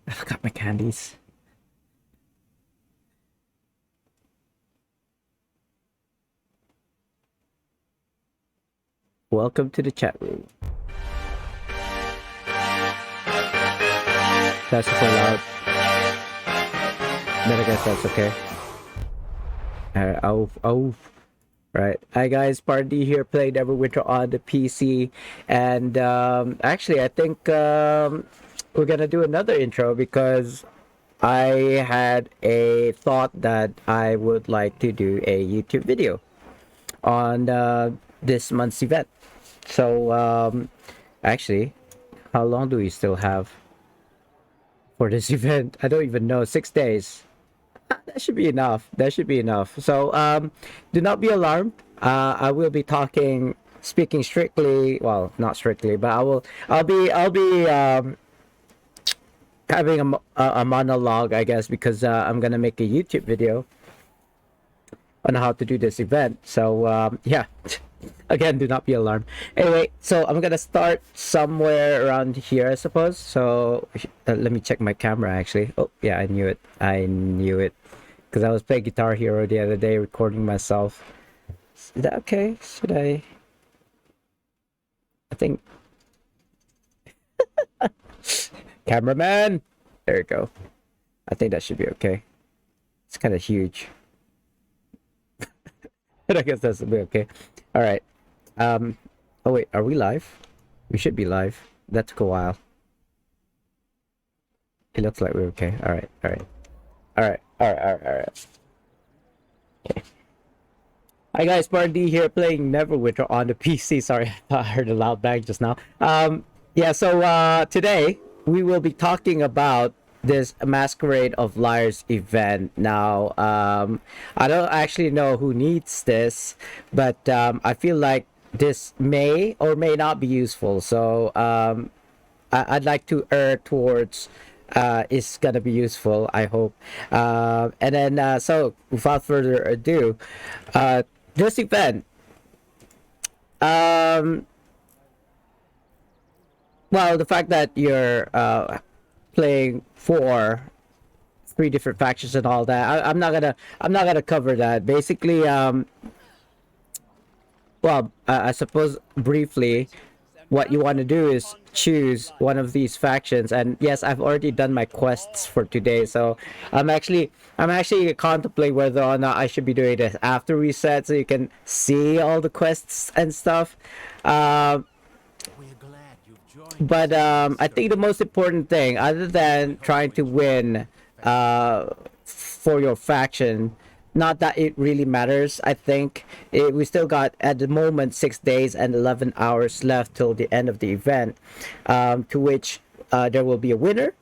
I forgot my candies. Welcome to the chat room. That's super loud. Then I guess that's okay. Oh. Right. Hi guys, SpartanDee here, playing Neverwinter on the PC. And actually, I think we're gonna do another intro because I had a thought that I would like to do a YouTube video on this month's event. So actually, how long do we still have for this event? I don't even know. 6 days. That should be enough. That should be enough. So do not be alarmed. I will be speaking strictly, well, not strictly, but I'll be having a monologue, I guess, because I'm gonna make a YouTube video on how to do this event. So yeah. Again, do not be alarmed. Anyway, so I'm gonna start somewhere around here, I suppose. So let me check my camera. Actually, oh yeah, I knew it. Because I was playing Guitar Hero the other day, recording myself. Is that okay? Should I? I think. Cameraman. There we go. I think that should be okay. It's kind of huge. But I guess that's be okay. All right. Oh wait, are we live? We should be live. That took a while. It looks like we're okay. All right. Okay. Hi guys, SpartanDee here, playing Neverwinter on the PC. Sorry, I heard a loud bang just now. Yeah. So today we will be talking about this Masquerade of Liars event. Now, I don't actually know who needs this, but I feel like this may or may not be useful. So I'd like to err towards it's gonna be useful, I hope. And then so without further ado, this event, well, the fact that you're playing for three different factions and all that, I'm not gonna cover that. Basically, well, I suppose briefly, what you want to do is choose one of these factions. And yes, I've already done my quests for today, so I'm actually contemplating whether or not I should be doing this after reset, so you can see all the quests and stuff. But I think the most important thing, other than trying to win for your faction, not that it really matters. I think we still got at the moment 6 days and 11 hours left till the end of the event, to which there will be a winner,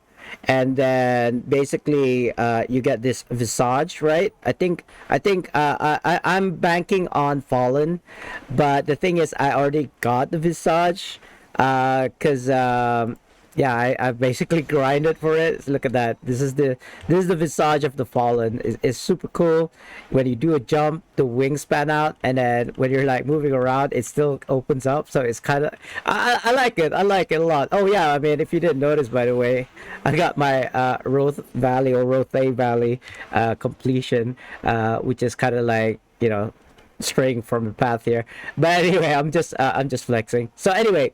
and then basically you get this visage, right? I'm banking on Fallen, but the thing is I already got the visage because yeah, I basically grinded for it. So look at that. This is the visage of the Fallen. It's super cool. When you do a jump, the wings span out, and then when you're like moving around, it still opens up. So it's kind of I like it. I like it a lot. Oh yeah, I mean, if you didn't notice, by the way, I got my Roth Valley or Rothay Valley completion, which is kind of like, straying from the path here. But anyway, I'm just flexing. So anyway.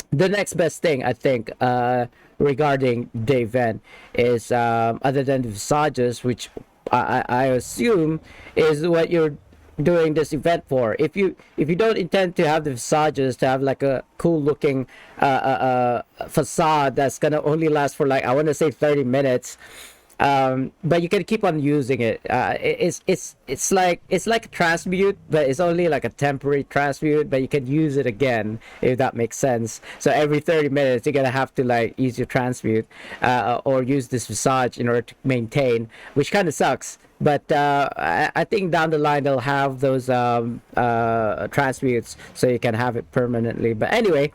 The next best thing, I think, regarding the event is, other than the visages, which I assume is what you're doing this event for. If you don't intend to have the visages to have like a cool looking facade that's gonna only last for, like, I want to say 30 minutes, but you can keep on using it. It's like a transmute, but it's only like a temporary transmute, but you can use it again, if that makes sense. So every 30 minutes you're gonna have to like use your transmute, or use this visage in order to maintain, which kind of sucks. But I think down the line they'll have those transmutes, so you can have it permanently. But anyway,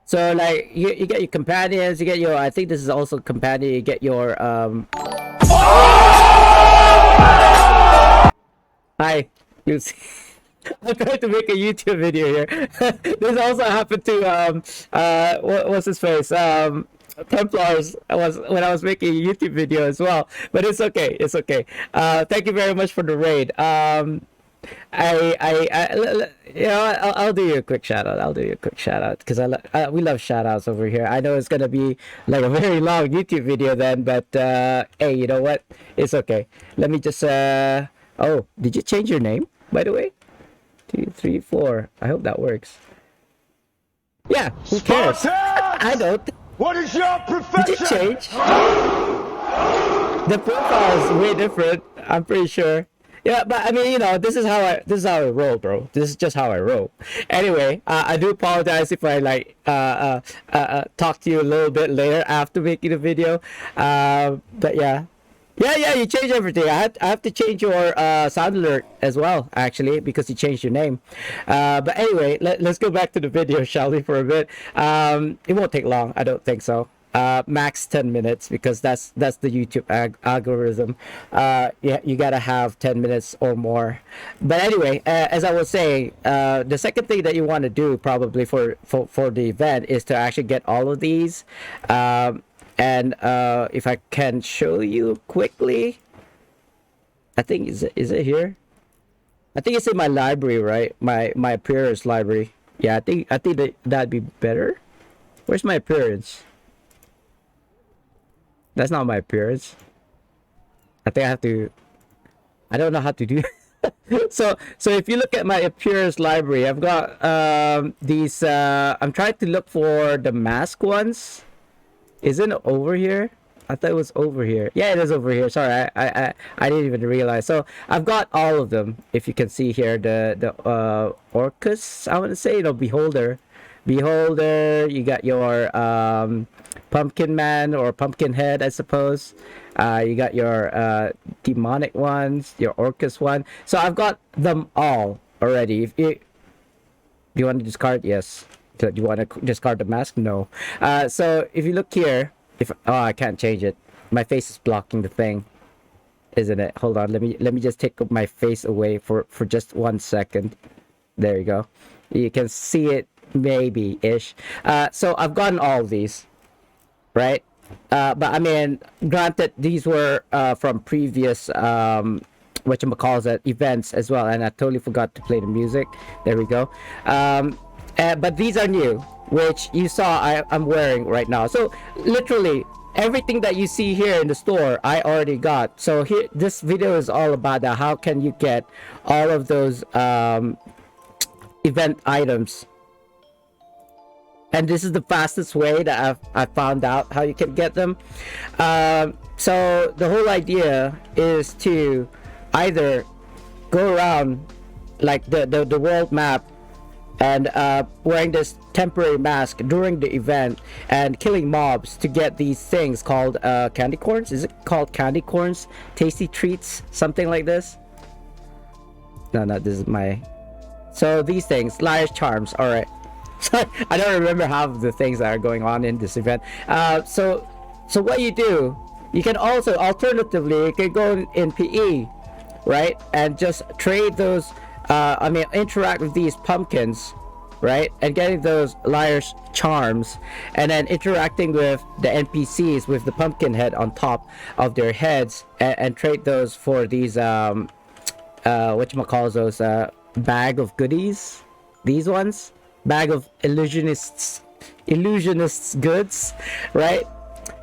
so like you get your companions, you get your, I think this is also companion, you get your hi, you see. I'm trying to make a YouTube video here. This also happened to what's his face? Templars was when I was making a YouTube video as well. But it's okay. It's okay. Thank you very much for the raid. You know, I'll do you a quick shout out. I'll do you a quick shout out because we love shout outs over here. I know it's gonna be like a very long YouTube video then, but hey, you know what? It's okay. Let me just oh, did you change your name by the way? 2, 3, 4. I hope that works. Yeah, who cares? I don't. What is your profession? Did you change? The profile is way different. I'm pretty sure. Yeah, but I mean, you know, this is how I roll, bro. This is just how I roll. Anyway, I do apologize if I like talk to you a little bit later after making the video. But yeah. Yeah, you changed everything. I have to change your sound alert as well, actually, because you changed your name. But anyway, let's go back to the video, shall we, for a bit. It won't take long. I don't think so. Max 10 minutes because that's the YouTube algorithm. Yeah, you gotta have 10 minutes or more. But anyway, as I was saying, the second thing that you want to do probably for the event is to actually get all of these. And if I can show you quickly, I think is it here? I think it's in my library, right? My appearance library. Yeah, I think that'd be better. Where's my appearance? That's not my appearance. I think I don't know how to do so if you look at my appearance library, I've got these I'm trying to look for the mask ones. Isn't it over here? I thought it was over here. Yeah, it is over here. Sorry, I didn't even realize. So I've got all of them. If you can see here, the Orcus, I want to say, you know, Beholder. You got your Pumpkin Man or Pumpkin Head, I suppose. You got your demonic ones, your Orcus one. So I've got them all already. Do you want to discard? Yes. Do you want to discard the mask? No. So if you look here, I can't change it. My face is blocking the thing, isn't it? Hold on. Let me just take my face away for just 1 second. There you go. You can see it maybe ish. So I've gotten all of these, right? But I mean, granted, these were from previous whatchamacallit events as well, and I totally forgot to play the music. There we go. But these are new, which you saw I'm wearing right now. So literally everything that you see here in the store I already got. So here, this video is all about that. How can you get all of those event items? And this is the fastest way that I've found out how you can get them. So the whole idea is to either go around like the world map and wearing this temporary mask during the event and killing mobs to get these things called candy corns. Is it called candy corns? Tasty treats, something like this. No, this is my. So these things, liar's charms. All right. So I don't remember half of the things that are going on in this event. So what you do, you can also alternatively you can go in PE, right, and just trade those. I mean, interact with these pumpkins, right, and getting those liar's charms, and then interacting with the NPCs with the pumpkin head on top of their heads, and trade those for these whatchamacallit those bag of goodies. These ones. Bag of illusionists goods, right?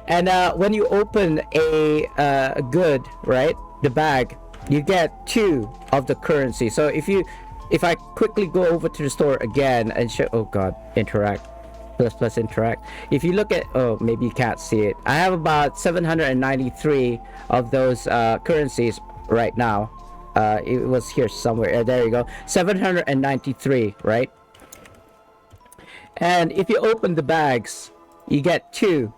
And when you open a good, right, the bag, you get 2 of the currency. So if I quickly go over to the store again and show, oh god, interact plus interact, if you look at, oh, maybe you can't see it, I have about 793 of those currencies right now. It was here somewhere. There you go, 793, right? And if you open the bags, you get 2,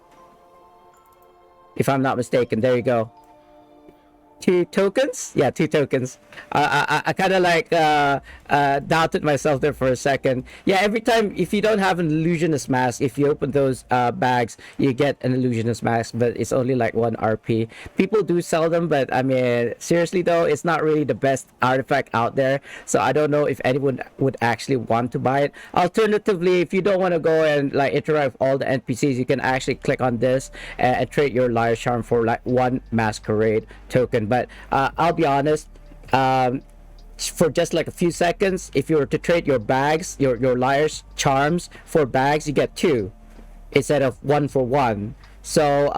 if I'm not mistaken. There you go. two tokens. Yeah, two tokens. I kind of like doubted myself there for a second. Yeah, every time if you don't have an illusionist mask, if you open those bags, you get an illusionist mask, but it's only like 1 RP. People do sell them, but I mean, seriously though, it's not really the best artifact out there. So I don't know if anyone would actually want to buy it. Alternatively, if you don't want to go and like interact with all the NPCs, you can actually click on this and trade your Liar Charm for like 1 Masquerade token. But I'll be honest, for just like a few seconds, if you were to trade your bags, your Liar's Charms for bags, you get 2 instead of 1 for 1. So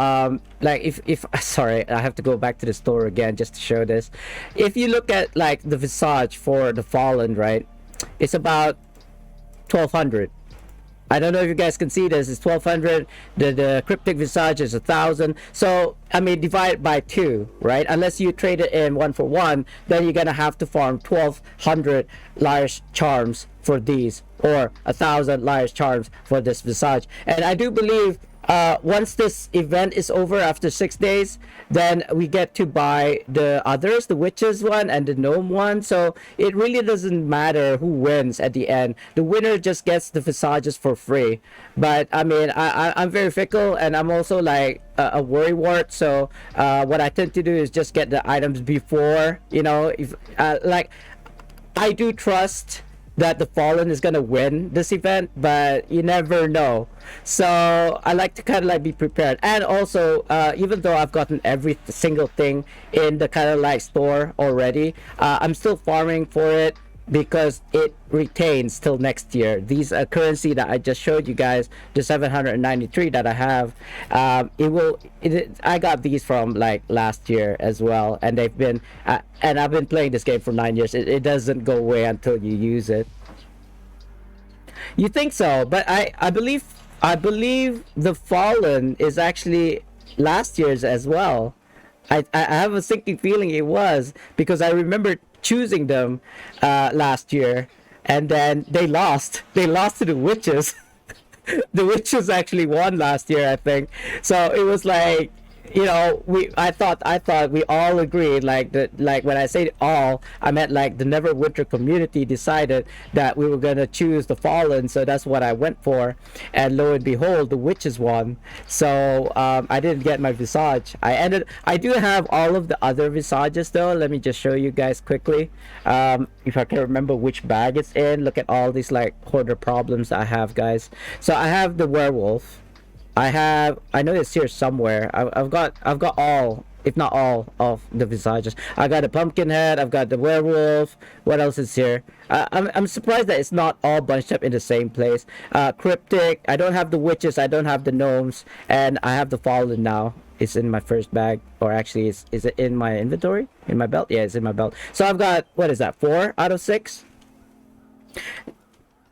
like if sorry, I have to go back to the store again just to show this. If you look at like the visage for the Fallen, right, it's about 1200. I don't know if you guys can see this. It's 1200. The cryptic visage is 1000. So I mean, divide it by 2, right? Unless you trade it in 1 for 1, then you're gonna have to farm 1200 Liar's Charms for these, or 1000 Liar's Charms for this visage. And I do believe once this event is over after 6 days, then we get to buy the others, the witches one and the gnome one. So it really doesn't matter who wins at the end. The winner just gets the visages for free. But I mean, I'm very fickle, and I'm also like a worrywart. So what I tend to do is just get the items before, you know, if like I do trust that the Fallen is gonna win this event, but you never know. So I like to kind of like be prepared. And also, even though I've gotten every single thing in the kind of like store already, I'm still farming for it because it retains till next year. These currency that I just showed you guys, the 793 that I have, I got these from like last year as well, and they've been and I've been playing this game for 9 years. It doesn't go away until you use it. You think so, but I believe the Fallen is actually last year's as well. I have a sinking feeling it was, because I remember choosing them last year, and then they lost. They lost to the witches. The witches actually won last year, I think. So it was like, you know, I thought we all agreed, like that, like when I say all, I meant like the Neverwinter community decided that we were gonna choose the Fallen, so that's what I went for, and lo and behold, the witches won. So I didn't get my visage. I do have all of the other visages though. Let me just show you guys quickly, if I can remember which bag it's in. Look at all these like hoarder problems I have, guys. So I have the werewolf. I know it's here somewhere. I've got all, if not all, of the visages. I got a pumpkin head. I've got the werewolf. What else is here? I'm surprised that it's not all bunched up in the same place. Cryptic. I don't have the witches. I don't have the gnomes, and I have the Fallen now. It's in my first bag, or actually, is it in my inventory? In my belt? Yeah, it's in my belt. So I've got, what is that? 4 out of 6.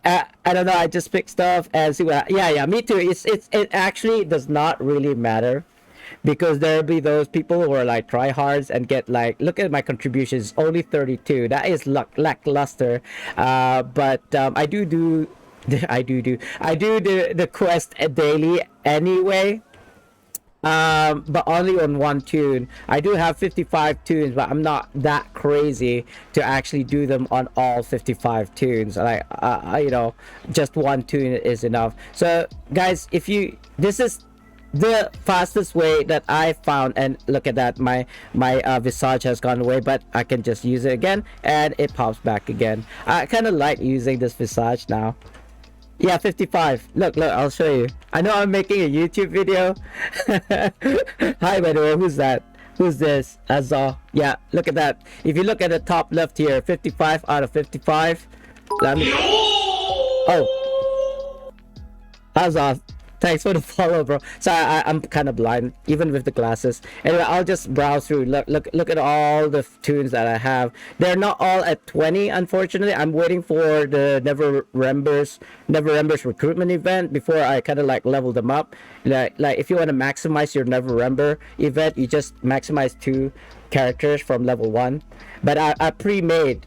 I don't know. I just pick stuff and see what. Yeah, me too. It actually does not really matter, because there'll be those people who are like tryhards and get like, look at my contributions, only 32. That is lackluster. But I do the quest daily anyway. But only on 1 tune. I do have 55 tunes, but I'm not that crazy to actually do them on all 55 tunes. Like, you know, just 1 tune is enough. So guys, this is the fastest way that I found, and look at that, my visage has gone away, but I can just use it again and it pops back again. I kind of like using this visage now. Yeah, 55. Look, I'll show you. I know I'm making a YouTube video. Hi, by the way, who's that? Who's this? Azza. Yeah, look at that. If you look at the top left here, 55 out of 55. Let me... Oh. Azza. Thanks for the follow, bro. So I'm kind of blind, even with the glasses. Anyway, I'll just browse through. Look at all the tunes that I have. They're not all at 20, unfortunately. I'm waiting for the Never Remembers recruitment event before I kind of like level them up. Like if you want to maximize your Never Remember event, you just maximize 2 characters from level 1. But I pre-made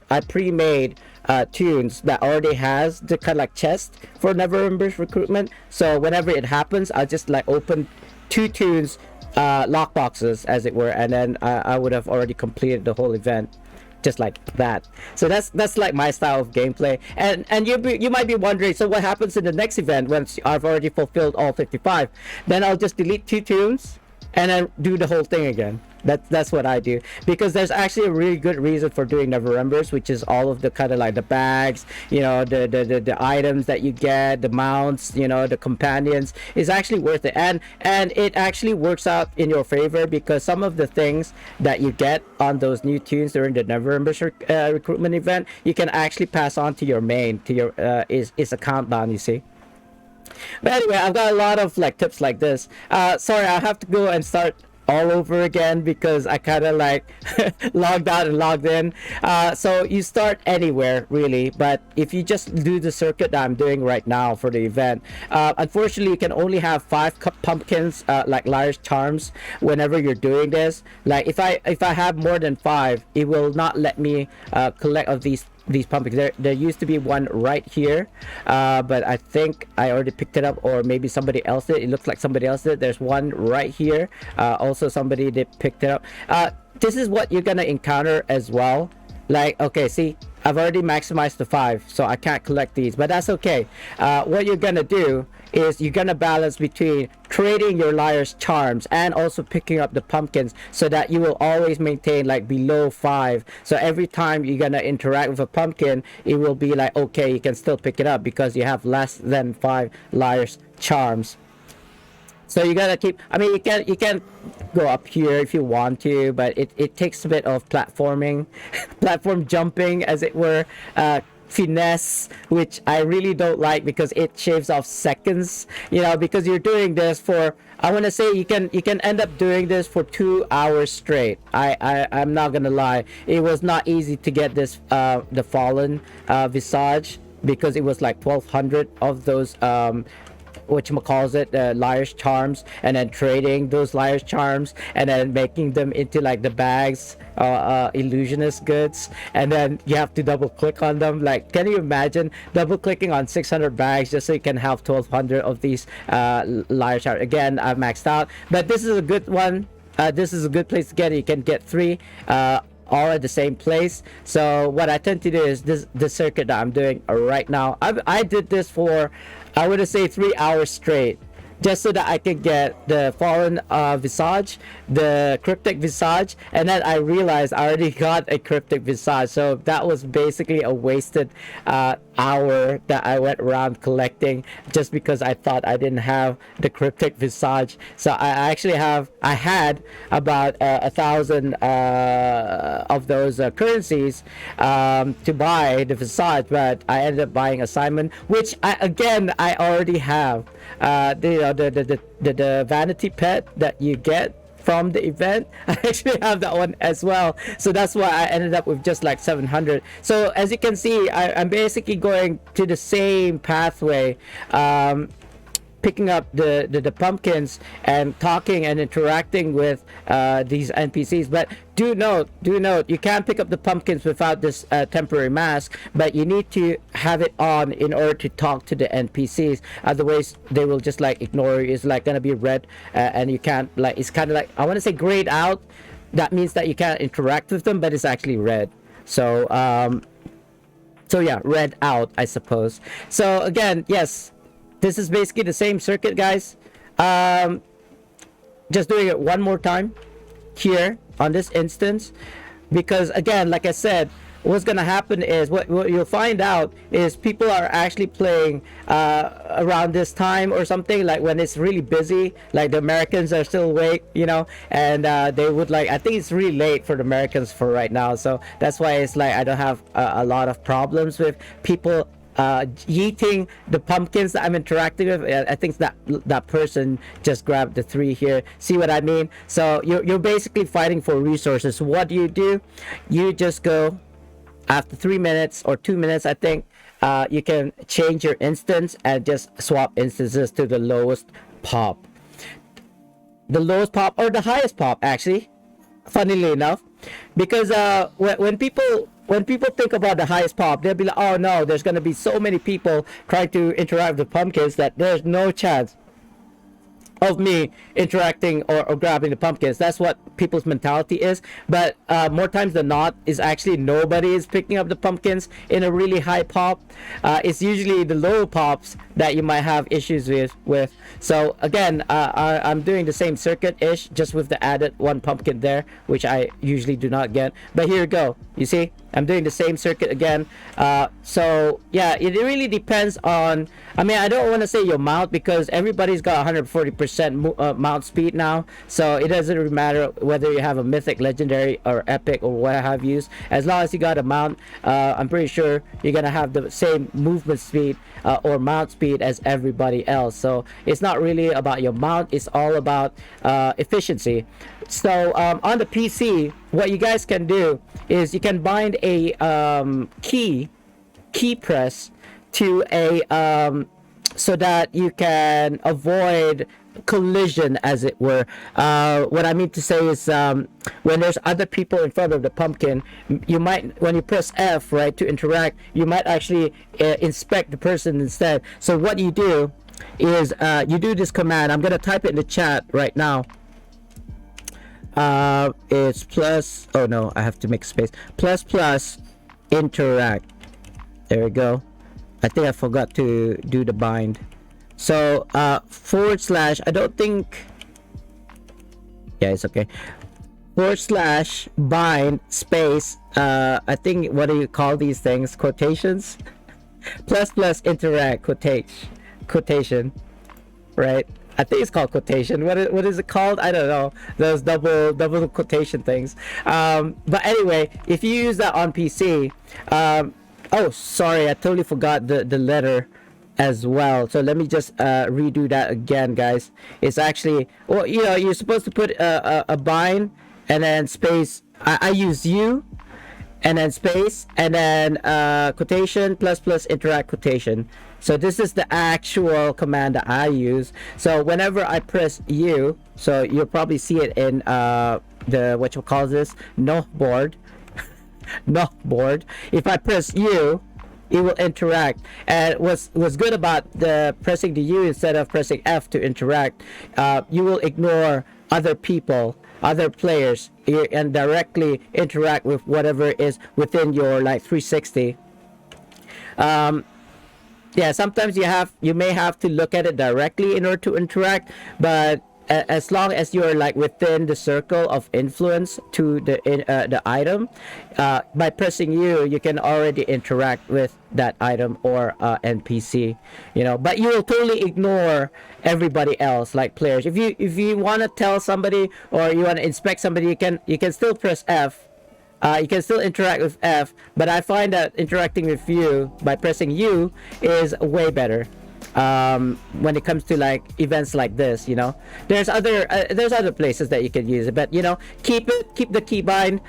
tunes that already has the kind of like chest for Never Remembers recruitment. So whenever it happens, I'll just like open 2 tunes lock boxes, as it were, and then I would have already completed the whole event just like that. So that's like my style of gameplay. And you might be wondering, so what happens in the next event once I've already fulfilled all 55? Then I'll just delete 2 tunes and then do the whole thing again. That's what I do, because there's actually a really good reason for doing Never Remembers, which is all of the kind of like the bags, you know, the items that you get, the mounts, you know, the companions is actually worth it, and it actually works out in your favor, because some of the things that you get on those new tunes during the Never Remembers recruitment event, you can actually pass on to your main, to your is a countdown, you see. But anyway, I've got a lot of like tips like this. Sorry, I have to go and start all over again because I kind of like logged out and logged in. So you start anywhere really, but if you just do the circuit that I'm doing right now for the event, unfortunately you can only have 5 pumpkins, like Liar's Charms, whenever you're doing this. Like if I have more than 5, it will not let me collect of these pumpkins. There used to be one right here, but I think I already picked it up, or maybe somebody else did. It looks like somebody else did. There's one right here, also somebody did picked it up. This is what you're gonna encounter as well. Like, okay, see, I've already maximized the 5, so I can't collect these, but that's okay. What you're gonna do is you're gonna balance between trading your Liar's Charms and also picking up the pumpkins, so that you will always maintain like below 5. So every time you're gonna interact with a pumpkin, it will be like, okay, you can still pick it up because you have less than 5 Liar's Charms. So you gotta keep, I mean, you can go up here if you want to, but it takes a bit of platforming platform jumping, as it were, finesse, which I really don't like, because it shaves off seconds, you know, because you're doing this for, I want to say you can end up doing this for 2 hours straight. I'm not gonna lie, it was not easy to get this the Fallen Visage, because it was like 1200 of those whatchamacallit, Liar's Charms, and then trading those Liar's Charms and then making them into like the bags, illusionist goods, and then you have to double click on them. Like, can you imagine double clicking on 600 bags just so you can have 1200 of these Liar's Charms? Again, I've maxed out, but this is a good one. This is a good place to get it. You can get 3 all at the same place. So what I tend to do is the circuit that I'm doing right now. I did this for, I would say, 3 hours straight, just so that I could get the Fallen Visage, the Cryptic Visage, and then I realized I already got a Cryptic Visage, so that was basically a wasted hour that I went around collecting just because I thought I didn't have the Cryptic Visage. So I had about 1,000 of those currencies to buy the Visage, but I ended up buying a Simon, which I already have. The vanity pet that you get from the event, I actually have that one as well, so that's why I ended up with just like 700. So as you can see, I'm basically going to the same pathway, picking up the pumpkins and talking and interacting with these NPCs. But do note, you can't pick up the pumpkins without this temporary mask, but you need to have it on in order to talk to the NPCs. Otherwise, they will just like ignore you. It's like gonna be red, and you can't, like, it's kind of like, I want to say grayed out. That means that you can't interact with them, but it's actually red. So so yeah, red out, I suppose. So again, yes, this is basically the same circuit, guys. Just doing it one more time here on this instance, because again, like I said, what's gonna happen is what you'll find out is people are actually playing around this time or something, like when it's really busy, like the Americans are still awake, you know, and they would like, I think it's really late for the Americans for right now, so that's why it's like I don't have a lot of problems with people yeeting the pumpkins that I'm interacting with. I think that person just grabbed the 3 here. See what I mean? So you're basically fighting for resources. What do? You just go after 3 minutes or 2 minutes, I think. You can change your instance and just swap instances to the lowest pop. The lowest pop or the highest pop, actually, funnily enough, because when people think about the highest pop, they'll be like, oh no, there's going to be so many people trying to interact with the pumpkins that there's no chance of me interacting or grabbing the pumpkins. That's what people's mentality is. But more times than not, is actually nobody is picking up the pumpkins in a really high pop. It's usually the low pops that you might have issues with. So again, I'm doing the same circuit ish, just with the added one pumpkin there, which I usually do not get. But here you go. You see, I'm doing the same circuit again. So yeah, it really depends on, I mean, I don't want to say your mount, because everybody's got 140% mount speed now, so it doesn't really matter whether you have a mythic, legendary, or epic, or what have you. As long as you got a mount, I'm pretty sure you're gonna have the same movement speed or mount speed as everybody else. So it's not really about your mount, it's all about efficiency. So on the PC, what you guys can do is you can bind a key press to a so that you can avoid collision, as it were. What I mean to say is, when there's other people in front of the pumpkin, you might, when you press F, right, to interact, you might actually inspect the person instead. So what you do is you do this command. I'm gonna type it in the chat right now. It's plus, oh no, I have to make space, plus interact. There we go. I think I forgot to do the bind. So / I don't think, yeah, it's okay, / bind space, I think, what do you call these things, quotations, plus interact quotation, right? I think it's called quotation. What is it called? I don't know. Those double quotation things. But anyway, if you use that on PC, oh, sorry, I totally forgot the letter as well. So let me just redo that again, guys. It's actually, well, you know, you're supposed to put a bind and then space. I use U and then space and then quotation plus interact quotation. So this is the actual command that I use. So whenever I press U, so you'll probably see it in the, what you call this, no board. No board. If I press U, it will interact. And what's good about the pressing the U instead of pressing F to interact, you will ignore other people, other players, and directly interact with whatever is within your like 360. Yeah, sometimes you may have to look at it directly in order to interact, but as long as you're like within the circle of influence to the item, by pressing U, you can already interact with that item or NPC, you know. But you will totally ignore everybody else, like players. If you want to tell somebody or you want to inspect somebody, you can still press F. You can still interact with F, but I find that interacting with you by pressing U is way better. When it comes to like events like this, you know, there's other places that you can use it, but you know, keep the keybind,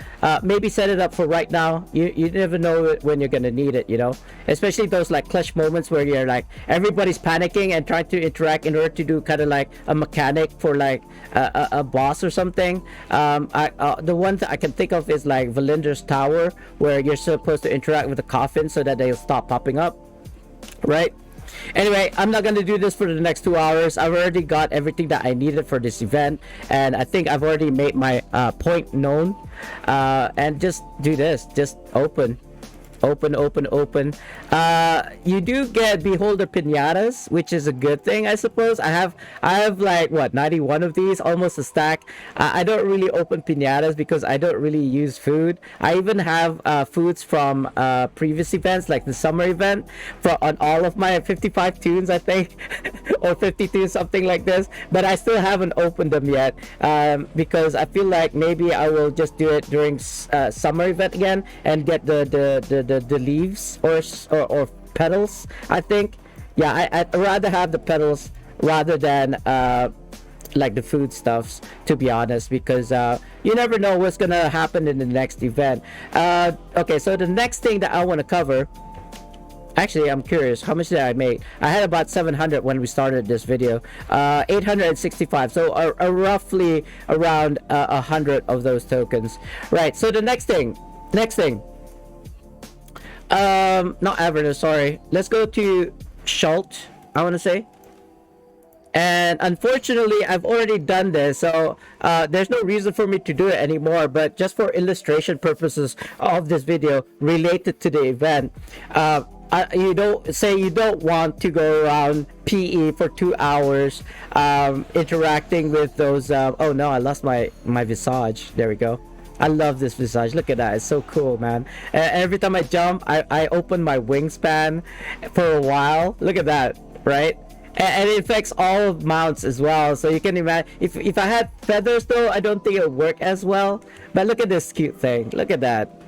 maybe set it up for right now. You never know when you're gonna need it, you know, especially those like clutch moments where you're like everybody's panicking and trying to interact in order to do kind of like a mechanic for like a boss or something. The one that I can think of is like Valinder's Tower, where you're supposed to interact with the coffin so that they'll stop popping up, right? Anyway, I'm not going to do this for the next 2 hours. I've already got everything that I needed for this event, and I think I've already made my point known. And just do this, just open. You do get beholder pinatas, which is a good thing, I suppose. I have like what, 91 of these, almost a stack. I don't really open pinatas because I don't really use food. I even have foods from previous events, like the summer event, on all of my 55 tunes, I think, or 52, something like this. But I still haven't opened them yet, because I feel like maybe I will just do it during summer event again and get the leaves or petals. I think, yeah, I'd rather have the petals rather than like the food stuffs, to be honest, because you never know what's gonna happen in the next event. Okay, so the next thing that I want to cover, actually, I'm curious, how much did I make? I had about 700 when we started this video. 865, so roughly around 100 of those tokens. Right, so the next thing, not Avernus, sorry. Let's go to Schult, I want to say. And unfortunately, I've already done this, so there's no reason for me to do it anymore. But just for illustration purposes of this video related to the event, you don't say you don't want to go around PE for 2 hours, interacting with those. Oh no, I lost my visage. There we go. I love this visage. Look at that. It's so cool, man. Every time I jump, I open my wingspan for a while. Look at that, right? And it affects all mounts as well. So you can imagine, if I had feathers though, I don't think it would work as well. But look at this cute thing. Look at that.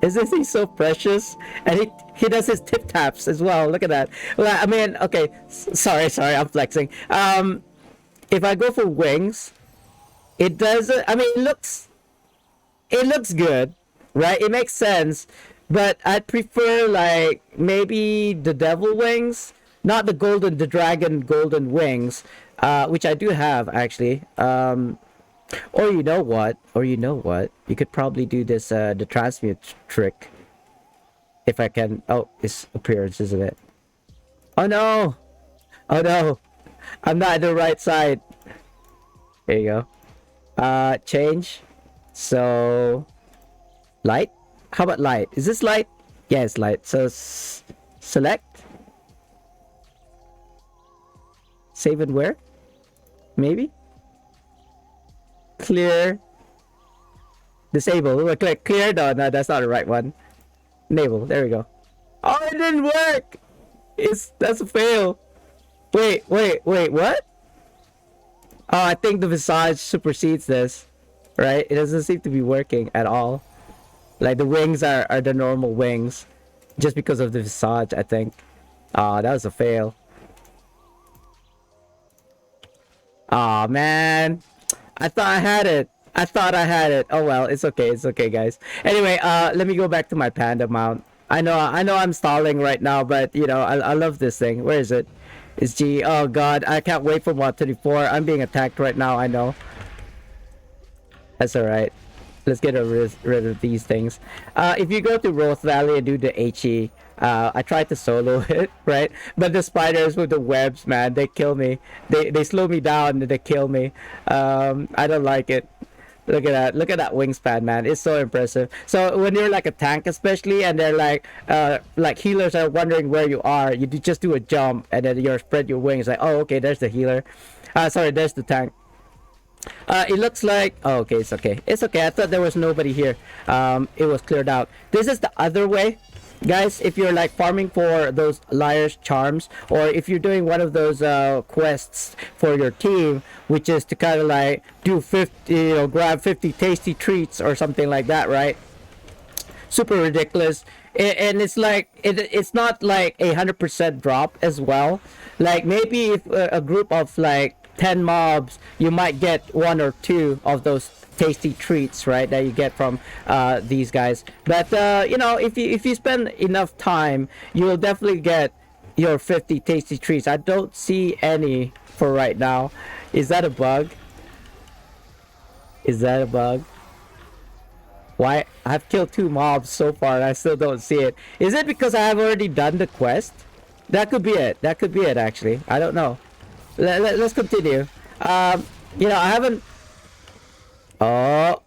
Isn't he so precious? And he does his tip taps as well. Look at that. Well, I mean, okay. Sorry, I'm flexing. If I go for wings, it doesn't. I mean, it looks good, right? It makes sense. But I'd prefer like maybe the devil wings, not the dragon golden wings, which I do have actually. Or you know what? You could probably do this the transmute trick. If I can. Oh, it's appearance, isn't it? Oh no! Oh no! I'm not at the right side. There you go. Change. So light. How about light? Is this light? Yeah, it's light. So select. Save and where? Maybe. Clear. Disable. We'll click clear. No, that's not the right one. Enable. There we go. Oh, it didn't work. That's a fail. Wait. What? Oh, I think the visage supersedes this. Right? It doesn't seem to be working at all. Like the wings are the normal wings, just because of the visage, I think. Ah, that was a fail. Aw, man. I thought I had it. Oh well, it's okay, guys. Anyway, let me go back to my panda mount. I know I'm stalling right now, but you know, I love this thing. Where is it? It's G. Oh god, I can't wait for mod 34. I'm being attacked right now, I know. That's alright. Let's get rid of these things. If you go to Roth Valley and do the HE, I tried to solo it, right? But the spiders with the webs, man, they kill me. They slow me down and they kill me. I don't like it. Look at that. Look at that wingspan, man. It's so impressive. So when you're like a tank especially, and they're like healers are wondering where you are, you just do a jump and then you spread your wings like, oh, okay, there's the healer. Sorry, there's the tank. It looks like, oh, okay, it's okay. It's okay. I thought there was nobody here. It was cleared out. This is the other way. Guys, if you're like farming for those liar's charms, or if you're doing one of those quests for your team, which is to kind of like do 50, you know, grab 50 tasty treats or something like that, right? Super ridiculous. And it's like it's not like 100% drop as well. Like maybe if a group of like 10 mobs, you might get 1 or 2 of those tasty treats, right, that you get from these guys. But you know, if you spend enough time, you will definitely get your 50 tasty treats. I don't see any for right now. Is that a bug? Is that a bug? Why? I've killed 2 mobs so far and I still don't see it. Is it because I have already done the quest? That could be it. That could be it, actually. I don't know. Let's continue. You know, I haven't... Oh,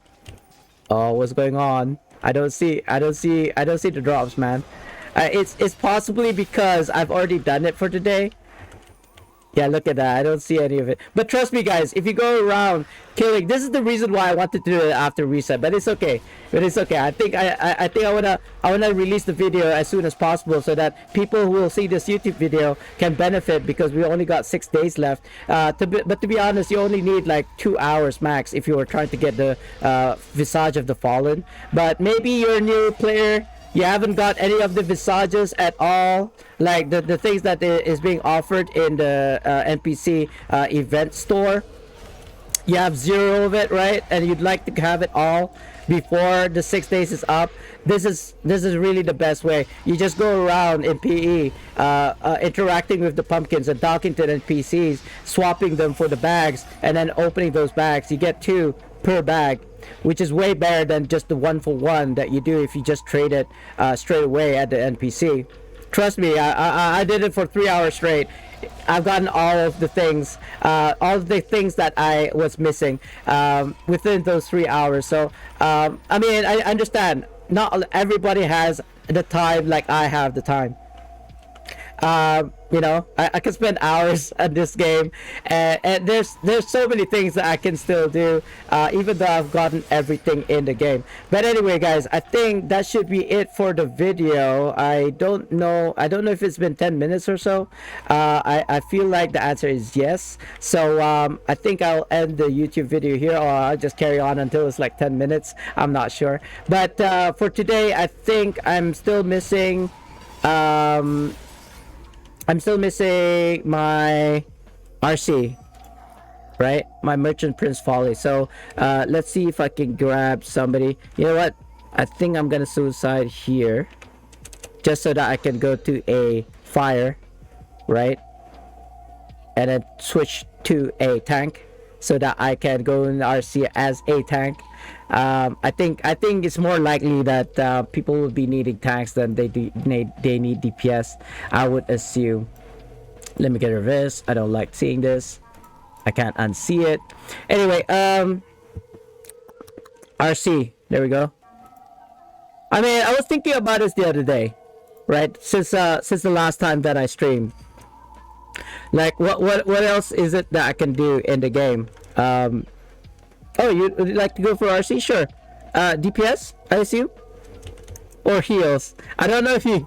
what's going on? I don't see the drops, man. It's possibly because I've already done it for today. Yeah, look at that. I don't see any of it. But trust me, guys, if you go around killing, this is the reason why I wanted to do it after reset. But it's okay. I think I wanna release the video as soon as possible so that people who will see this YouTube video can benefit, because we only got 6 days left. But to be honest, you only need like 2 hours max if you were trying to get the Visage of the Fallen. But maybe you're a new player. You haven't got any of the visages at all, like the things that is being offered in the NPC event store. You have 0 of it, right? And you'd like to have it all before the 6 days is up. This is really the best way. You just go around in PE, interacting with the pumpkins and talking to the NPCs, swapping them for the bags, and then opening those bags. You get 2 per bag, which is way better than just the 1-for-1 that you do if you just trade it straight away at the NPC. Trust me, I did it for 3 hours straight. I've gotten all of the things that I was missing within those 3 hours. So I mean, I understand. Not everybody has the time like I have the time. You know, I can spend hours on this game, and there's so many things that I can still do, even though I've gotten everything in the game. But anyway, guys, I think that should be it for the video. I don't know if it's been 10 minutes or so. I feel like the answer is yes. So I think I'll end the YouTube video here, or I'll just carry on until it's like 10 minutes. I'm not sure. But for today, I think I'm still missing my RC, right? My Merchant Prince Folly. So let's see if I can grab somebody. You know what? I think I'm gonna suicide here, just so that I can go to a fire, right? And then switch to a tank, so that I can go in the RC as a tank. I think it's more likely that people will be needing tanks than they need DPS. I would assume. Let me get rid of this. I don't like seeing this. I can't unsee it. Anyway, RC. There we go. I mean, I was thinking about this the other day, right? Since the last time that I streamed. Like, what else is it that I can do in the game? Oh, you'd like to go for RC? Sure. DPS, I assume? Or heals. I don't know if you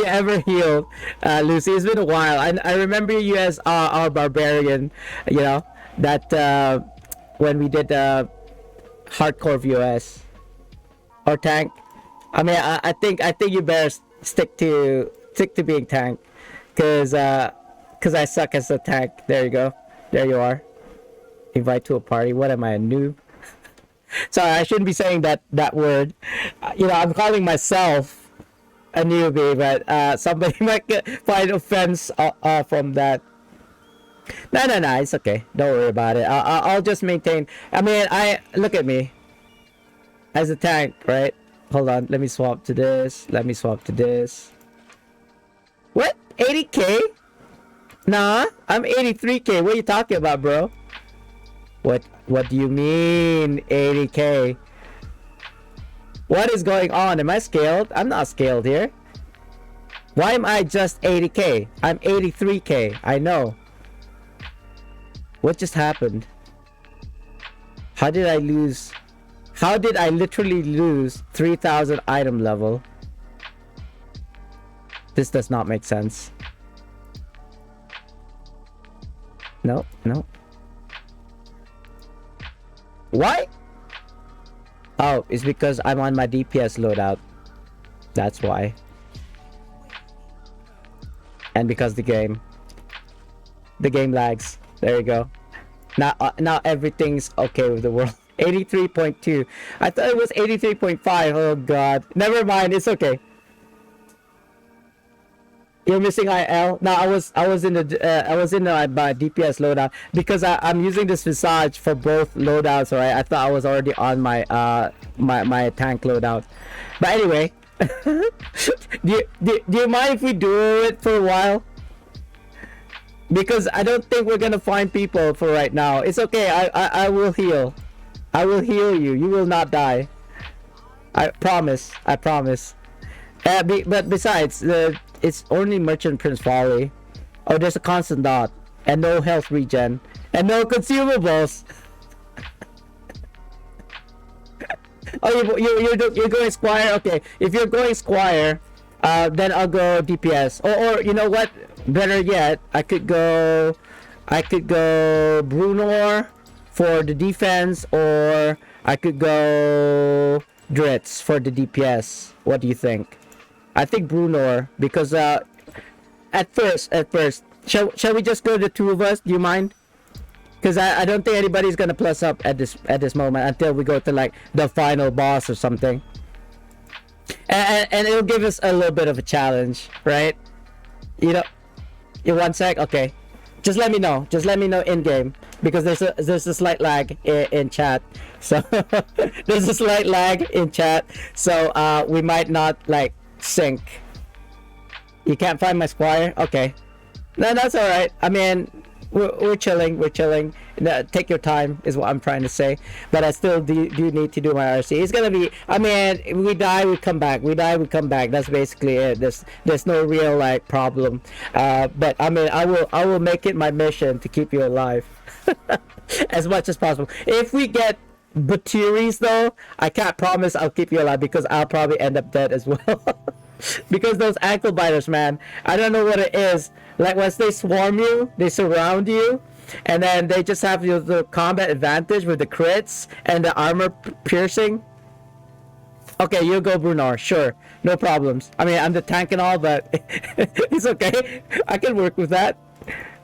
ever healed, Lucy. It's been a while. I remember you as our barbarian, you know, that when we did hardcore VOS. Or tank. I mean, I think you better stick to being tank. Cause I suck as a tank. There you go. There you are. Invite to a party. What am I, a noob? Sorry, I shouldn't be saying that word. You know, I'm calling myself a newbie, but somebody might find offense from that. No, it's okay. Don't worry about it. I'll just maintain. I mean, look at me as a tank, right? Hold on. Let me swap to this. Let me swap to this. What? 80k? Nah, I'm 83k. What are you talking about, bro? What do you mean 80k? What is going on? Am I scaled? I'm not scaled here. Why am I just 80k? I'm 83k. I know. What just happened? How did I literally lose 3000 item level? This does not make sense. No. Why? Oh, it's because I'm on my DPS loadout. That's why. And because the game lags. There you go. Now everything's okay with the world. 83.2. I thought it was 83.5. Oh god. Never mind. It's okay. You're missing IL? No, I was in my DPS loadout because I'm using this visage for both loadouts. Right? I thought I was already on my my tank loadout. But anyway, do you mind if we do it for a while? Because I don't think we're gonna find people for right now. It's okay. I will heal. I will heal you. You will not die. I promise. I promise. But besides, it's only Merchant Prince Folly. Oh, there's a constant dot. And no health regen. And no consumables. Oh, you're going Squire? Okay, if you're going Squire, then I'll go DPS. Or you know what? Better yet, I could go Brunor for the defense, or I could go Dritz for the DPS. What do you think? I think Brunor, because at first, shall we just go the two of us? Do you mind? Because I don't think anybody's gonna plus up at this moment until we go to like the final boss or something. And it'll give us a little bit of a challenge, right? You know, in 1 sec. Okay, just let me know. Just let me know in game, because there's a slight lag in chat. So there's a slight lag in chat. So we might not like sync. You can't find my squire? Okay. No, that's all right. I mean, we're chilling. We're chilling. No, take your time is what I'm trying to say. But I still do need to do my RC. It's gonna be. I mean, we die, we come back. We die, we come back. That's basically it. There's no real like problem. But I mean, I will make it my mission to keep you alive as much as possible. If we get Batiris though, I can't promise I'll keep you alive because I'll probably end up dead as well. Because those ankle biters, man, I don't know what it is. Like once they swarm you, they surround you, and then they just have the combat advantage with the crits and the armor piercing. Okay, you go, Brunar. Sure, no problems. I mean, I'm the tank and all, but it's okay. I can work with that.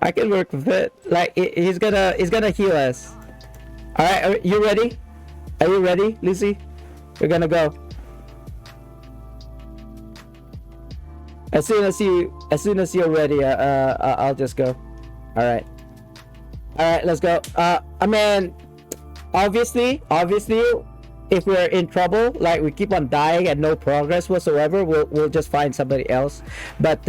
I can work with it. Like he's gonna heal us. All right, are you ready? Are you ready, Lucy? We're gonna go. As soon as you're ready, I'll just go. All right, let's go. I mean, obviously, if we're in trouble, like we keep on dying and no progress whatsoever, we'll just find somebody else. But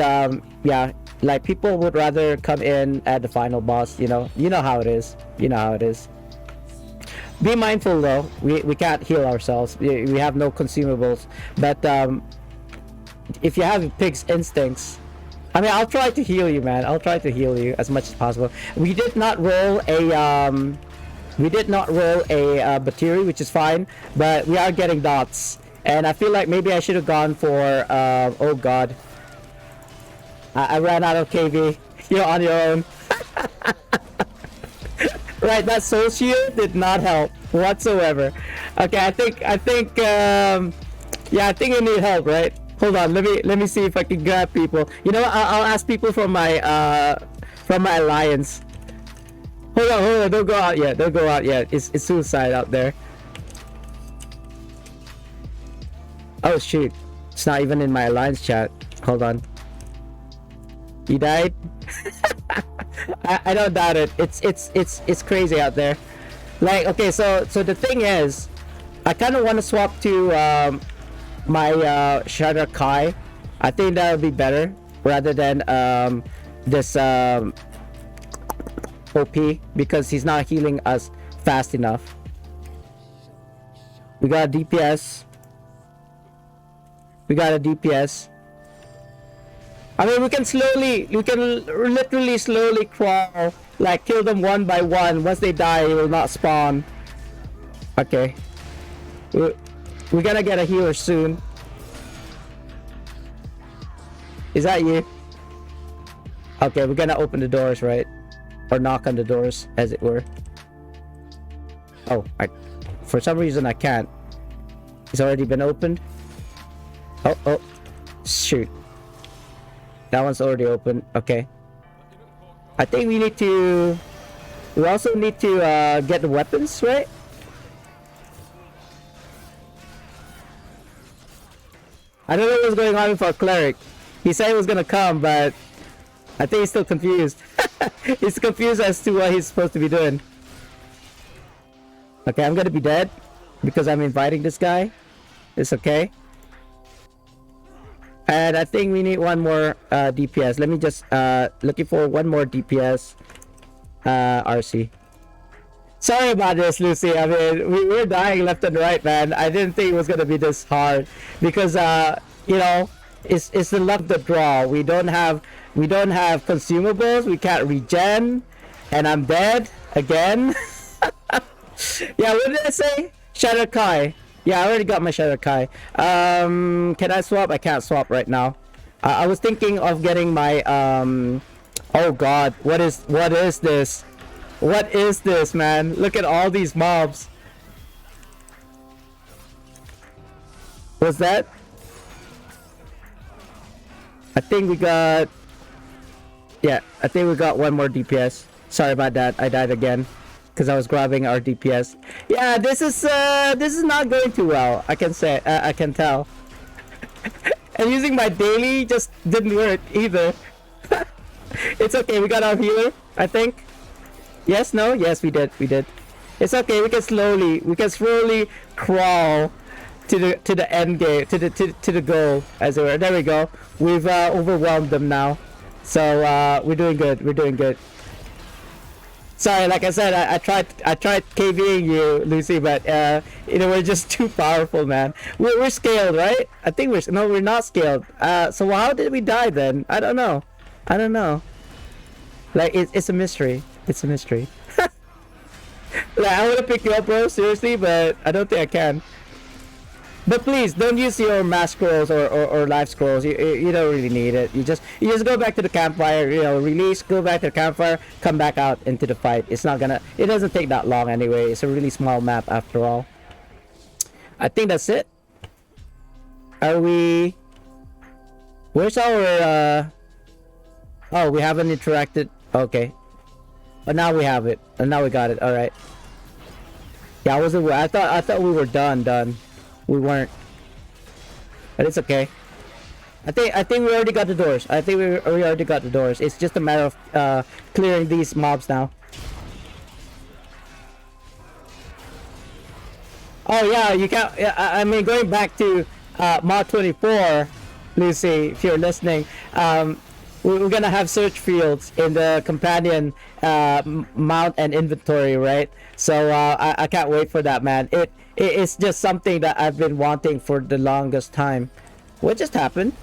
yeah, like people would rather come in at the final boss. You know how it is. You know how it is. Be mindful though. We can't heal ourselves. We have no consumables. But if you have pig's instincts, I mean, I'll try to heal you, man. I'll try to heal you as much as possible. We did not roll a Batiri, which is fine, but we are getting dots, and I feel like maybe I should have gone for oh god, I ran out of KV. You're on your own. Right, that soul shield did not help whatsoever. Okay, I think yeah, I think you need help, right? Hold on, let me see if I can grab people. You know what? I'll ask people from my alliance. Hold on, don't go out yet. Don't go out yet. It's suicide out there. Oh shoot, it's not even in my alliance chat. Hold on. He died. I don't doubt it. It's crazy out there. Like, okay, so the thing is, I kind of want to swap to my Shadow Kai. I think that would be better rather than this OP, because he's not healing us fast enough. We got a DPS. I mean, we can literally slowly crawl, like kill them one by one. Once they die, it will not spawn. Okay. We're gonna get a healer soon. Is that you? Okay, we're gonna open the doors, right? Or knock on the doors, as it were. Oh, for some reason I can't. It's already been opened. Oh, shoot. That one's already open. Okay. I think we also need to get the weapons, right? I don't know what's going on with our cleric. He said he was gonna come, but I think he's still confused. He's confused as to what he's supposed to be doing. Okay, I'm gonna be dead because I'm inviting this guy. It's okay. And I think we need one more DPS. Let me just looking for one more DPS RC. Sorry about this, Lucy. I mean, we're dying left and right, man. I didn't think it was gonna be this hard because you know, it's the luck of the draw. We don't have consumables. We can't regen, and I'm dead again. Yeah, what did I say? Shadow Kai. Yeah, I already got my Shadow Kai. Can I swap? I can't swap right now. I was thinking of getting my oh god, what is this? What is this, man? Look at all these mobs. What's that? I think we got one more DPS. Sorry about that. I died again because I was grabbing our DPS. Yeah, this is not going too well. I can say, I can tell. And using my daily just didn't work either. It's okay. We got our healer, I think. Yes, no, yes, we did. It's okay. We can slowly crawl to the end game, to the goal, as it were. There we go. We've overwhelmed them now, so we're doing good. We're doing good. Sorry, like I said, I tried KVing you, Lucy, but we're just too powerful, man. We're scaled, right? I think we're not scaled. So how did we die then? I don't know. I don't know. Like it's a mystery. It's a mystery. Like I want to pick you up, bro, seriously, but I don't think I can. But please don't use your mass scrolls or life scrolls. You don't really need it. You just go back to the campfire. Release, go back to the campfire, come back out into the fight. It doesn't take that long anyway. It's a really small map after all. I think that's it. Are we? Where's our? Oh, we haven't interacted. Okay. But now we have it. And now we got it. All right. Yeah, I thought we were done. We weren't, but it's okay. I think we already got the doors. I think we already got the doors. It's just a matter of clearing these mobs now. Oh yeah, you can't. I mean, going back to mod 24, Lucy, if you're listening, we're gonna have search fields in the companion mount and inventory, right? So I can't wait for that, man. It's just something that I've been wanting for the longest time. What just happened?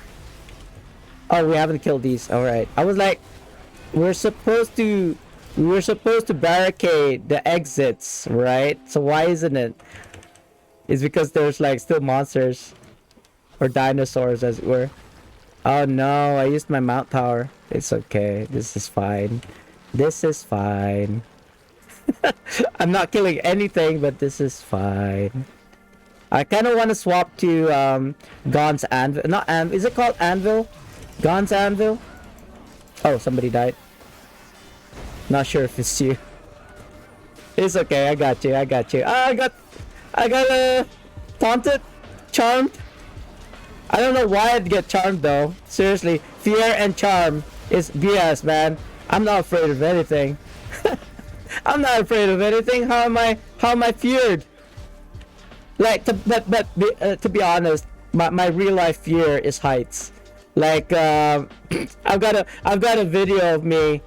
Oh, we haven't killed these. All right. I was like, we're supposed to barricade the exits, right? So why isn't it? It's because there's like still monsters or dinosaurs, as it were. Oh no, I used my mount tower. It's okay. This is fine. This is fine. I'm not killing anything, but this is fine. I kind of want to swap to Gon's Anvil. Not Anvil. Is it called Anvil? Gon's Anvil? Oh, somebody died. Not sure if it's you. It's okay. I got you. I got taunted, charmed. I don't know why I'd get charmed though. Seriously, fear and charm is BS, man. I'm not afraid of anything. I'm not afraid of anything. How am I feared? Like, to be honest, my real life fear is heights. Like, I've got a video of me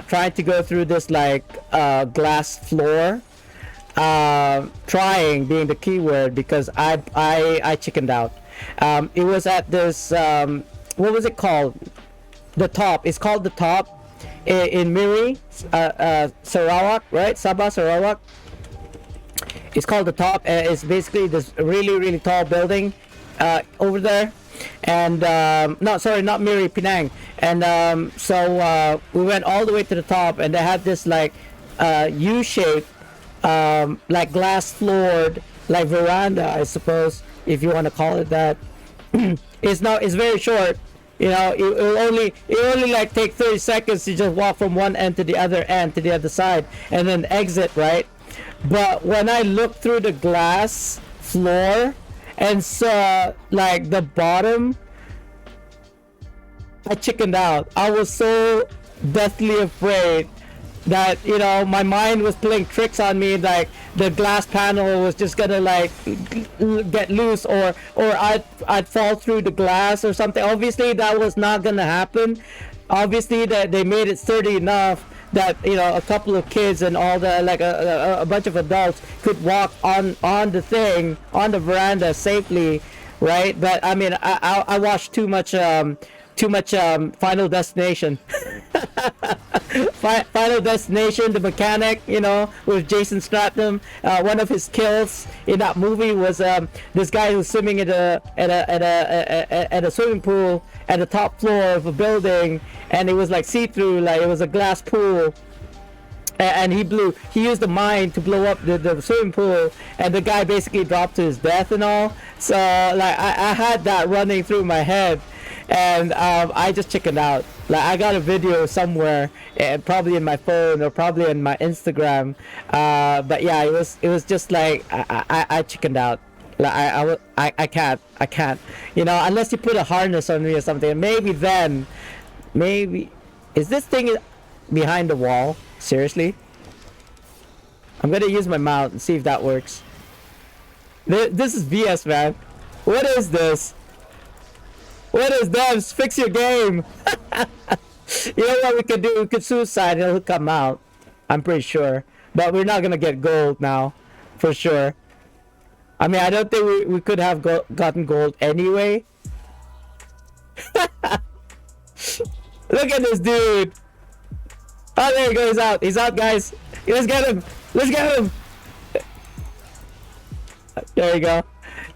trying to go through this like glass floor. Trying being the keyword because I chickened out. It was at this what was it called? The Top. It's called The Top. In Miri, Sarawak, right? Sabah, Sarawak. It's called The Top. It's basically this really tall building over there. And no, sorry, not Miri, Penang. And so we went all the way to the top, and they had this like U-shaped, like glass floored, like veranda, I suppose, if you want to call it that. It's very short. It only like take 30 seconds to just walk from one end to the other side, and then exit, right? But when I looked through the glass floor and saw like the bottom, I chickened out. I was so deathly afraid that my mind was playing tricks on me, like the glass panel was just gonna like get loose, or I'd fall through the glass or something. Obviously that was not gonna happen. Obviously that they made it sturdy enough that a couple of kids and all the like a bunch of adults could walk on the veranda safely, right? But I mean I watched too much Final Destination. Final Destination, the mechanic, with Jason Statham. One of his kills in that movie was this guy who's swimming at a swimming pool at the top floor of a building, and it was like see-through, like it was a glass pool. And he used the mine to blow up the swimming pool, and the guy basically dropped to his death and all. So like I had that running through my head, and I just chickened out. Like I got a video somewhere, probably in my phone or probably in my Instagram. But yeah, it was just like I chickened out. Like I can't. Unless you put a harness on me or something. Maybe is this thing behind the wall? Seriously? I'm gonna use my mount and see if that works. This is BS, man. What is this? What is devs? Fix your game. You know what we could do? We could suicide. He'll come out. I'm pretty sure. But we're not gonna get gold now, for sure. I mean, I don't think we could have gotten gold anyway. Look at this dude. Oh, there he goes. He's out. He's out, guys. Let's get him. Let's get him. There you go.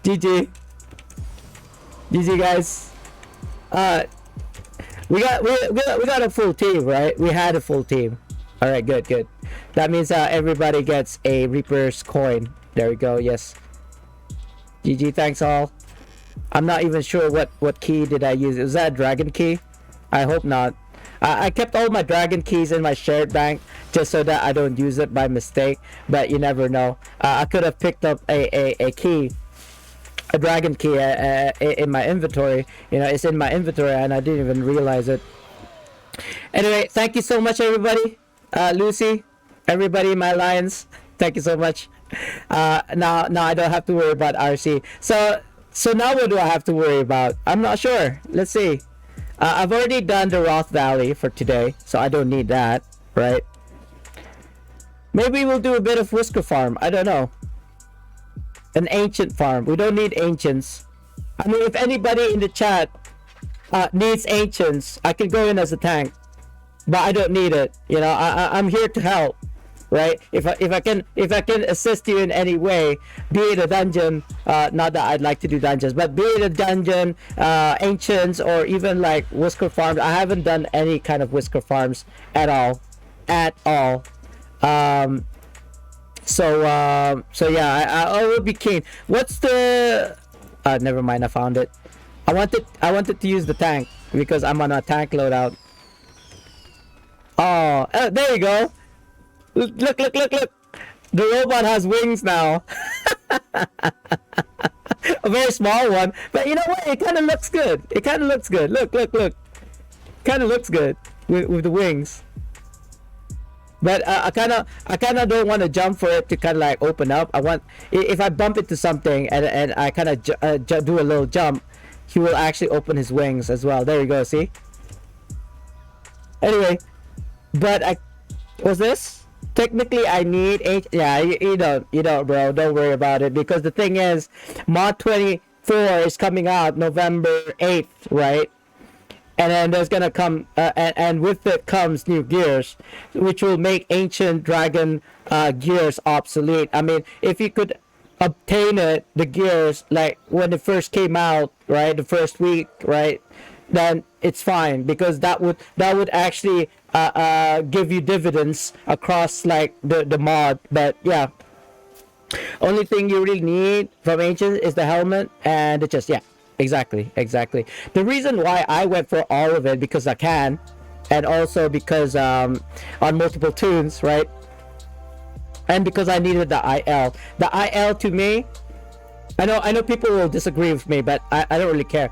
GG. GG, guys. We got a full team, right? We had a full team. All right, good, good. That means everybody gets a Reaper's coin. There we go. Yes. GG. Thanks all. I'm not even sure what key did I use. Was that a dragon key? I hope not. I kept all my dragon keys in my shared bank just so that I don't use it by mistake. But you never know. I could have picked up a key, a dragon key in my inventory. You know, it's in my inventory and I didn't even realize it. Anyway, thank you so much, everybody. Lucy, everybody in my alliance, thank you so much. Now I don't have to worry about RC. So now what do I have to worry about? I'm not sure. Let's see. I've already done the Roth Valley for today, so I don't need that, right? Maybe we'll do a bit of Whisker Farm. I don't know. An ancient farm. We don't need ancients. I mean, if anybody in the chat needs ancients, I can go in as a tank, but I don't need it. You know, I'm here to help, right? If I can assist you in any way, be it a dungeon, not that I'd like to do dungeons, but be it a dungeon, ancients, or even like Whisker Farms. I haven't done any kind of Whisker Farms at all. So yeah, I will be keen. What's the never mind, I found it. I wanted to use the tank because I'm on a tank loadout. Oh, there you go. Look. The robot has wings now. A very small one, but you know what? It kind of looks good. Look. Kind of looks good with the wings. But I kind of don't want to jump for it to kind of like open up. I want, if I bump into something and I kind of do a little jump, he will actually open his wings as well. There you go. See. Anyway, but was this? Technically, I need 8. Yeah, you don't, bro. Don't worry about it, because the thing is, Mod 24 is coming out November 8th, right? And then there's gonna come, and with it comes new gears, which will make ancient dragon gears obsolete. I mean, if you could obtain it, the gears, like when it first came out, right, the first week, right, then it's fine, because that would actually give you dividends across like the mod. But yeah, only thing you really need from ancient is the helmet and the chest. Yeah, exactly. The reason why I went for all of it, because I can, and also because on multiple tunes, right, and because I needed the IL. The IL to me, I know people will disagree with me, but I don't really care.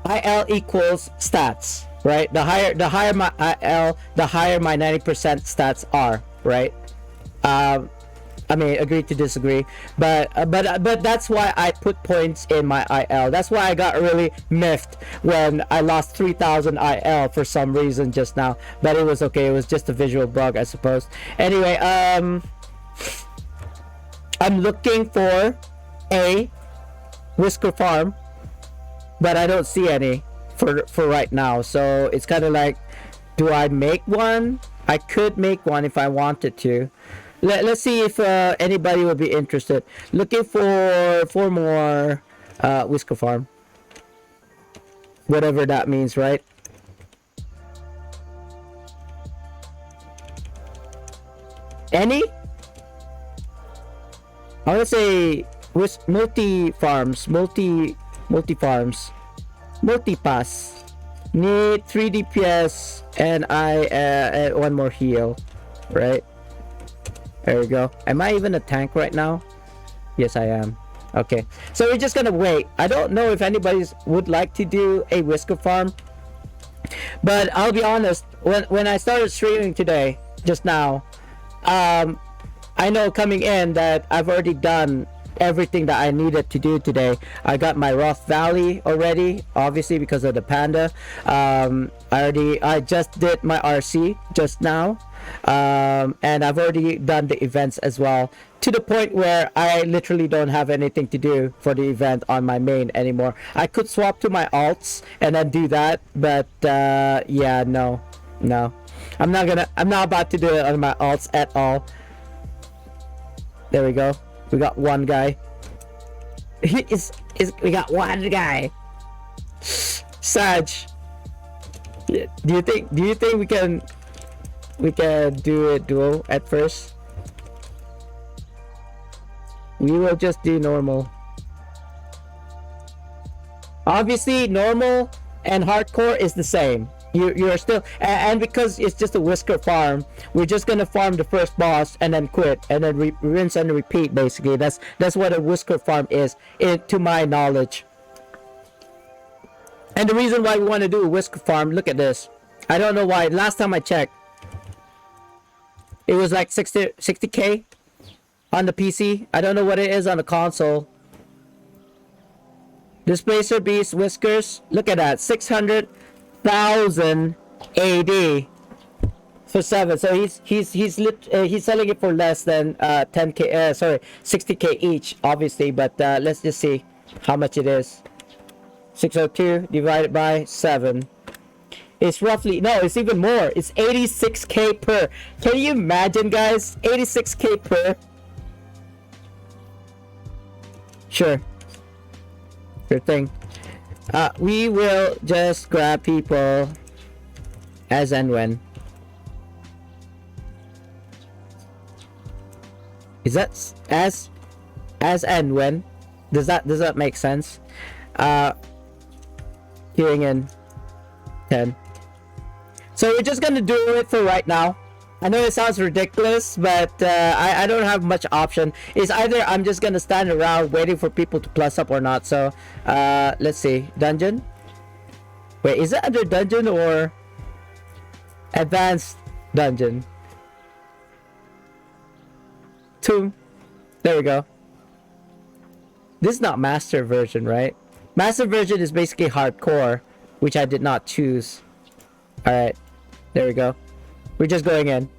IL equals stats, right? The higher my IL, the higher my 90% stats are, right? I mean, agree to disagree, but that's why I put points in my IL. That's why I got really miffed when I lost 3,000 IL for some reason just now. But it was okay. It was just a visual bug, I suppose. Anyway, I'm looking for a Whisker Farm, but I don't see any for right now. So it's kind of like, do I make one? I could make one if I wanted to. Let's see if anybody will be interested. Looking for 4 more Whisker Farm, whatever that means, right? Any? I want to say multi farms, multi pass. Need 3 DPS and I 1 more heal, right? There we go. Am I even a tank right now? Yes, I am. Okay, so we're just gonna wait. I don't know if anybody would like to do a Whisker Farm, but I'll be honest, when I started streaming today, just now, I know coming in that I've already done everything that I needed to do today. I got my Roth Valley already, obviously because of the panda. I just did my RC just now, and I've already done the events as well, to the point where I literally don't have anything to do for the event on my main anymore. I could swap to my alts and then do that, but yeah, no, I'm not about to do it on my alts at all. There we go. We got one guy. We got one guy. Sag. Do you think we can do a duo at first? We will just do normal. Obviously, normal and hardcore is the same. You're still, and because it's just a whisker farm, we're just gonna farm the first boss and then quit and then rinse and repeat. Basically, that's what a whisker farm is, to my knowledge. And the reason why we want to do a whisker farm, look at this. I don't know why. Last time I checked, it was like 60k on the PC. I don't know what it is on the console. Displacer Beast Whiskers. Look at that, 600,000 AD for 7. So he's selling it for less than 10k. Sorry, 60k each, obviously. But let's just see how much it is. 602 divided by 7. It's roughly, no, it's even more. It's 86k per. Can you imagine, guys? 86k per. Sure thing. We will just grab people as and when. Is that as and when? Does that make sense? Queuing in 10. So we're just gonna do it for right now. I know it sounds ridiculous, but I don't have much option. It's either I'm just gonna stand around waiting for people to plus up or not. So let's see. Dungeon. Wait, is it under dungeon or advanced dungeon? 2. There we go. This is not master version, right? Master version is basically hardcore, which I did not choose. Alright, there we go. We're just going in.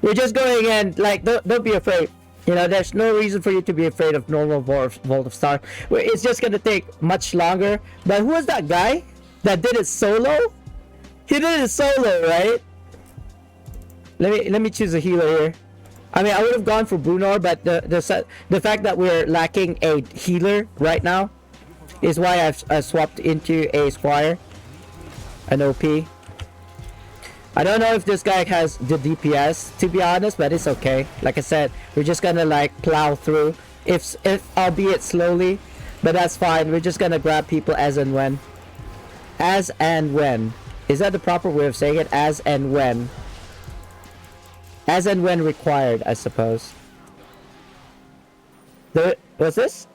We're just going in. Like, don't be afraid. You know, there's no reason for you to be afraid of normal Vault of Star. It's just gonna take much longer. But who was that guy that did it solo? He did it solo, right? Let me choose a healer here. I mean, I would have gone for Brunor, but the fact that we're lacking a healer right now is why I've swapped into a Squire, an OP. I don't know if this guy has the DPS, to be honest, but it's okay. Like I said, we're just gonna like plow through, if albeit slowly, but that's fine. We're just gonna grab people as and when. As and when. Is that the proper way of saying it? As and when. As and when required, I suppose. What's this?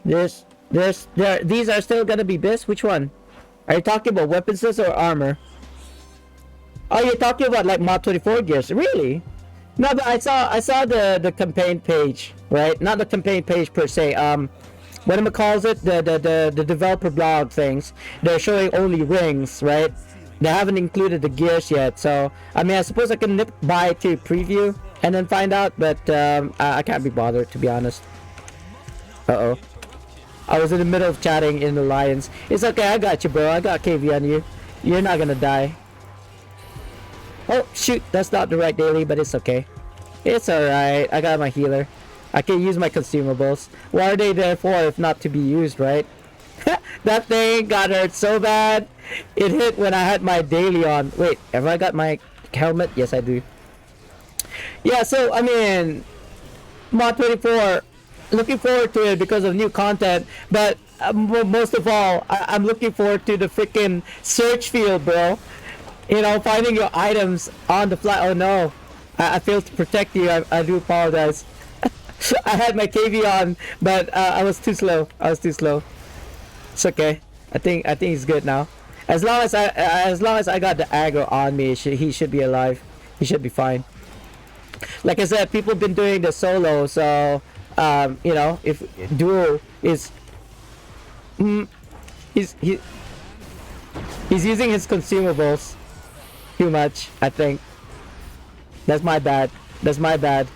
These are still gonna be this? Which one? Are you talking about weapons or armor? Oh, you're talking about like Mod 24 gears, really? No, but I saw the campaign page, right? Not the campaign page per se. What am I calls it? The developer blog things. They're showing only rings, right? They haven't included the gears yet. So I mean, I suppose I can nip by to preview and then find out, but I can't be bothered, to be honest. Uh-oh. I was in the middle of chatting in Alliance. It's okay, I got you, bro. I got KV on you. You're not gonna die. Oh, shoot. That's not the right daily, but it's okay. It's alright. I got my healer. I can use my consumables. What are they there for if not to be used, right? That thing got hurt so bad. It hit when I had my daily on. Wait, have I got my helmet? Yes, I do. Yeah, so, I mean, Mod 24... looking forward to it because of new content, but most of all, I'm looking forward to the freaking search field, bro. You know, finding your items on the fly. Oh no, I failed to protect you. I do apologize. I had my KV on, but I was too slow. It's okay. I think he's good now. As long as I got the aggro on me, he should be alive. He should be fine. Like I said, people have been doing the solo, so You know, if duo is he's using his consumables too much, I think. That's my bad. That's my bad.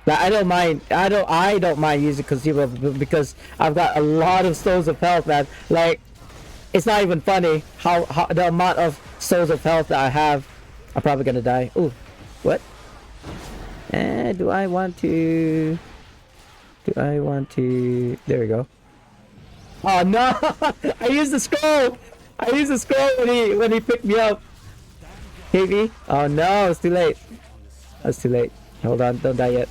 Like, I don't mind. I don't mind using consumables because I've got a lot of souls of health, man. Like, it's not even funny how the amount of souls of health that I have. I'm probably gonna die. Ooh, what? Do I want to? Do I want to? There we go. Oh no! I used the scroll. I used the scroll when he picked me up. KB. Oh no! It's too late. That's too late. Hold on, don't die yet.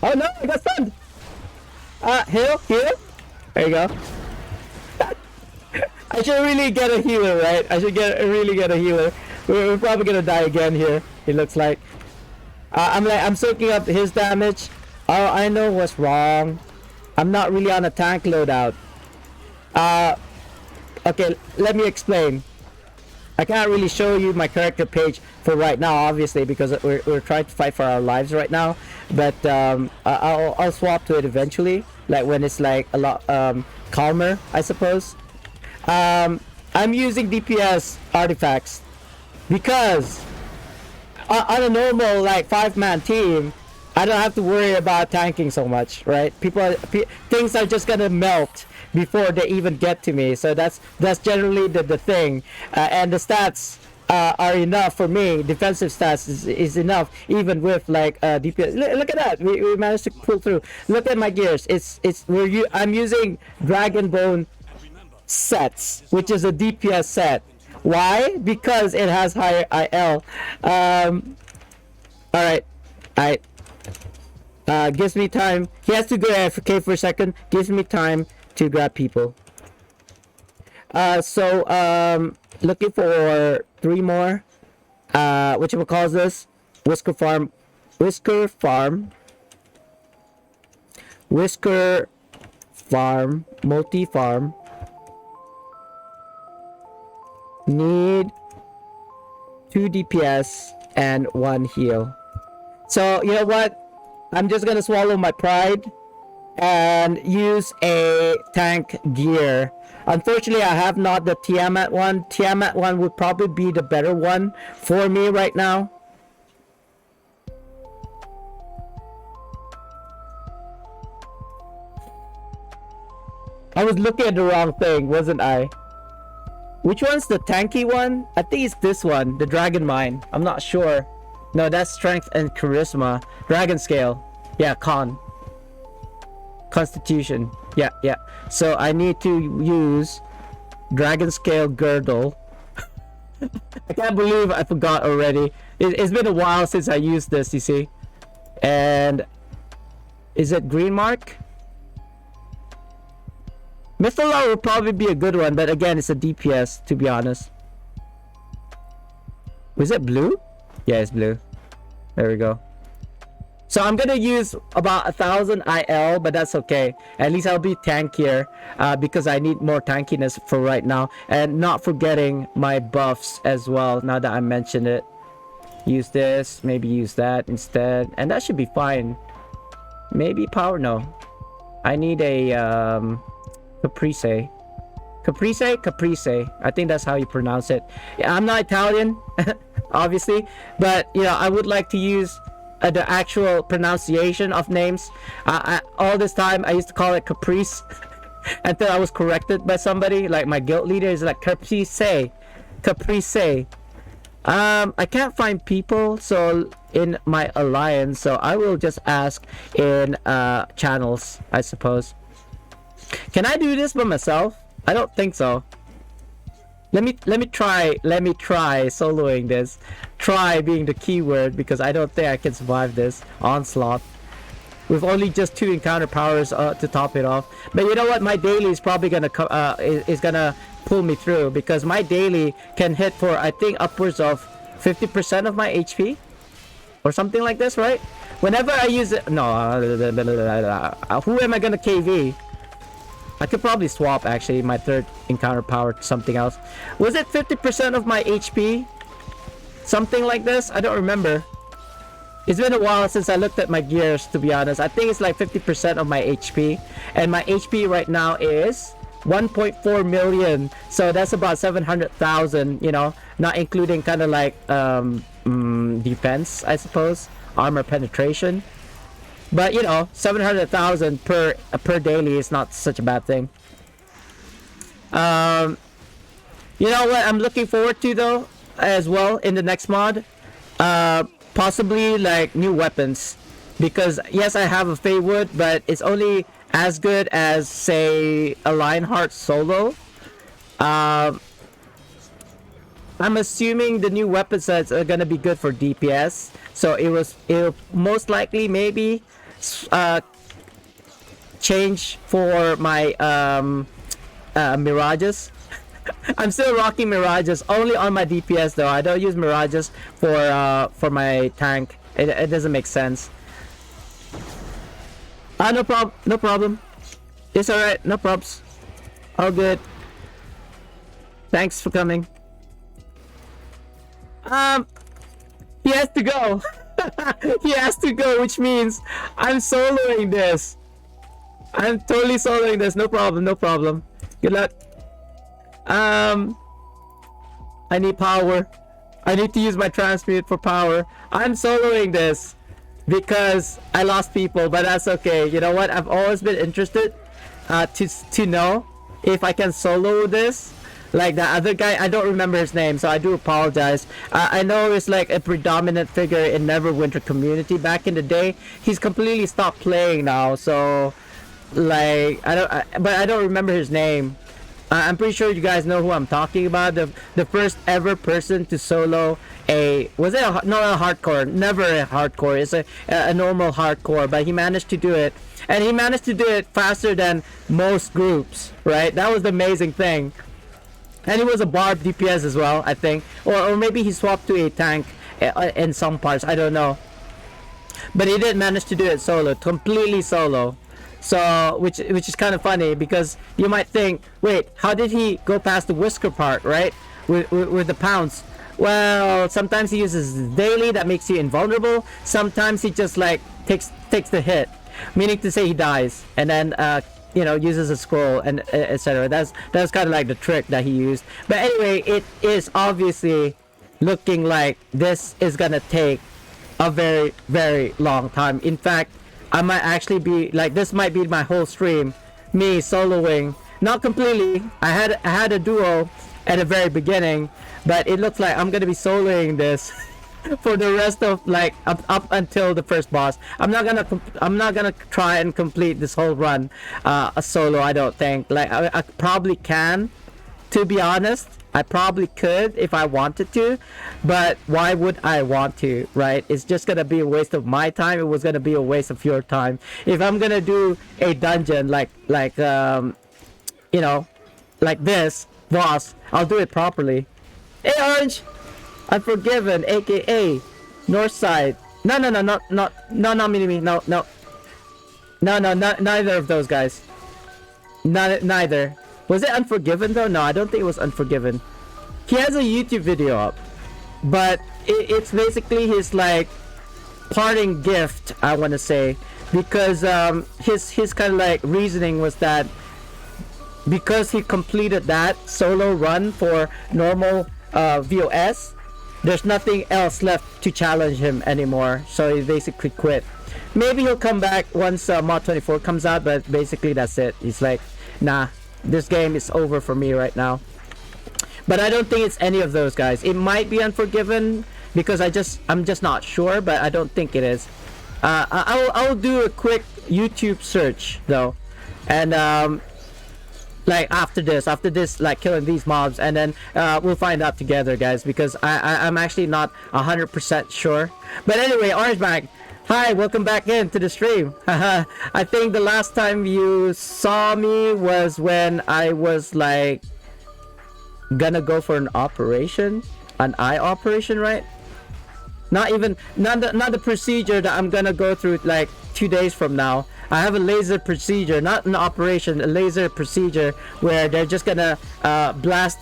Oh no! I got stunned. Heal. There you go. I should really get a healer, right? I should really get a healer. We're probably gonna die again here. It looks like. I'm soaking up his damage. Oh, I know what's wrong. I'm not really on a tank loadout. Okay, let me explain. I can't really show you my character page for right now, obviously, because we're trying to fight for our lives right now. But I'll swap to it eventually, like when it's like a lot calmer, I suppose. I'm using DPS artifacts because on a normal like 5-man team, I don't have to worry about tanking so much, right? Things are just gonna melt before they even get to me. So that's generally the thing, and the stats are enough for me. Defensive stats is enough, even with like DPS. Look at that, we managed to pull through. Look at my gears. I'm using Dragon Bone sets, which is a DPS set. Why? Because it has higher IL. Alright. Gives me time. He has to go AFK for a second. Gives me time to grab people. Looking for 3 more. Which one calls this? Whisker Farm, multi-farm. Need 2 DPS and 1 heal. So you know what? I'm just gonna swallow my pride and use a tank gear. Unfortunately, I have not the Tiamat one. Tiamat one would probably be the better one for me right now. I was looking at the wrong thing, wasn't I? Which one's the tanky one? I think it's this one, the Dragon Mine. I'm not sure. No, that's Strength and Charisma. Dragon Scale. Yeah, Constitution. Yeah. So I need to use Dragon Scale Girdle. I can't believe I forgot already. It's been a while since I used this, you see. And is it Green Mark? Mythallar will probably be a good one, but again, it's a DPS, to be honest. Was it blue? Yeah, it's blue. There we go. So I'm gonna use about 1,000 IL, but that's okay. At least I'll be tankier because I need more tankiness for right now. And not forgetting my buffs as well, now that I mentioned it. Use this, maybe use that instead. And that should be fine. Maybe power, no. I need a... Caprice. I think that's how you pronounce it. Yeah, I'm not Italian, obviously, but you know, I would like to use the actual pronunciation of names. All this time I used to call it Caprice until I was corrected by somebody, like my guild leader is like Caprice. I can't find people so in my alliance, so I will just ask in channels, I suppose. Can I do this by myself? I don't think so. Let me try soloing this. Try being the keyword, because I don't think I can survive this onslaught with only just 2 encounter powers to top it off. But you know what? My daily is probably gonna is gonna pull me through, because my daily can hit for I think upwards of 50% of my HP or something like this, right? Whenever I use it, no. Who am I gonna KV? I could probably swap actually my 3rd encounter power to something else. Was it 50% of my HP? Something like this? I don't remember. It's been a while since I looked at my gears, to be honest. I think it's like 50% of my HP. And my HP right now is 1.4 million. So that's about 700,000, you know, not including kind of like defense, I suppose, armor penetration. But you know, 700,000 per daily is not such a bad thing. You know what I'm looking forward to though, as well in the next mod, possibly like new weapons, because yes, I have a Feywood, but it's only as good as say a Lionheart solo. I'm assuming the new weapon sets are gonna be good for DPS, so it'll most likely maybe change for my Mirages. I'm still rocking Mirages only on my DPS though. I don't use Mirages for my tank. It doesn't make sense. No problem. No problem. It's alright. No probs. All good. Thanks for coming. He has to go. He has to go, which means I'm soloing this. I'm totally soloing this. No problem. No problem. Good luck. I need power. I need to use my transmute for power. I'm soloing this because I lost people, but that's okay. You know what? I've always been interested to know if I can solo this. Like the other guy, I don't remember his name, so I do apologize. I know it's like a predominant figure in Neverwinter community back in the day. He's completely stopped playing now, so like but I don't remember his name. I'm pretty sure you guys know who I'm talking about. The first ever person to solo was it not a hardcore, never a hardcore. It's a normal hardcore, but he managed to do it, and he managed to do it faster than most groups. Right? That was the amazing thing. And he was a barb DPS as well, I think, or maybe he swapped to a tank in some parts. I don't know, but he did manage to do it solo, completely solo. So which is kind of funny, because you might think, wait, how did he go past the whisker part, right? With the pounce. Well, sometimes he uses daily, that makes you invulnerable. Sometimes he just like takes the hit, meaning to say he dies, and then you know, uses a scroll and etc. That's kind of like the trick that he used. But anyway, it is obviously looking like this is gonna take a very, very long time. In fact, I might actually be like, this might be my whole stream, me soloing. Not completely. I had a duo at the very beginning, but it looks like I'm gonna be soloing this for the rest of like up until the first boss. I'm not gonna try and complete this whole run a solo. I don't think. Like I probably can, to be honest. I probably could if I wanted to, but why would I want to, right? It's just gonna be a waste of my time. It was gonna be a waste of your time. If I'm gonna do a dungeon like you know, like this boss, I'll do it properly. Hey Orange, Unforgiven, aka Northside. No, not me. No, neither of those guys. Neither. Was it Unforgiven though? No, I don't think it was Unforgiven. He has a YouTube video up, but it's basically his like parting gift, I want to say, because his kind of like reasoning was that because he completed that solo run for normal VOS, there's nothing else left to challenge him anymore, so he basically quit. Maybe he'll come back once mod 24 comes out, but basically that's it. He's like, nah, this game is over for me right now. But I don't think it's any of those guys. It might be Unforgiven, because I'm just not sure, but I don't think it is. I'll do a quick YouTube search though, and like after this like killing these mobs, and then we'll find out together, guys, because I'm actually not 100% sure. But anyway, Orangeback, hi, welcome back into the stream. I think the last time you saw me was when I was like gonna go for an operation, an eye operation, right? Not the procedure that I'm gonna go through like 2 days from now. I have a laser procedure, not an operation, a laser procedure where they're just gonna blast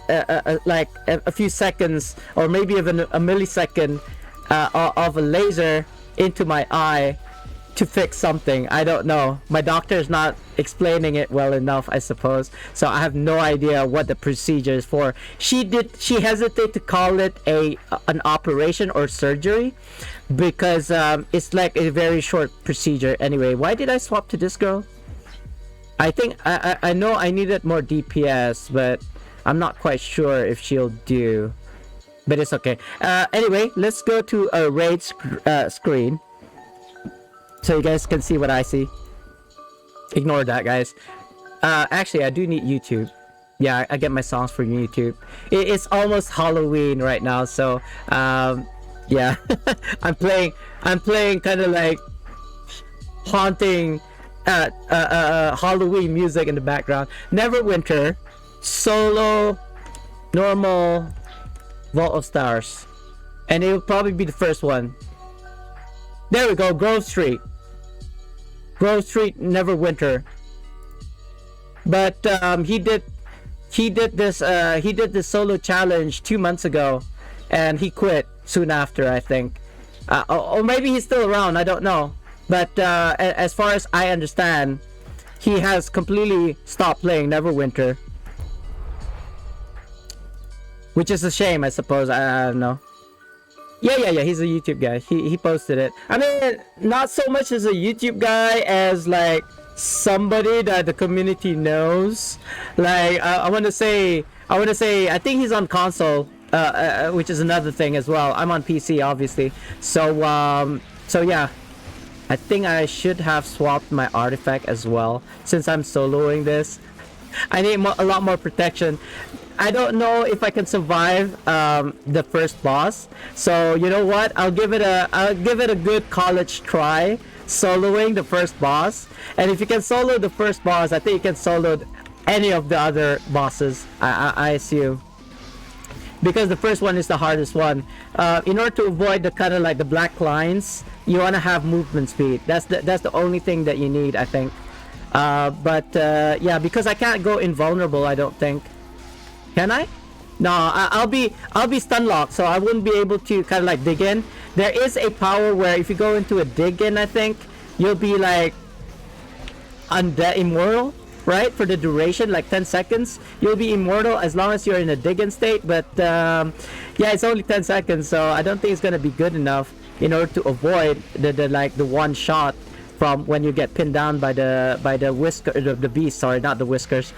like a few seconds or maybe even a millisecond of a laser into my eye to fix something. I don't know. My doctor is not explaining it well enough, I suppose. So I have no idea what the procedure is for. She hesitated to call it an operation or surgery because it's like a very short procedure. Anyway, why did I swap to this girl? I think I know I needed more DPS, but I'm not quite sure if she'll do. But it's okay. Anyway, let's go to a raid screen so you guys can see what I see. Ignore that, guys. Actually, I do need YouTube. Yeah, I get my songs from YouTube. It's almost Halloween right now, so yeah. I'm playing kind of like haunting Halloween music in the background. Neverwinter, solo, normal, Vault of Stars, and it will probably be the first one. There we go. Grove Street, Neverwinter. But he did this solo challenge 2 months ago, and he quit soon after, I think. Or maybe he's still around, I don't know. But as far as I understand, he has completely stopped playing Neverwinter, which is a shame, I suppose. I don't know. Yeah, he's a YouTube guy. He posted it. I mean, not so much as a YouTube guy as like somebody that the community knows. Like I want to say I think he's on console, which is another thing as well. I'm on PC, obviously. So yeah, I think I should have swapped my artifact as well since I'm soloing this. I need a lot more protection. I don't know if I can survive the first boss. So you know what? I'll give it a good college try, soloing the first boss. And if you can solo the first boss, I think you can solo any of the other bosses. I assume, because the first one is the hardest one. In order to avoid the kind of like the black lines, you want to have movement speed. That's the only thing that you need, I think. But yeah, because I can't go invulnerable, I don't think. Can I? No, I'll be stun locked, so I wouldn't be able to kind of like dig in. There is a power where if you go into a dig in, I think you'll be like undead immortal, right? For the duration, like 10 seconds, you'll be immortal as long as you're in a dig in state. But yeah, it's only 10 seconds, so I don't think it's gonna be good enough in order to avoid the one shot from when you get pinned down by the whisker, the beast. Sorry, not the whiskers.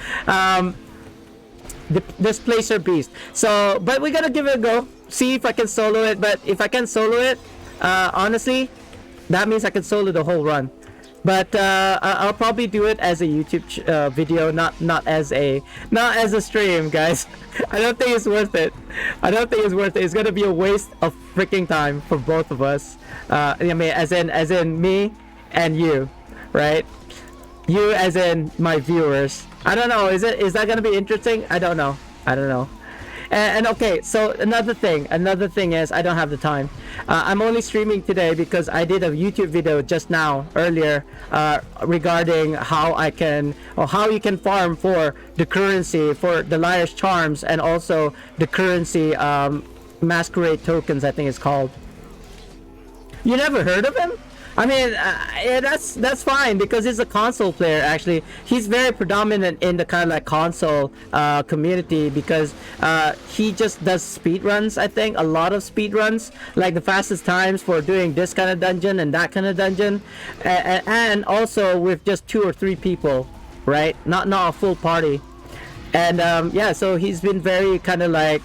The Displacer Beast. So, but we gotta give it a go. See if I can solo it. But if I can solo it, honestly, that means I can solo the whole run. But I'll probably do it as a YouTube video, not as a stream, guys. I don't think it's worth it. It's gonna be a waste of freaking time for both of us. I mean, as in me and you, right? You as in my viewers. I don't know. Is that gonna be interesting? I don't know. And okay, so another thing is I don't have the time. I'm only streaming today because I did a YouTube video just now earlier regarding how you can farm for the currency for the Liar's Charms, and also the currency masquerade tokens, I think it's called. You never heard of him? I mean, yeah, that's fine because he's a console player. Actually, he's very predominant in the kind of like console community because he just does speed runs. I think a lot of speed runs, like the fastest times for doing this kind of dungeon and that kind of dungeon, and also with just 2 or 3 people, right? Not a full party. And yeah, so he's been very kind of like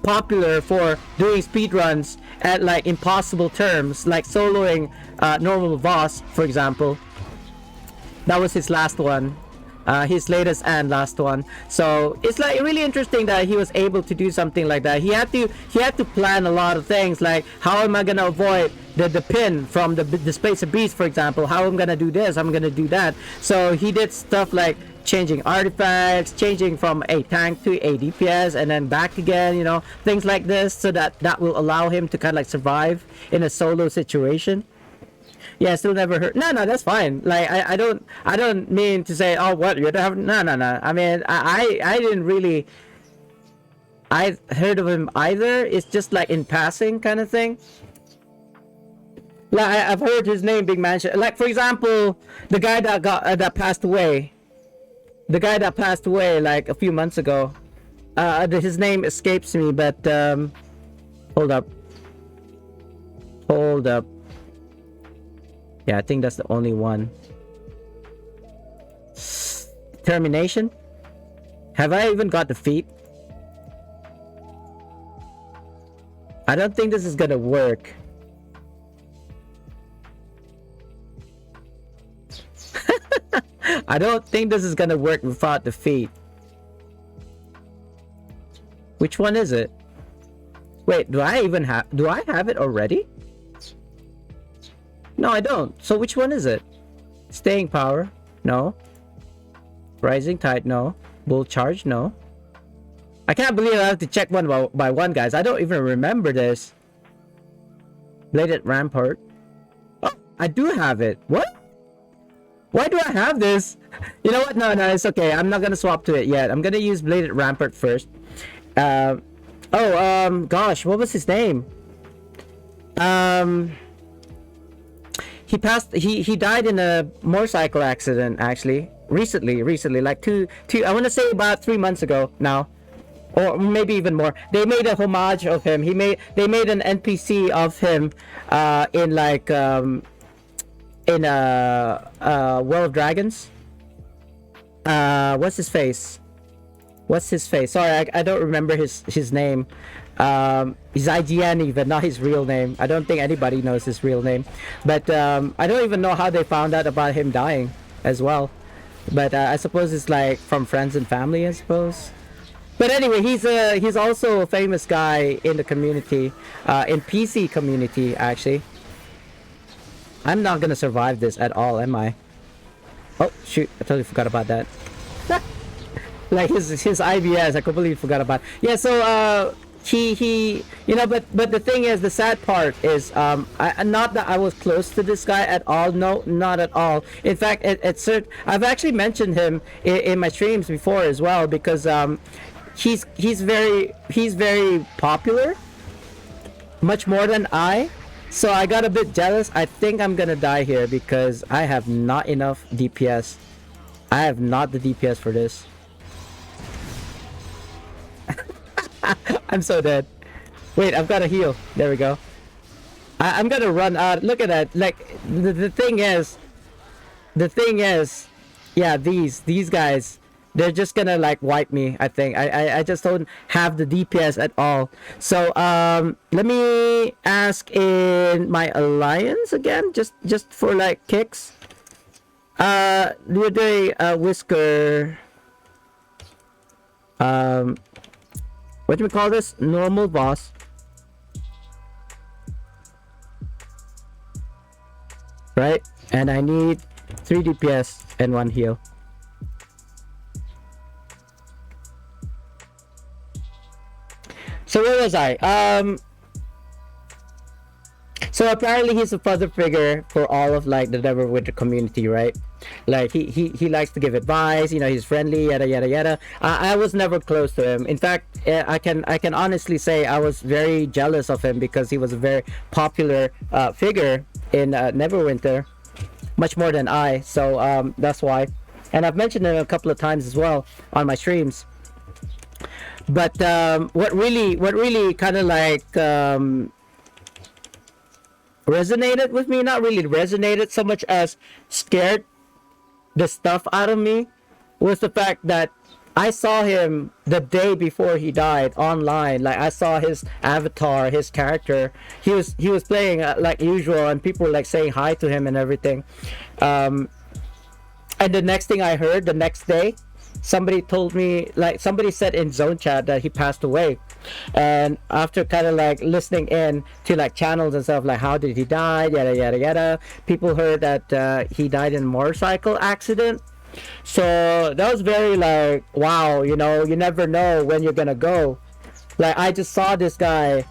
popular for doing speed runs at like impossible terms, like soloing normal boss, for example. That was his last one, his latest and last one. So it's like really interesting that he was able to do something like that. He had to plan a lot of things, like how am I gonna avoid the pin from the Space of Beast, for example. How I'm gonna do this, I'm gonna do that. So he did stuff like changing artifacts, changing from a tank to a DPS, and then back again, you know, things like this, so that will allow him to kind of like survive in a solo situation. Yeah, still never heard. No, that's fine. Like I don't mean to say, oh, what, you don't have. No. I mean, I didn't really. I heard of him either. It's just like in passing kind of thing. Like I've heard his name being mentioned. Like for example, the guy that got that passed away. The guy that passed away like a few months ago. His name escapes me, but hold up. Hold up. Yeah, I think that's the only one. Termination? Have I even got the feat? I don't think this is gonna work. I don't think this is gonna work without the feat. Which one is it? Wait, do I have it already? No, I don't. So which one is it? Staying power? No. Rising tide? No. Bull charge? No. I can't believe I have to check one by one, guys. I don't even remember this. Bladed rampart. Oh, I do have it. What? Why do I have this? You know what? No, it's okay. I'm not gonna swap to it yet. I'm gonna use bladed rampart first. Gosh, what was his name? He passed. He died in a motorcycle accident. Actually, recently, like two. I want to say about 3 months ago now, or maybe even more. They made a homage of him. They made an NPC of him, in like in World of Dragons. What's his face? Sorry, I don't remember his name. His IGN even, not his real name. I don't think anybody knows his real name. But I don't even know how they found out about him dying as well. But I suppose it's like from friends and family, I suppose. But anyway, he's also a famous guy in the community, in PC community actually. I'm not gonna survive this at all, am I? Oh shoot! I totally forgot about that. Like his IBS, I completely forgot about. Yeah, so he you know, but the thing is, the sad part is not that I was close to this guy at all. No, not at all. In fact, I've actually mentioned him in my streams before as well, because he's very popular, much more than I. So I got a bit jealous. I think I'm gonna die here because I have not enough DPS. I have not the DPS for this. I'm so dead. Wait, I've got to heal. There we go. I'm gonna run out. Look at that. Like the thing is, yeah, these guys, they're just gonna like wipe me. I think I just don't have the DPS at all. So let me ask in my alliance again, just for like kicks. Do they Whisker? What do we call this? Normal boss. Right? And I need 3 DPS and 1 heal. So where was I? So apparently he's a father figure for all of like the Neverwinter community, right? Like he likes to give advice, you know, he's friendly, yada yada yada. I was never close to him. In fact, I can honestly say I was very jealous of him because he was a very popular figure in Neverwinter, much more than I. So that's why. And I've mentioned him a couple of times as well on my streams. But what really kind of like resonated with me, not really resonated so much as scared the stuff out of me, was the fact that I saw him the day before he died online. Like I saw his avatar, his character. He was playing like usual, and people were like saying hi to him and everything. And the next thing I heard, the next day, somebody told me, like somebody said in zone chat that he passed away. And after kind of like listening in to like channels and stuff, like how did he die, yada yada yada, people heard that he died in a motorcycle accident. So that was very like, wow, you know, you never know when you're gonna go. Like I just saw this guy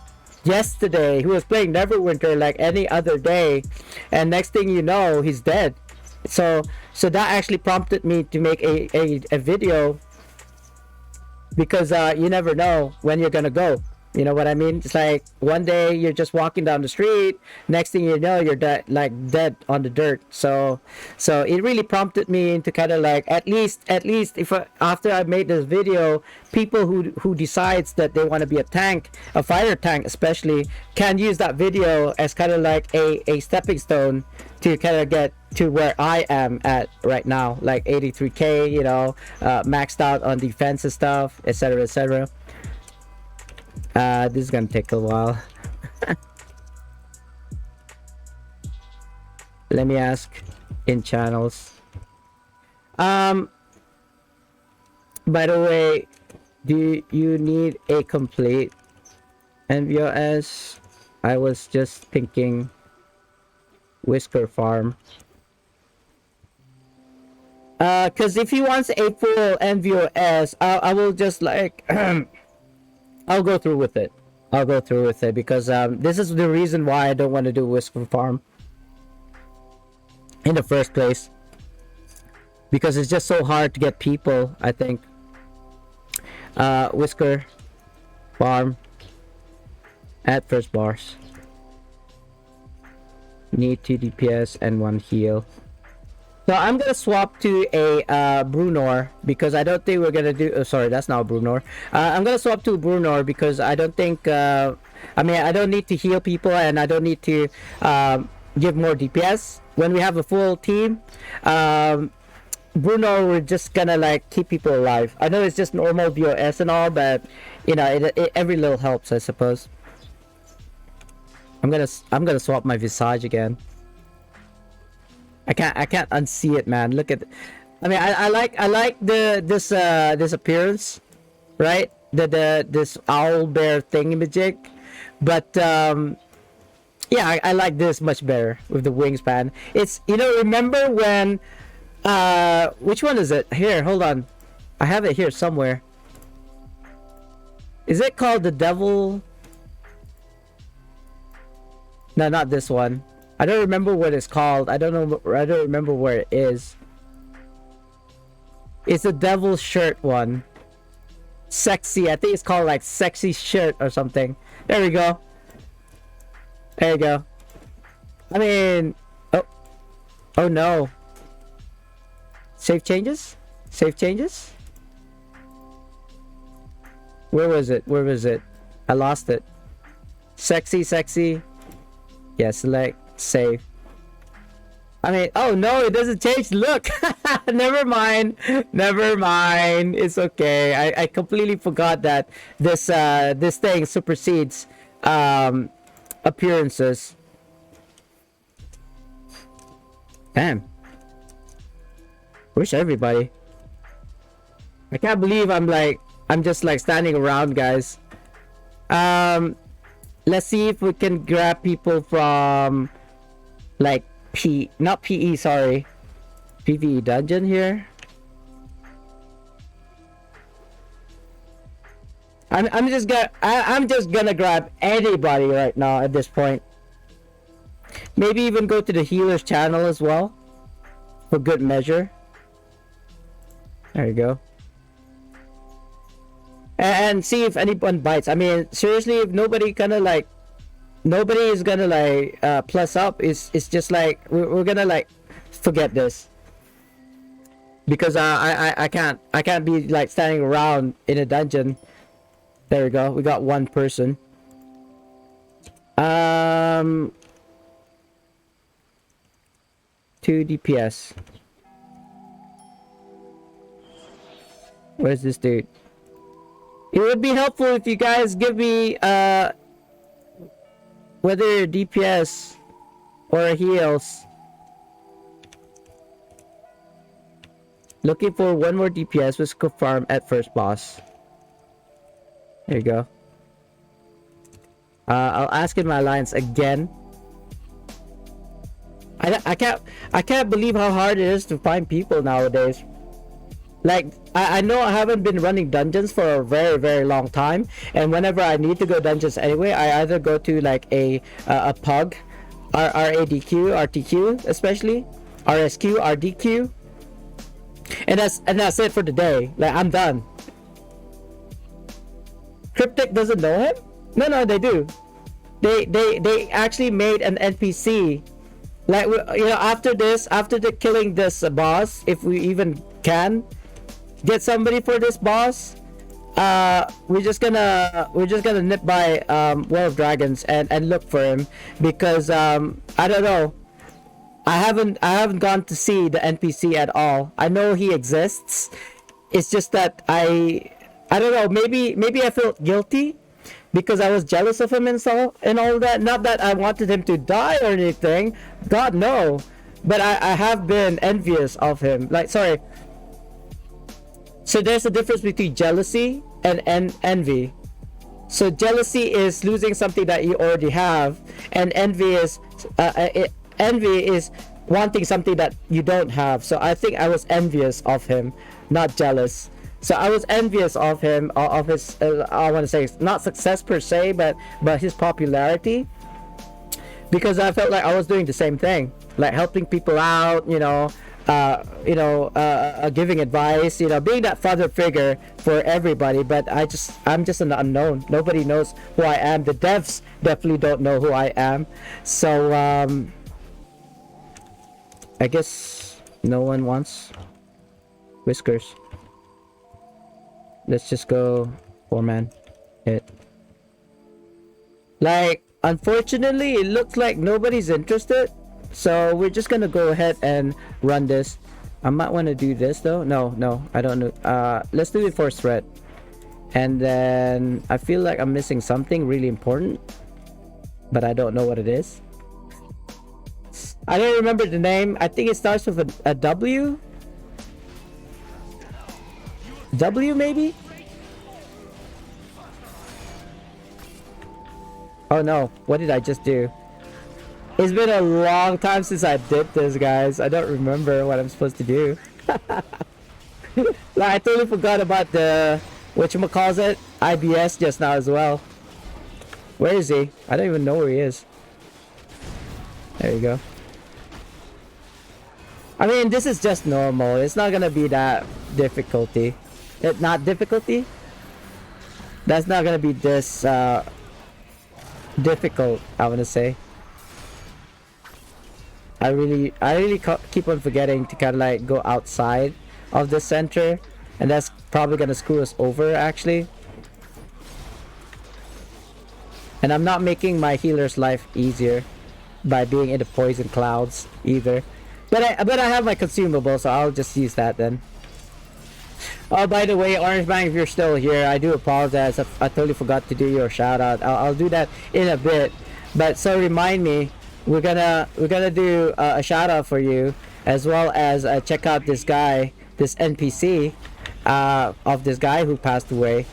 yesterday who was playing Neverwinter like any other day, and next thing you know, he's dead. So that actually prompted me to make a video, because you never know when you're gonna go. You know what I mean? It's like one day you're just walking down the street, next thing you know you're dead on the dirt. So it really prompted me to kind of like at least if after I made this video, people who decides that they want to be a tank, a fighter tank especially, can use that video as kind of like a stepping stone to kind of get to where I am at right now, like 83k, you know, maxed out on defense and stuff, etc., etc. This is gonna take a while. Let me ask in channels. By the way, do you need a complete NVOS? I was just thinking Whisker Farm. Cause if he wants a full NVOS, I will just like I'll go through with it. I'll go through with it because this is the reason why I don't want to do Whisker Farm in the first place. Because it's just so hard to get people, I think. Whisker Farm at first bars. Need 2 DPS and 1 heal. So I'm gonna swap to a Brunor because I don't think we're gonna do. Oh, sorry, that's not Brunor. I'm gonna swap to Brunor because I don't think. I mean, I don't need to heal people and I don't need to give more DPS when we have a full team. Brunor, we're just gonna like keep people alive. I know it's just normal VOS and all, but you know, every little helps, I suppose. I'm gonna swap my visage again. I can't unsee it, man. Look at, I mean, I like this appearance, right? This owl bear thingamajig, but yeah, I like this much better with the wingspan. It's, you know, remember when which one is it? Here, hold on, I have it here somewhere. Is it called the devil? No, not this one. I don't remember what it's called. I don't know. I don't remember where it is. It's the devil shirt one. Sexy. I think it's called like sexy shirt or something. There we go. There you go. I mean, oh no. Save changes? Save changes? Where was it? Where was it? I lost it. Sexy, sexy. Yeah, select. Save. I mean, oh no, it doesn't change. Look. Never mind. Never mind. It's okay. I completely forgot that this thing supersedes appearances. Damn. Where's everybody? I can't believe I'm just like standing around, guys. Let's see if we can grab people from like not PE, sorry, PvE dungeon here. I'm just gonna grab anybody right now at this point. Maybe even go to the healer's channel as well, for good measure. There you go. And see if anyone bites. I mean, seriously, if nobody nobody is gonna like plus up, it's just like we're gonna like forget this, because I can't be like standing around in a dungeon. There we go. We got one person. 2 DPS. Where's this dude? It would be helpful if you guys give me whether DPS or heals. Looking for one more DPS with farm at first boss. There you go. I'll ask in my alliance again. I can't believe how hard it is to find people nowadays. Like, I know I haven't been running dungeons for a very, very long time, and whenever I need to go dungeons anyway, I either go to like a pug, RADQ, RTQ especially, RSQ, RDQ, and that's it for the day. Like, I'm done. Cryptic doesn't know him? No, no, they do. They actually made an NPC. Like, you know, after this, after the killing this boss, if we even can get somebody for this boss, we're just gonna nip by Well of Dragons and look for him, because I don't know. I haven't gone to see the NPC at all. I know he exists. It's just that I don't know. Maybe I felt guilty because I was jealous of him and all that. Not that I wanted him to die or anything. God no. But I have been envious of him. Like, sorry. So there's a difference between jealousy and envy. So jealousy is losing something that you already have, and envy is wanting something that you don't have. So I think I was envious of him, not jealous. So I was envious of him, of his I want to say not success per se, but his popularity, because I felt like I was doing the same thing, like helping people out, giving advice, being that father figure for everybody. But I'm just an unknown. Nobody knows who I am. The devs definitely don't know who I am. So I guess no one wants Whiskers. Let's just go 4-man hit. Like, unfortunately, it looks like nobody's interested. So we're just gonna go ahead and run this. I might want to do this though. No, I don't know. Let's do it for threat. And then I feel like I'm missing something really important, but I don't know what it is. I don't remember the name. I think it starts with a W. W maybe? Oh no, what did I just do? It's been a long time since I did this, guys. I don't remember what I'm supposed to do. Like, I totally forgot about the whatchamacallit, IBS just now as well. Where is he? I don't even know where he is. There you go. I mean, this is just normal. It's not gonna be that difficulty. Not difficulty? That's not gonna be this difficult, I wanna say. I really keep on forgetting to kind of like go outside of the center, and that's probably gonna screw us over actually. And I'm not making my healer's life easier by being in the poison clouds either. But I have my consumable, so I'll just use that then. Oh, by the way, Orange Bang, if you're still here, I do apologize. I totally forgot to do your shout out. I'll do that in a bit. But so remind me, we're gonna do a shout out for you, as well as check out this guy, this NPC of this guy who passed away,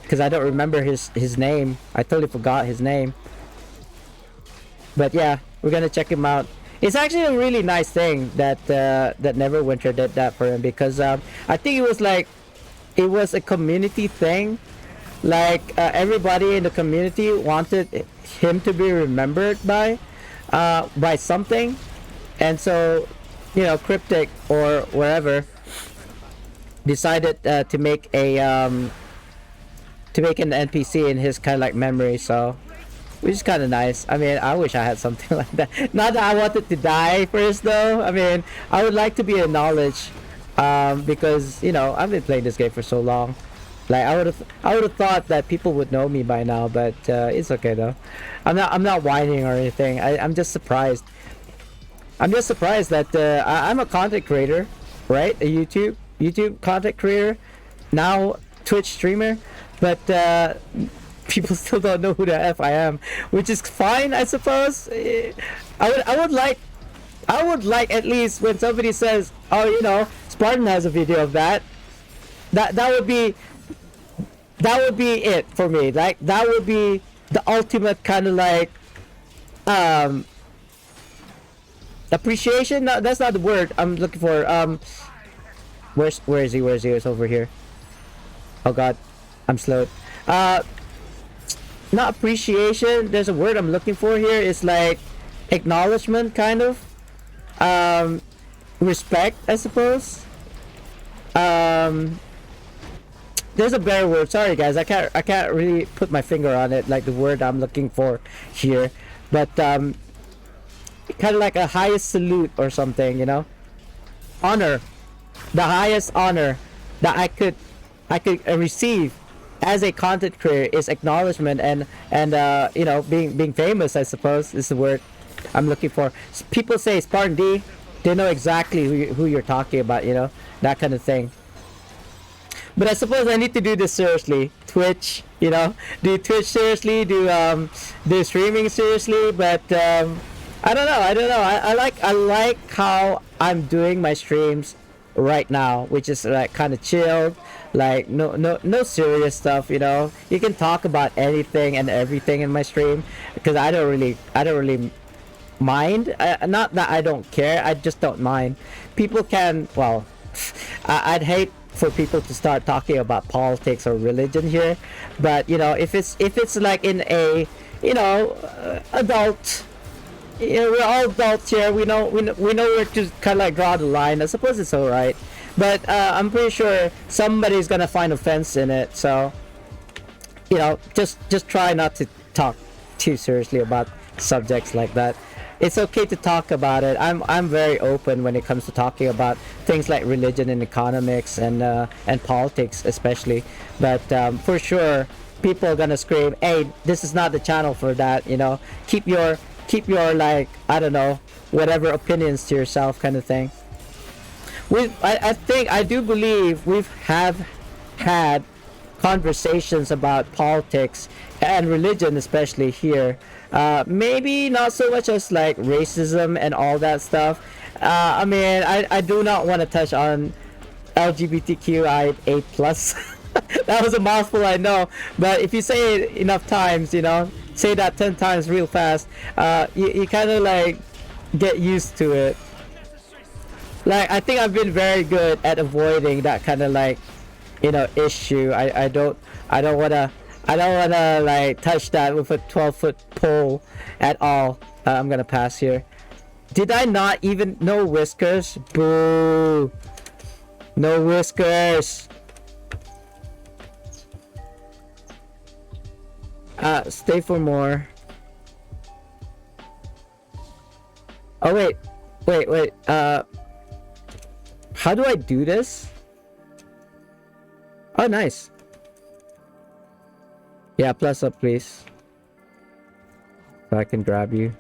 because I don't remember his name. I totally forgot his name. But yeah, we're gonna check him out. It's actually a really nice thing that Neverwinter did that for him, because I think it was a community thing. Like, everybody in the community wanted him to be remembered by something, and so Cryptic or wherever decided to make an NPC in his kind of like memory. So, which is kind of nice. I mean, I wish I had something like that. Not that I wanted to die first, though. I mean, I would like to be acknowledged, because I've been playing this game for so long. Like, I would have thought that people would know me by now, but it's okay though. I'm not whining or anything. I'm just surprised. I'm just surprised that I'm a content creator, right? A YouTube content creator, now Twitch streamer, but people still don't know who the F I am, which is fine, I suppose. I would like at least when somebody says, oh, Spartan has a video of that. That would be it for me. Like, that would be the ultimate kind of like appreciation. No, that's not the word I'm looking for. Where is he? It's over here. Oh god, I'm slowed. Not appreciation. There's a word I'm looking for here. It's like acknowledgement, kind of. Respect, I suppose. there's a better word. Sorry guys, I can't really put my finger on it, like the word I'm looking for here, but kind of like a highest salute or something, you know, honor, the highest honor that I could receive as a content creator is acknowledgement and you know, being famous, I suppose is the word I'm looking for. People say SpartanDee, they know exactly who you're talking about, you know, that kind of thing. But I suppose I need to do this seriously. Twitch, you know, do Twitch seriously, do streaming seriously. But I don't know. I like how I'm doing my streams right now, which is like kind of chilled, like no serious stuff. You know, you can talk about anything and everything in my stream because I don't really mind. Not that I don't care, I just don't mind. People can, well, I'd hate for people to start talking about politics or religion here, but you know, if it's like in a, you know, adult, you know, we're all adults here, we know where to kind of like draw the line. I suppose it's all right, but I'm pretty sure somebody's gonna find offense in it, so you know, just try not to talk too seriously about subjects like that. It's okay to talk about it. I'm very open when it comes to talking about things like religion and economics and politics especially. But for sure, people are gonna scream, "Hey, this is not the channel for that." You know, keep your like, I don't know, whatever opinions to yourself, kind of thing. I do believe we've have had conversations about politics and religion, especially here. Maybe not so much as like racism and all that stuff. I mean, I do not want to touch on LGBTQIA plus. That was a mouthful, I know, but if you say it enough times, you know, say that 10 times real fast, you kind of like get used to it. Like, I think I've been very good at avoiding that kind of like, you know, issue. I don't wanna like touch that with a 12-foot pole at all. I'm gonna pass here. Did I not even, no whiskers? Boo! No whiskers. Stay for more. Oh wait. How do I do this? Oh, nice. Yeah, plus up, please. So I can grab you.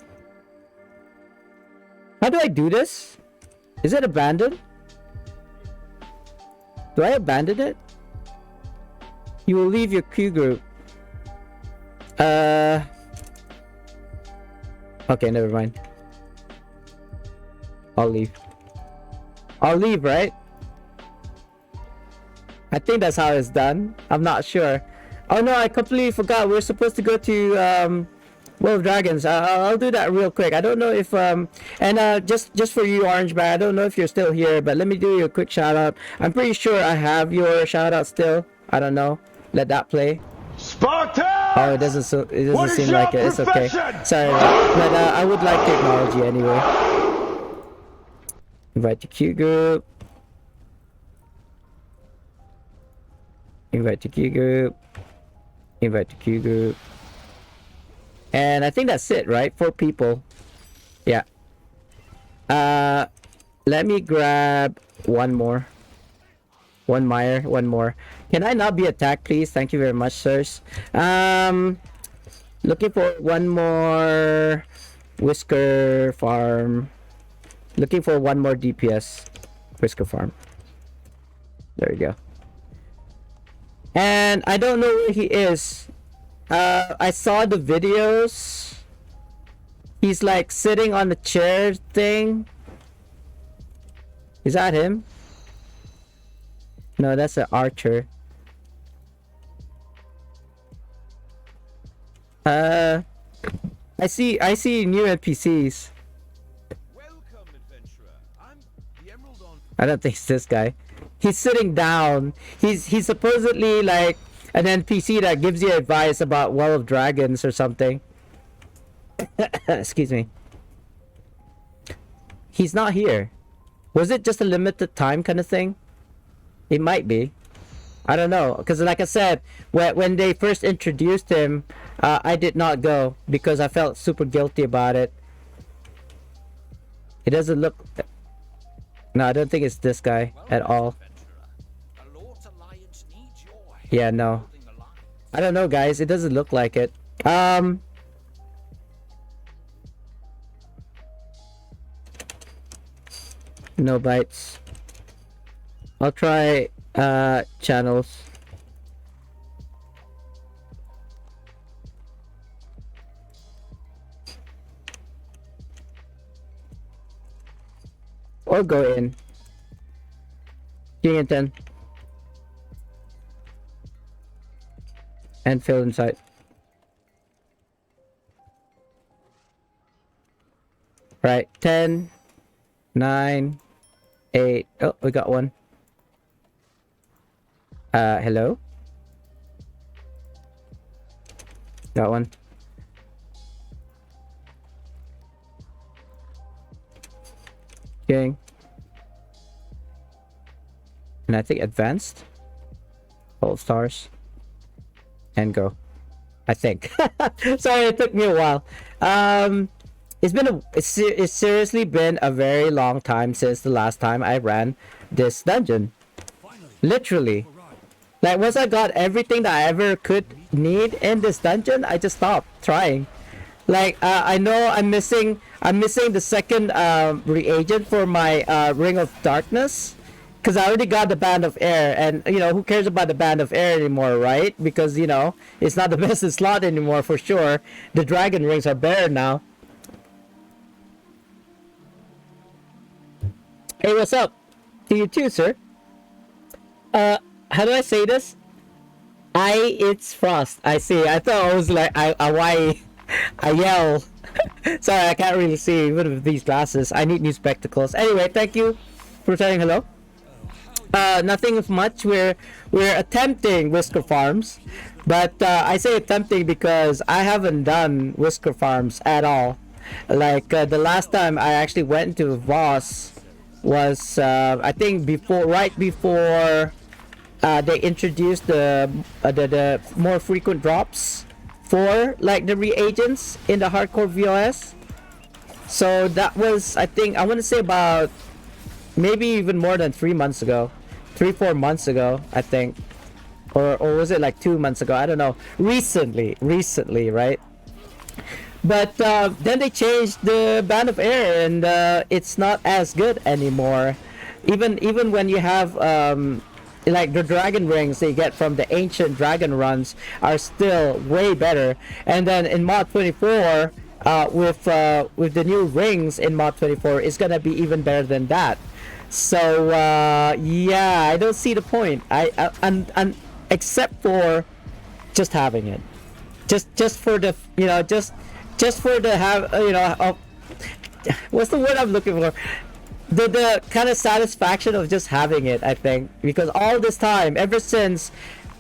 How do I do this? Is it abandoned? Do I abandon it? You will leave your queue group. Okay, never mind. I'll leave. I'll leave, right? I think that's how it's done. I'm not sure. Oh no, I completely forgot. We're supposed to go to World of Dragons. I'll do that real quick. I don't know if just for you, Orange Bear, I don't know if you're still here, but let me do you a quick shout out. I'm pretty sure I have your shout out still. I don't know. Let that play. Spartan! Oh, it doesn't seem like it. It's okay. Sorry, but I would like to acknowledge you anyway. Invite to queue group. Invite to queue group. Invite to queue group. And I think that's it, right? 4 people. Yeah. Let me grab one more. One Meyer, one more. Can I not be attacked, please? Thank you very much, sirs. Looking for one more Whisker Farm. Looking for one more DPS Whisker Farm. There you go. And I don't know where he is. I saw the videos. He's like sitting on the chair thing. Is that him? No, that's an archer. I see new NPCs. Welcome, adventurer. I'm the Emerald on. I don't think it's this guy. He's sitting down. He's supposedly like an NPC that gives you advice about Well of Dragons or something. Excuse me. He's not here. Was it just a limited time kind of thing? It might be. I don't know, because like I said, when they first introduced him, I did not go because I felt super guilty about it. It doesn't look. No, I don't think it's this guy at all. Yeah, no. I don't know, guys. It doesn't look like it. No bites. I'll try channels. Or go in. King and 10. And fill inside. Right, 10, 9, 8. Oh, we got one. Hello? Got one. King. And I think advanced. All stars. And go. I think. Sorry, it took me a while. It's seriously been a very long time since the last time I ran this dungeon. Literally. Like once I got everything that I ever could need in this dungeon, I just stopped trying. Like I know I'm missing the second reagent for my Ring of Darkness. Because I already got the Band of Air, and you know, who cares about the Band of Air anymore, right? Because you know, it's not the best in slot anymore for sure. The Dragon Rings are better now. Hey, what's up? To you too, sir. How do I say this? It's Frost. I see. I thought I was like I yell. Sorry, I can't really see even with these glasses. I need new spectacles. Anyway, thank you for saying hello. Nothing much. We're attempting Whisker Farms, but I say attempting because I haven't done Whisker Farms at all. Like the last time I actually went to Voss was I think right before they introduced the more frequent drops for like the reagents in the hardcore VOS. So that was, I think, I want to say about maybe even more than 3 months ago. 3-4 months ago, I think. Or was it like 2 months ago? I don't know. Recently, right? But then they changed the Band of Air, and it's not as good anymore. Even when you have like the dragon rings they get from the ancient dragon runs are still way better. And then in mod 24, with the new rings in mod 24, it's gonna be even better than that. So yeah, I don't see the point. And except for just having it, just for the just for the have what's the word I'm looking for? The kind of satisfaction of just having it, I think, because all this time, ever since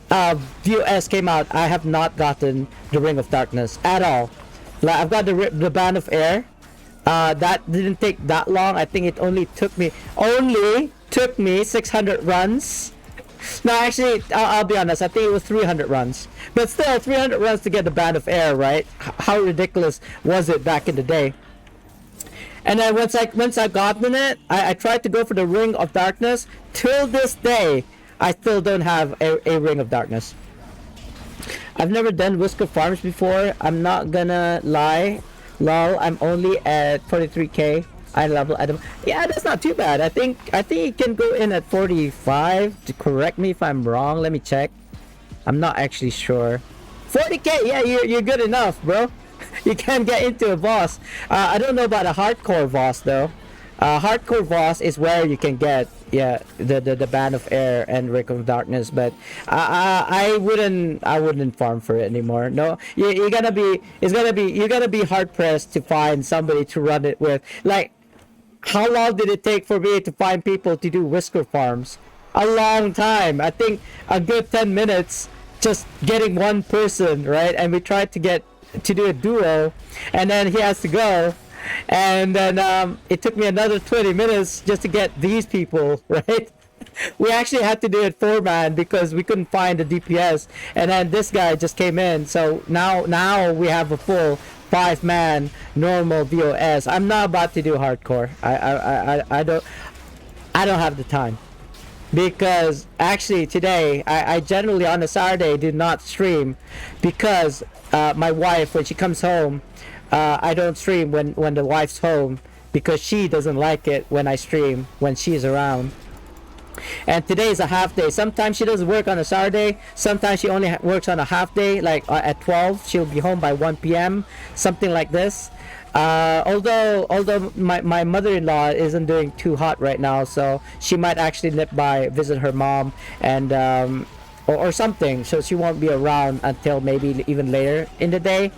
VOS came out, I have not gotten the Ring of Darkness at all. Like I've got the Band of Air. That didn't take that long. I think it only took me 600 runs. No, actually, I'll be honest. I think it was 300 runs. But still, 300 runs to get the Band of Air, right? How ridiculous was it back in the day? And then once I gotten it, I tried to go for the Ring of Darkness. Till this day, I still don't have a Ring of Darkness. I've never done Whisker Farms before. I'm not gonna lie. Lol, I'm only at 43k. I level item. Yeah, that's not too bad. I think it can go in at 45. To correct me if I'm wrong. Let me check. I'm not actually sure. 40k. Yeah, you're good enough, bro. You can get into a boss. I don't know about a hardcore boss though. Hardcore boss is where you can get the Band of Air and Ring of Darkness, but I wouldn't farm for it anymore. No, you're gonna be hard pressed to find somebody to run it with. Like, how long did it take for me to find people to do Whisker Farms? A long time. I think a good 10 minutes just getting one person, right? And we tried to do a duo, and then he has to go, and then it took me another 20 minutes just to get these people, right? We actually had to do it 4-man because we couldn't find the DPS, and then this guy just came in. So now we have a full 5-man normal VOS. I'm not about to do hardcore. I don't have the time, because actually today I generally on a Saturday do not stream, because my wife, when she comes home, I don't stream when the wife's home, because she doesn't like it when I stream when she's around. And today is a half day. Sometimes she doesn't work on a Saturday. Sometimes she only works on a half day, like at 12. She'll be home by 1 p.m. Something like this. Although my mother-in-law isn't doing too hot right now, so she might actually nip by, visit her mom, and or something. So she won't be around until maybe even later in the day.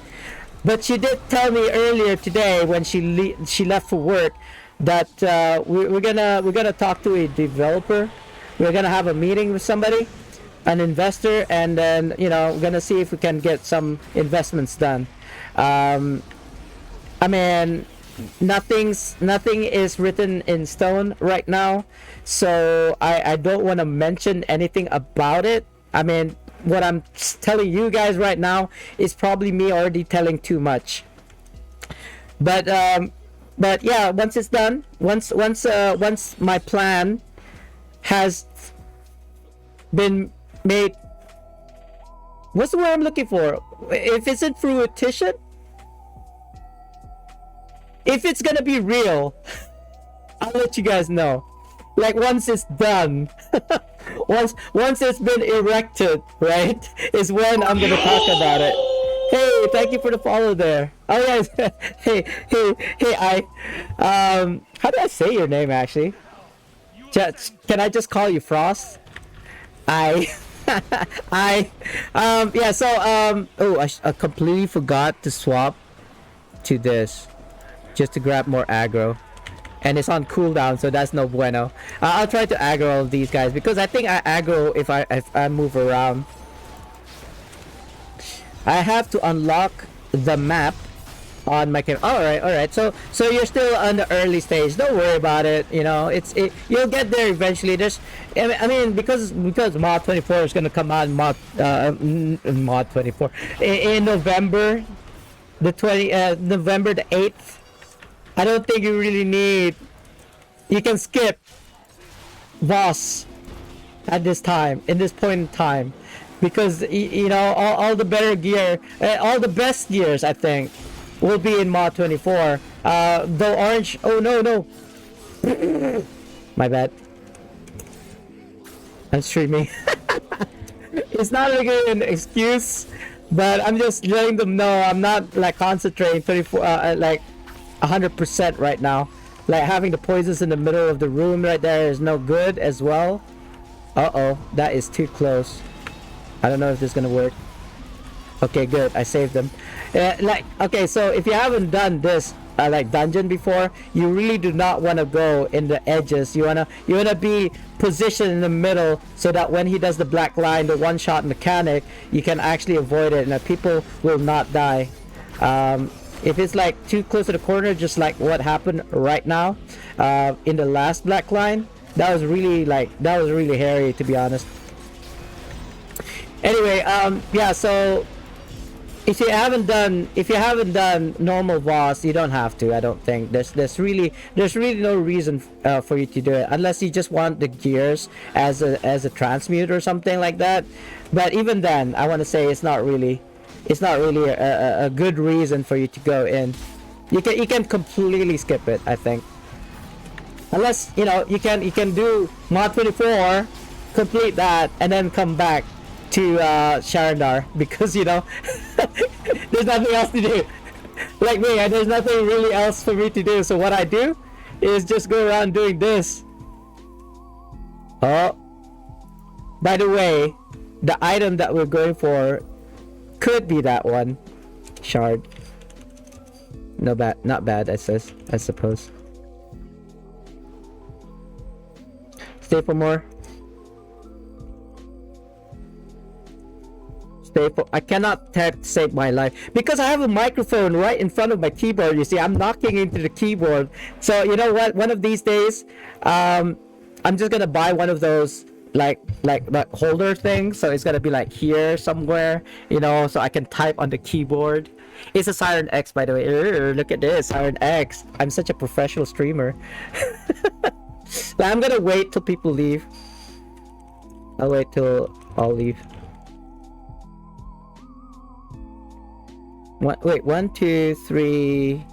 But she did tell me earlier today when she left for work that we're gonna talk to a developer. We're gonna have a meeting with somebody, an investor, and then we're gonna see if we can get some investments done. I mean, nothing is written in stone right now, so I don't want to mention anything about it. I mean, what I'm telling you guys right now is probably me already telling too much. But yeah, once it's done, once my plan has been made, what's the word I'm looking for? If it's in fruition, if it's gonna be real, I'll let you guys know. Like once it's done, once it's been erected, right, is when I'm gonna talk about it. Hey, thank you for the follow there. Oh yes, hey, how do I say your name actually? Can I just call you Frost? I yeah. So oh, I completely forgot to swap to this, just to grab more aggro, and it's on cooldown, so that's no bueno. I'll try to aggro all of these guys, because I think I aggro if I move around. I have to unlock the map on my camera. All right. So you're still on the early stage. Don't worry about it. You'll get there eventually. I mean, because mod 24 is gonna come out mod 24 in November, November the 8th. I don't think you really need. You can skip boss at this time, in this point in time, because all the better gear, all the best gears, I think, will be in mod 24. Though orange. Oh no. My bad. I'm streaming. It's not really an excuse, but I'm just letting them know I'm not like concentrating 34 like 100% right now. Like having the poisons in the middle of the room right there is no good as well. Uh-oh, that is too close. I don't know if this is gonna work. Okay, good. I saved them. Okay, so if you haven't done this like dungeon before, you really do not want to go in the edges. You wanna be positioned in the middle, so that when he does the black line, the one-shot mechanic, you can actually avoid it, and that people will not die. If it's like too close to the corner, just like what happened right now in the last black line, that was really hairy, to be honest. Anyway, yeah, so if you haven't done normal boss, you don't have to. I don't think there's really no reason for you to do it, unless you just want the gears as a transmute or something like that. But even then, I want to say it's not really a good reason for you to go in. You can completely skip it, I think, unless you can do mod 24, complete that, and then come back to SpartanDee, because there's nothing else to do. Like me, and there's nothing really else for me to do. So what I do is just go around doing this. Oh, by the way, the item that we're going for could be that one shard. Not bad. I suppose. Stay for more. I cannot text save my life because I have a microphone right in front of my keyboard. You see, I'm knocking into the keyboard. So you know what? One of these days, I'll I'm just gonna buy one of those like holder things, so it's gonna be like here somewhere, you know, so I can type on the keyboard. It's a Siren X, by the way. Look at this, Siren X. I'm such a professional streamer. Like, I'm gonna wait till people leave. I'll wait till all leave. Wait, 1, 2, 3.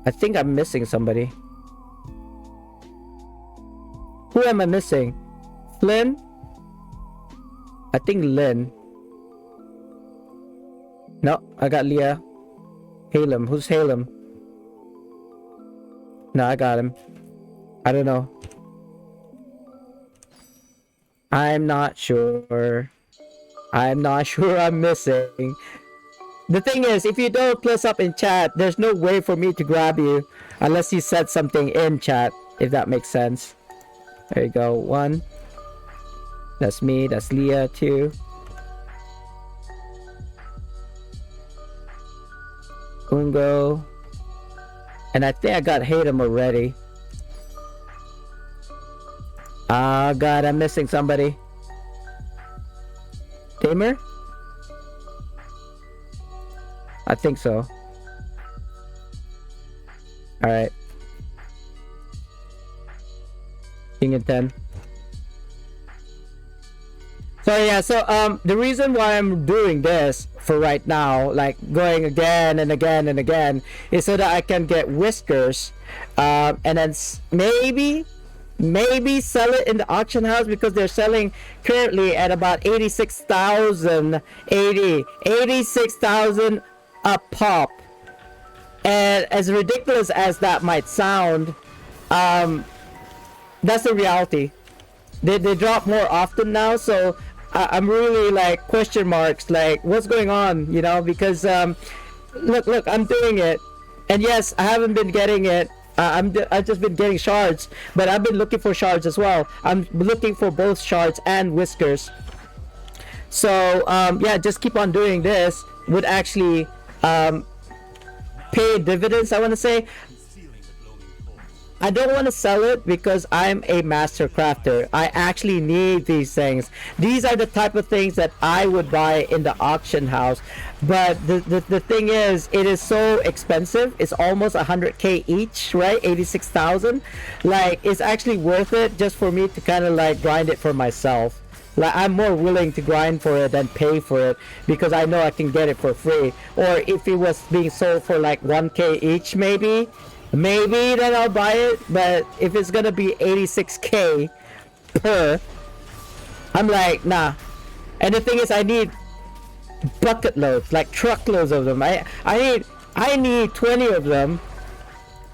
I think I'm missing somebody. Who am I missing? Flynn? I think Lynn. No, I got Leah. Halem. Who's Halem? No, I got him. I don't know. I'm not sure. I'm not sure I'm missing. The thing is, if you don't plus up in chat, there's no way for me to grab you unless you said something in chat, if that makes sense. There you go. 1. That's me. That's Leah, 2. Ungo. And I think I got Hayden already. Oh god, I'm missing somebody. Tamer? I think so. Alright. King and 10. So yeah, so the reason why I'm doing this for right now, like going again and again and again, is so that I can get whiskers, and then maybe sell it in the auction house, because they're selling currently at about 86,000 a pop. And as ridiculous as that might sound, that's the reality. They drop more often now, so I'm really like question marks, like what's going on, you know, because look, I'm doing it, and yes, I haven't been getting it. I've just been getting shards, but I've been looking for shards as well. I'm looking for both shards and whiskers. So yeah, just keep on doing this would actually pay dividends, I want to say. I don't want to sell it because I'm a master crafter. I actually need these things. These are the type of things that I would buy in the auction house. But the thing is, it is so expensive. It's almost 100k each, right? 86,000. Like, it's actually worth it just for me to kind of like grind it for myself. Like, I'm more willing to grind for it than pay for it, because I know I can get it for free. Or if it was being sold for like 1k each, maybe then I'll buy it. But if it's gonna be 86k per, I'm like, nah. And the thing is, I need bucket loads, like truckloads of them. I need 20 of them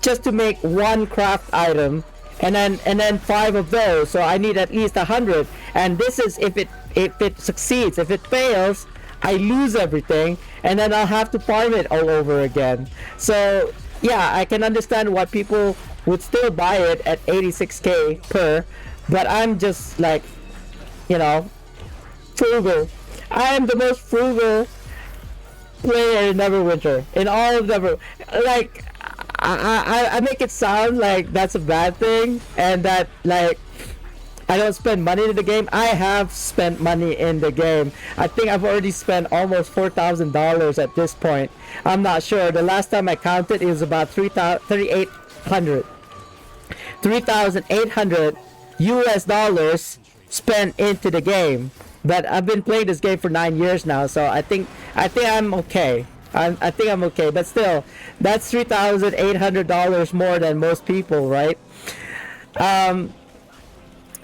just to make one craft item, and then 5 of those, so I need at least 100. And this is if it succeeds. If it fails, I lose everything, and then I'll have to farm it all over again. So yeah, I can understand why people would still buy it at 86k per, but I'm just like, you know, frugal. I am the most frugal player in Neverwinter, in all of Never. Like, I make it sound like that's a bad thing, and that like I don't spend money in the game. I have spent money in the game. I think I've already spent almost $4,000 at this point. I'm not sure. The last time I counted, it was about 3,800 US dollars spent into the game. But I've been playing this game for 9 years now, so I think I'm okay. I think I'm okay. But still, that's $3,800 more than most people, right?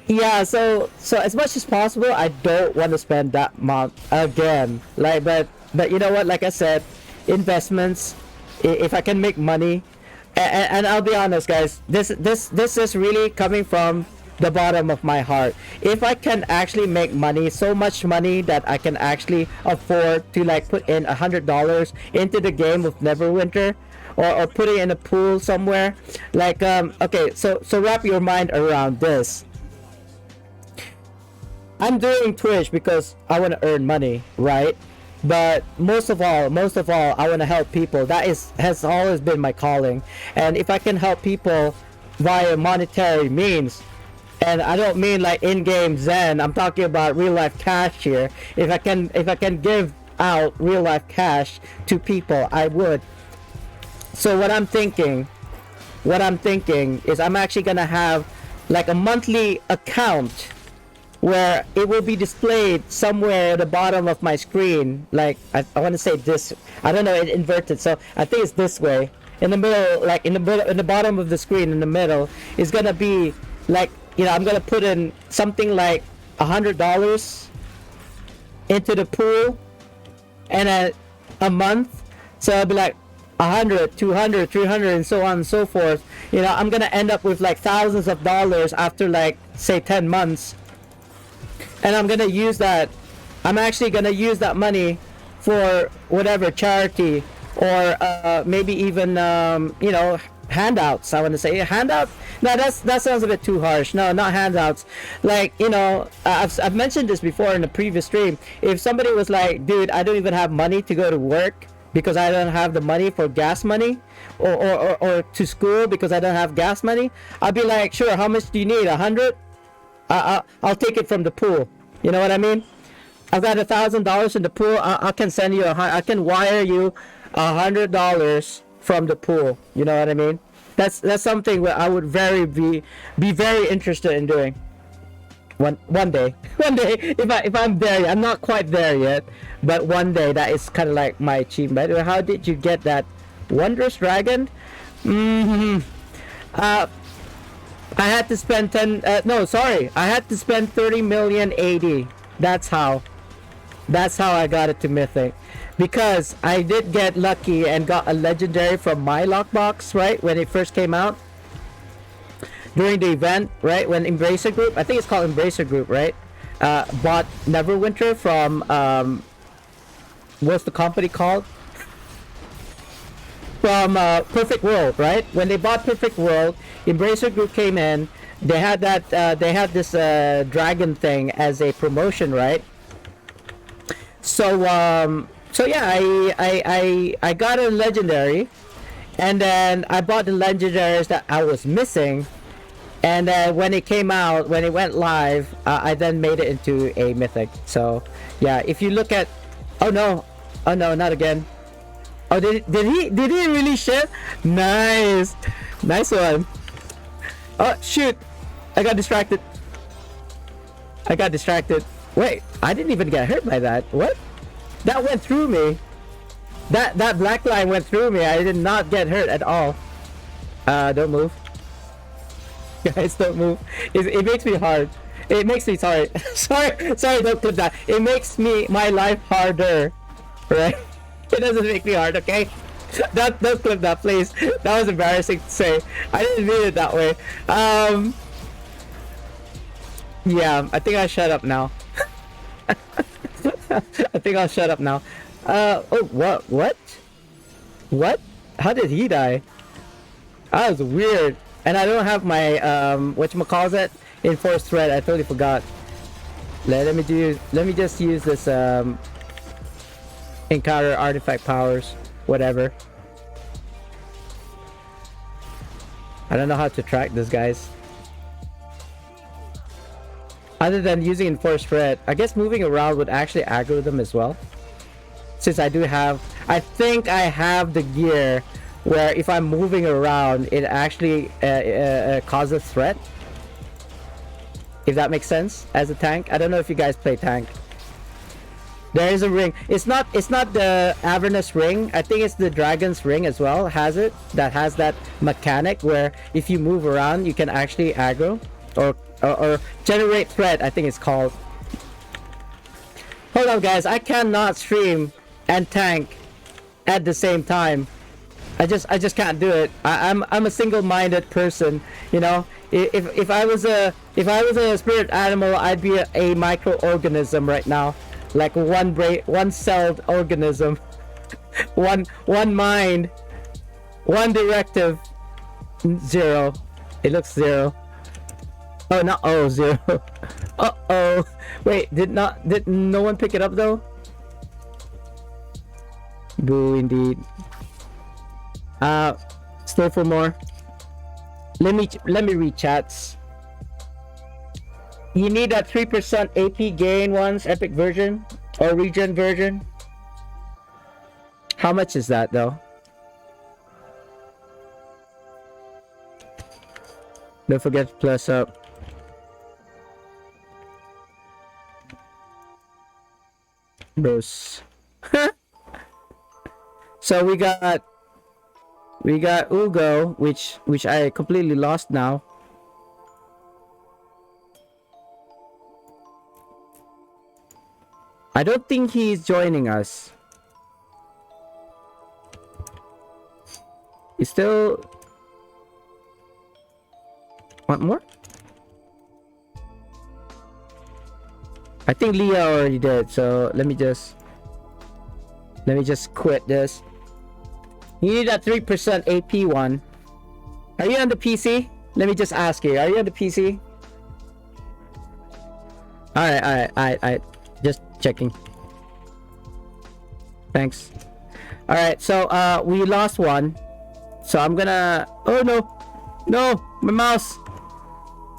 Yeah, so as much as possible, I don't want to spend that amount again. Like, but you know what? Like I said, investments. If I can make money, and I'll be honest, guys, this is really coming from the bottom of my heart. If I can actually make money, so much money that I can actually afford to like put in $100 into the game of Neverwinter, or put it in a pool somewhere. Like, okay, so wrap your mind around this. I'm doing Twitch because I want to earn money, right? But most of all, I want to help people. That has always been my calling. And if I can help people via monetary means, And I don't mean like in-game Zen. I'm talking about real life cash here. If I can give out real life cash to people, I would. So what I'm thinking is I'm actually gonna have like a monthly account where it will be displayed somewhere at the bottom of my screen. Like I want to say this. I don't know. It inverted, so I think it's this way. In the middle, like in the bottom of the screen, in the middle, is gonna be like, I'm gonna put in something like $100 into the pool, and a month, so it'll be like 100, 200, 300, and so on and so forth. I'm gonna end up with like thousands of dollars after like say 10 months, and I'm actually gonna use that money for whatever charity, or maybe even handouts. I want to say handouts. No, that sounds a bit too harsh. No, not handouts. Like, I've mentioned this before in the previous stream. If somebody was like, dude, I don't even have money to go to work because I don't have the money for gas money, or to school because I don't have gas money, I'd be like, sure, how much do you need? 100? I'll take it from the pool. You know what I mean? I've got $1,000 in the pool. I can send you I can wire you $100 from the pool. You know what I mean? That's something where I would be very interested in doing. One day, if I'm there, I'm not quite there yet, but one day that is kind of like my achievement. How did you get that wondrous dragon? I had to spend I had to spend 30 million AD. That's how I got it to mythic, because I did get lucky and got a legendary from my lockbox, right, when it first came out during the event, right, when Embracer Group, I think it's called Embracer Group, right, bought Neverwinter from what's the company called, from Perfect World, right? When they bought Perfect World, Embracer Group came in. They had this dragon thing as a promotion, right? So yeah, I got a legendary, and then I bought the legendaries that I was missing, and then when it came out, when it went live, I then made it into a mythic. So yeah, if you look at, oh no, not again. Oh, did he really ship? Nice one. Oh shoot, I got distracted. Wait, I didn't even get hurt by that. What? That went through me. That black line went through me. I did not get hurt at all. Don't move. Guys, don't move. It makes me hard. It makes me sorry. sorry, don't clip that. It makes my life harder. Right? It doesn't make me hard, okay? Don't clip that, please. That was embarrassing to say. I didn't mean it that way. Yeah, I think I'll shut up now. I think I'll shut up now. Oh, what? How did he die? That was weird. And I don't have my whatchamacallit, enforced threat. I totally forgot. Let me just use this encounter artifact powers, whatever. I don't know how to track this, guys. Other than using enforced threat, I guess moving around would actually aggro them as well. Since I think I have the gear where if I'm moving around, it actually causes threat. If that makes sense, as a tank. I don't know if you guys play tank. There is a ring. It's not the Avernus ring. I think it's the Dragon's ring as well. Has it? That has that mechanic where if you move around, you can actually aggro or generate threat. I think it's called. Hold on, guys. I cannot stream and tank at the same time. I just can't do it. I'm a single-minded person. You know, if I was a spirit animal, I'd be a microorganism right now. Like one-celled organism, one mind, one directive, zero. It looks zero. Oh, not zero. Uh-oh. Wait, did no one pick it up though? Boo, indeed. Stay for more. Let me read chats. You need that 3% AP gain once, epic version or regen version. How much is that though? Don't forget to plus up. Bros. So we got Ugo, which I completely lost now. I don't think he's joining us. He's still... Want more? I think Leah already did, so let me just quit this. You need that 3% AP one. Are you on the PC? Let me just ask you. Are you on the PC? Alright. Just checking. Thanks. Alright, so we lost one. So I'm gonna... Oh no! No! My mouse!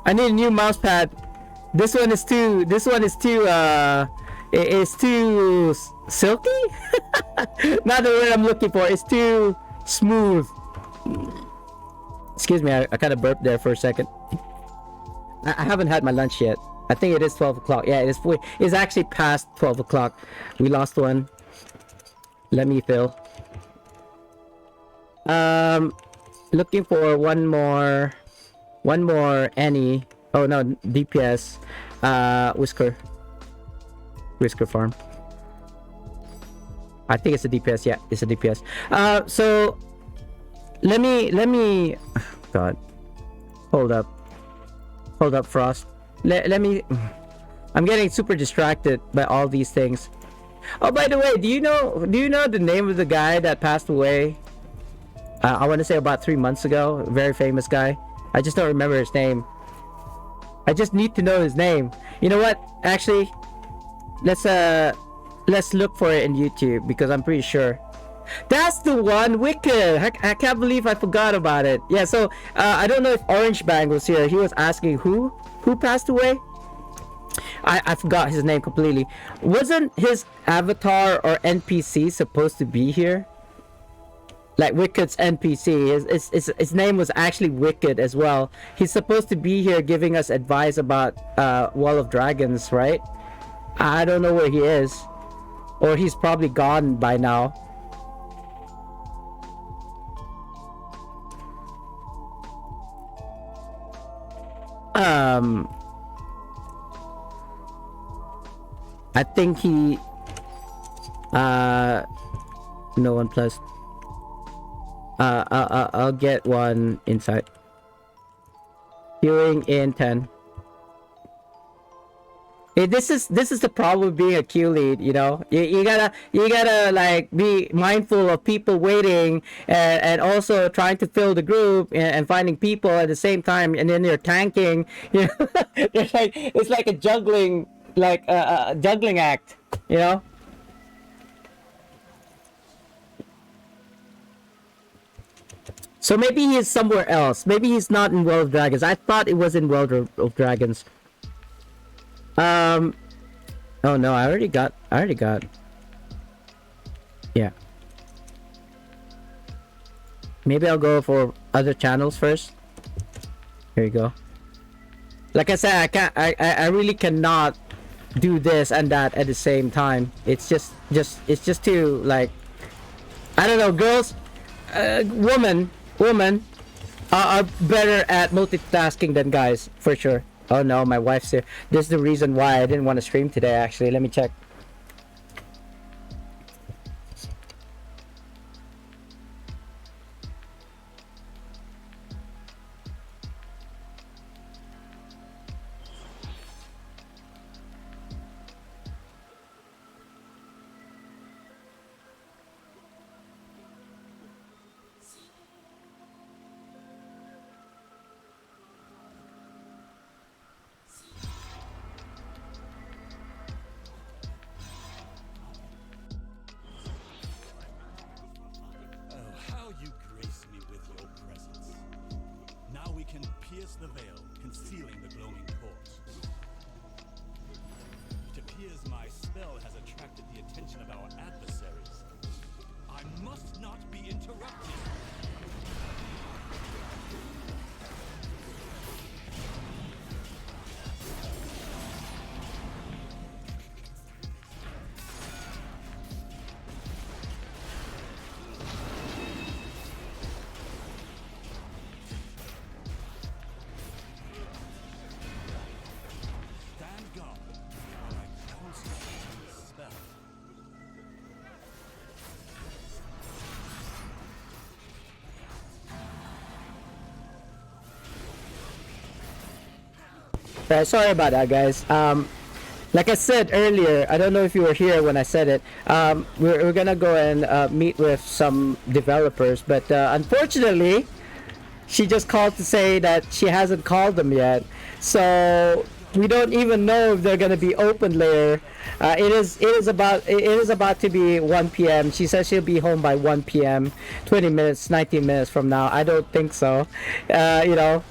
I need a new mouse pad. This one is too... It's too... silky? Not the word I'm looking for. It's too smooth. Excuse me, I kind of burped there for a second. I haven't had my lunch yet. I think it is 12 o'clock. Yeah, it is. It's actually past 12 o'clock. We lost one. Let me fill. Looking for one more any. Oh no, DPS. Whisker farm. I think it's a DPS. Yeah, it's a DPS. So let me God, hold up, Frost. Let me. I'm getting super distracted by all these things. Oh, by the way, do you know the name of the guy that passed away? I want to say about 3 months ago. A very famous guy. I just don't remember his name. I just need to know his name. You know what? Actually, let's look for it in YouTube because I'm pretty sure. That's the one, Wicked. I can't believe I forgot about it. Yeah, so I don't know if Orange Bang was here. He was asking who passed away. I forgot his name completely. Wasn't his avatar or NPC supposed to be here? Like Wicked's NPC. His name was actually Wicked as well. He's supposed to be here giving us advice about Wall of Dragons, right? I don't know where he is. Or he's probably gone by now. I think he no one plus. I'll get one inside. Healing in 10. Hey, this is the problem with being a queue lead, you know. You gotta like be mindful of people waiting and also trying to fill the group and finding people at the same time, and then you're tanking. You know, it's like a juggling juggling act, you know. So maybe he's somewhere else. Maybe he's not in World of Dragons. I thought it was in World of Dragons. Oh no, I already got. Yeah. Maybe I'll go for other channels first. Here you go. Like I said, I really cannot do this and that at the same time. It's just too, like, I don't know, girls, women are better at multitasking than guys, for sure. Oh no, my wife's here. This is the reason why I didn't want to stream today, actually. Let me check. Sorry about that, guys. Like I said earlier, I don't know if you were here when I said it. We're gonna go and meet with some developers, but unfortunately, she just called to say that she hasn't called them yet. So we don't even know if they're gonna be open later. It is about to be 1 p.m. She says she'll be home by 1 p.m. 20 minutes, 19 minutes from now. I don't think so. Her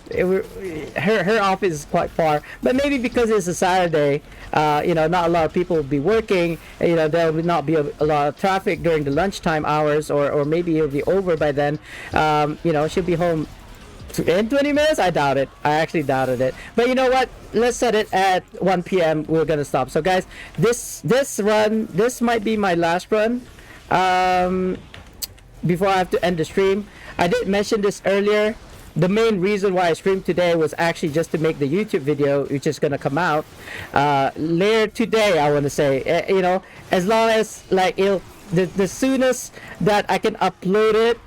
office is quite far, but maybe because it's a Saturday, not a lot of people will be working. There will not be a lot of traffic during the lunchtime hours, or maybe it'll be over by then. She'll be home in 20 minutes. I doubt it. I actually doubted it. But you know what? Let's set it at 1 p.m. We're gonna stop. So guys, this might be my last run before I have to end the stream. I did mention this earlier. The main reason why I streamed today was actually just to make the YouTube video, which is gonna come out later today. I want to say, as long as the soonest that I can upload it,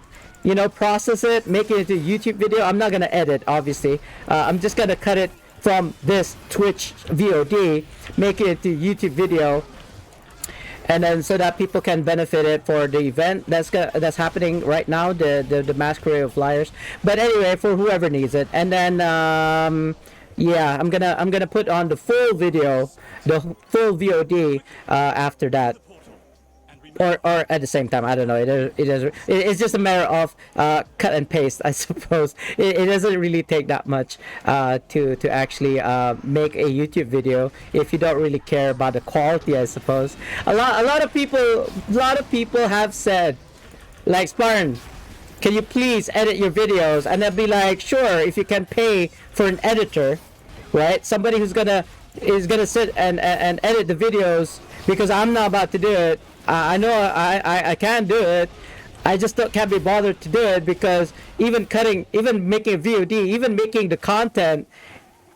process it, make it into a YouTube video. I'm not gonna edit, obviously. I'm just gonna cut it from this Twitch VOD, make it into YouTube video, and then so that people can benefit it for the event that's happening right now, the Masquerade of Liars. But anyway, for whoever needs it, and then I'm gonna put on the full video, the full VOD after that. Or at the same time, I don't know. It's just a matter of cut and paste, I suppose. It doesn't really take that much to actually make a YouTube video if you don't really care about the quality, I suppose. A lot of people have said, like, Spartan, can you please edit your videos? And they'll be like, sure, if you can pay for an editor, right? Somebody who's gonna sit and edit the videos, because I'm not about to do it. I know I can do it. I just can't be bothered to do it, because even making a VOD, even making the content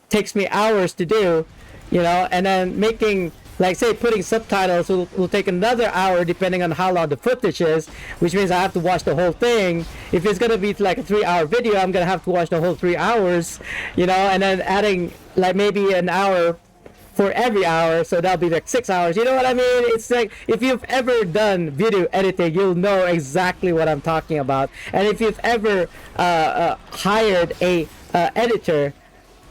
takes me hours to do, and then making, like, say, putting subtitles will take another hour depending on how long the footage is, which means I have to watch the whole thing. If it's gonna be like a 3-hour video, I'm gonna have to watch the whole 3 hours, and then adding like maybe an hour for every hour, so that'll be like 6 hours. You know what I mean? It's like, if you've ever done video editing, you'll know exactly what I'm talking about. And if you've ever hired a editor,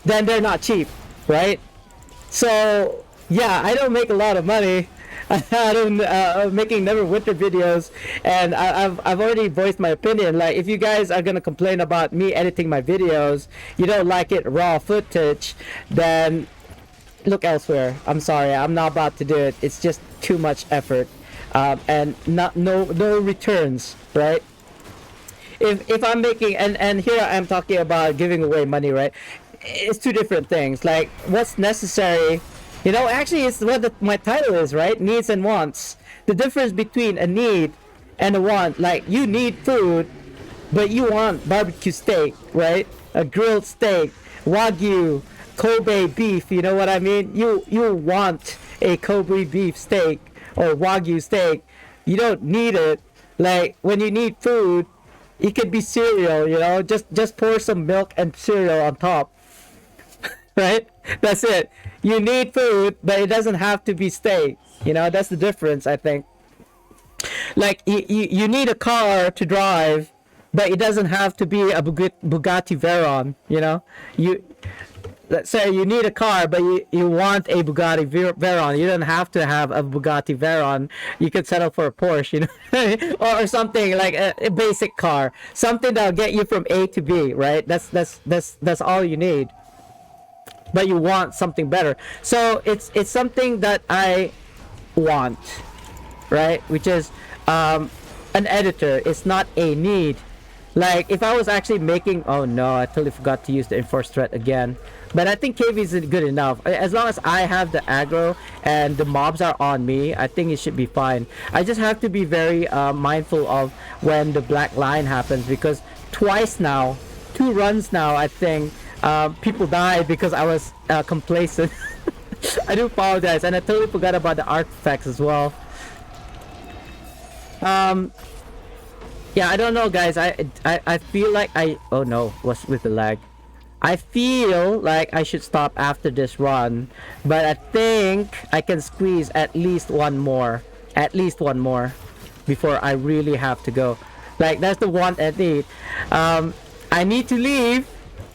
then they're not cheap, right? So yeah, I don't make a lot of money. I don't making Neverwinter videos, and I've already voiced my opinion. Like, if you guys are gonna complain about me editing my videos, you don't like it raw footage, then look elsewhere. I'm sorry, I'm not about to do it. It's just too much effort, and no returns, right? If I'm making, and here I'm talking about giving away money, right? It's two different things. Like, what's necessary, actually it's what my title is, right? Needs and wants. The difference between a need and a want, like, you need food, but you want barbecue steak, right? A grilled steak, Wagyu, Kobe beef, you know what I mean? You want a Kobe beef steak or Wagyu steak. You don't need it. Like, when you need food, it could be cereal, just pour some milk and cereal on top. Right? That's it. You need food, but it doesn't have to be steak. That's the difference, I think. Like, you need a car to drive, but it doesn't have to be a Bugatti Veyron, let's say you need a car, but you want a Bugatti Veyron. You don't have to have a Bugatti Veyron. You could settle for a Porsche, or something like a basic car, something that'll get you from A to B, right? That's all you need. But you want something better. So it's something that I want, right? Which is an editor. It's not a need. Like, if I was actually making, oh no, I totally forgot to use the enforced threat again. But I think KV is good enough. As long as I have the aggro and the mobs are on me, I think it should be fine. I just have to be very mindful of when the black line happens, because twice now, 2 runs now, I think, people died because I was complacent. I do apologize, and I totally forgot about the artifacts as well. Yeah, I don't know, guys. I feel like oh no, what's with the lag? I feel like I should stop after this run, but I think I can squeeze at least one more. At least one more before I really have to go. Like, that's the want and need. I need to leave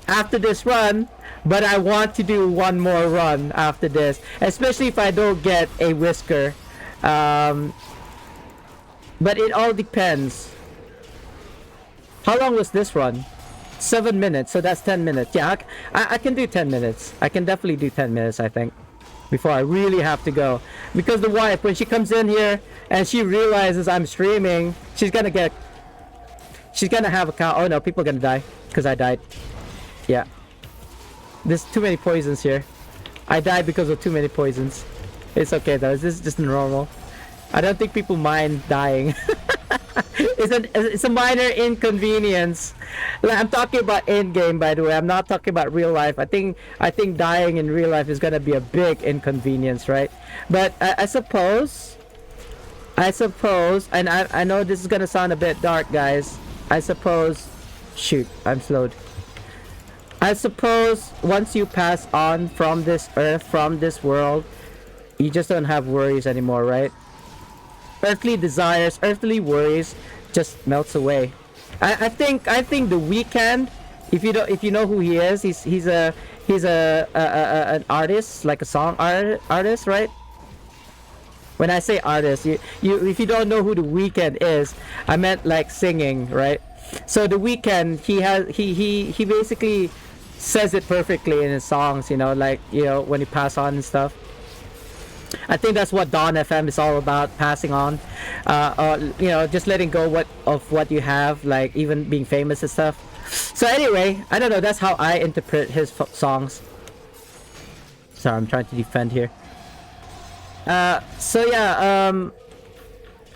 after this run, but I want to do one more run after this, especially if I don't get a whisker. But it all depends. How long was this run? 7 minutes, so that's 10 minutes. Yeah, I can do 10 minutes. I can definitely do 10 minutes, I think, before I really have to go. Because the wife, when she comes in here and she realizes I'm streaming, she's gonna have a cow. Oh no, people are gonna die because I died. Yeah, there's too many poisons here. I died because of too many poisons. It's okay though, this is just normal. I don't think people mind dying. It's a minor inconvenience. Like, I'm talking about in game, by the way. I'm not talking about real life. I think dying in real life is gonna be a big inconvenience, right? But I suppose, and I know this is gonna sound a bit dark, guys. I suppose, shoot, I'm slowed. I suppose once you pass on from this earth, from this world, you just don't have worries anymore, right? Earthly desires, earthly worries just melts away. I think the Weeknd, if you know who he is, he's an artist, like a song artist, right? When I say artist, you if you don't know who the Weeknd is, I meant like singing, right? So the Weeknd, he basically says it perfectly in his songs, you know, like, you know, when he pass on and stuff. I think that's what Dawn FM is all about, passing on, you know, just letting go of what you have, like even being famous and stuff. So anyway, I don't know, that's how I interpret his songs. Sorry, I'm trying to defend here. So yeah,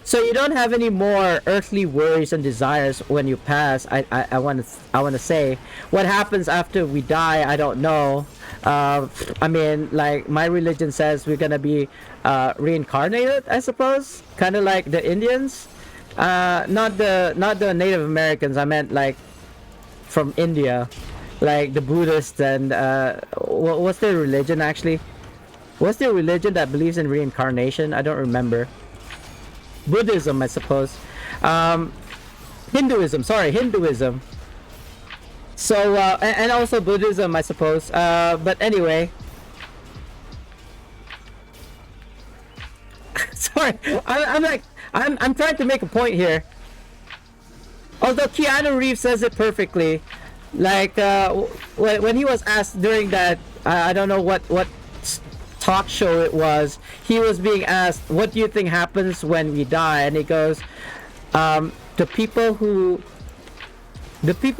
so you don't have any more earthly worries and desires when you pass. I want to say, what happens after we die, I don't know. I mean, like, my religion says we're gonna be reincarnated, I suppose, kind of like the Indians. Not the Native Americans. I meant like from India, like the Buddhists and what's their religion actually? What's their religion that believes in reincarnation? I don't remember. Buddhism, I suppose. Hinduism. Sorry, Hinduism. So and also Buddhism, I suppose. But anyway, sorry. I'm trying to make a point here. Although Keanu Reeves says it perfectly, like when he was asked during that, I don't know what talk show it was, he was being asked, what do you think happens when we die? And he goes, the people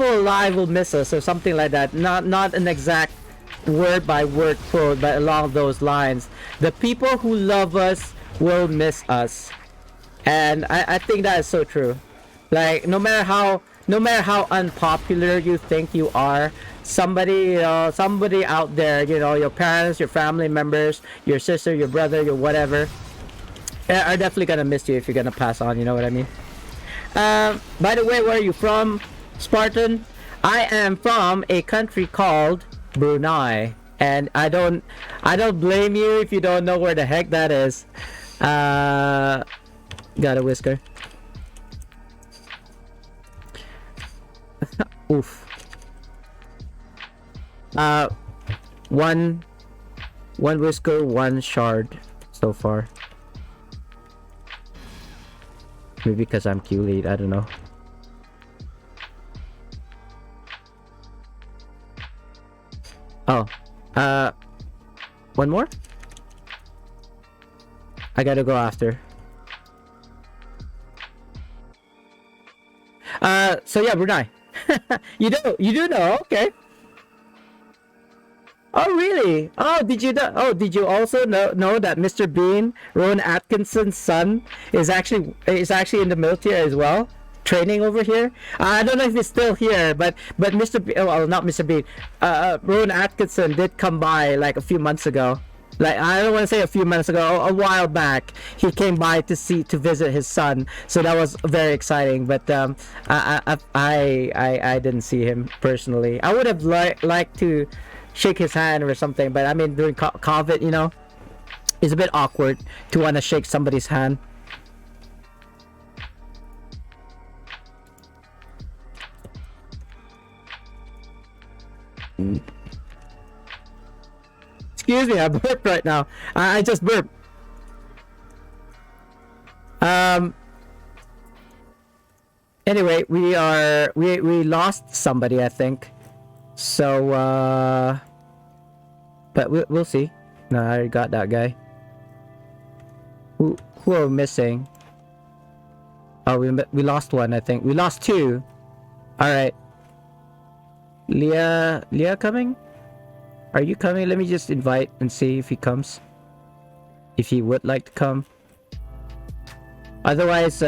alive will miss us, or something like that. Not an exact word by word quote, but along those lines. The people who love us will miss us. And I think that is so true. Like, no matter how unpopular you think you are, somebody out there, you know, your parents, your family members, your sister, your brother, your whatever, are definitely gonna miss you if you're gonna pass on, you know what I mean? By the way, where are you from, Spartan? I am from a country called Brunei, and I don't blame you if you don't know where the heck that is. Got a whisker. Oof. One whisker, one shard so far. Maybe because I'm Q-lead, I don't know. Oh, one more? I gotta go after. So yeah, Brunei. You do know, okay. Oh really? Oh, did you know? Oh, did you also know that Mr. Bean, Rowan Atkinson's son, is actually in the military as well, training over here? I don't know if he's still here, but Mr. Bean, well, not Mr. Bean. Rowan Atkinson did come by like a few months ago. Like, I don't want to say a few months ago, a while back, he came by to visit his son. So that was very exciting. But I didn't see him personally. I would have liked to shake his hand or something. But I mean, during COVID, you know, it's a bit awkward to want to shake somebody's hand. Excuse me, I burped right now. I just burped. Anyway, we lost somebody, I think. So but we'll see. No, I already got that guy. Who are we missing? Oh, we lost one, I think. We lost two. All right. Leah coming? Are you coming? Let me just invite and see if he comes. If he would like to come. Otherwise,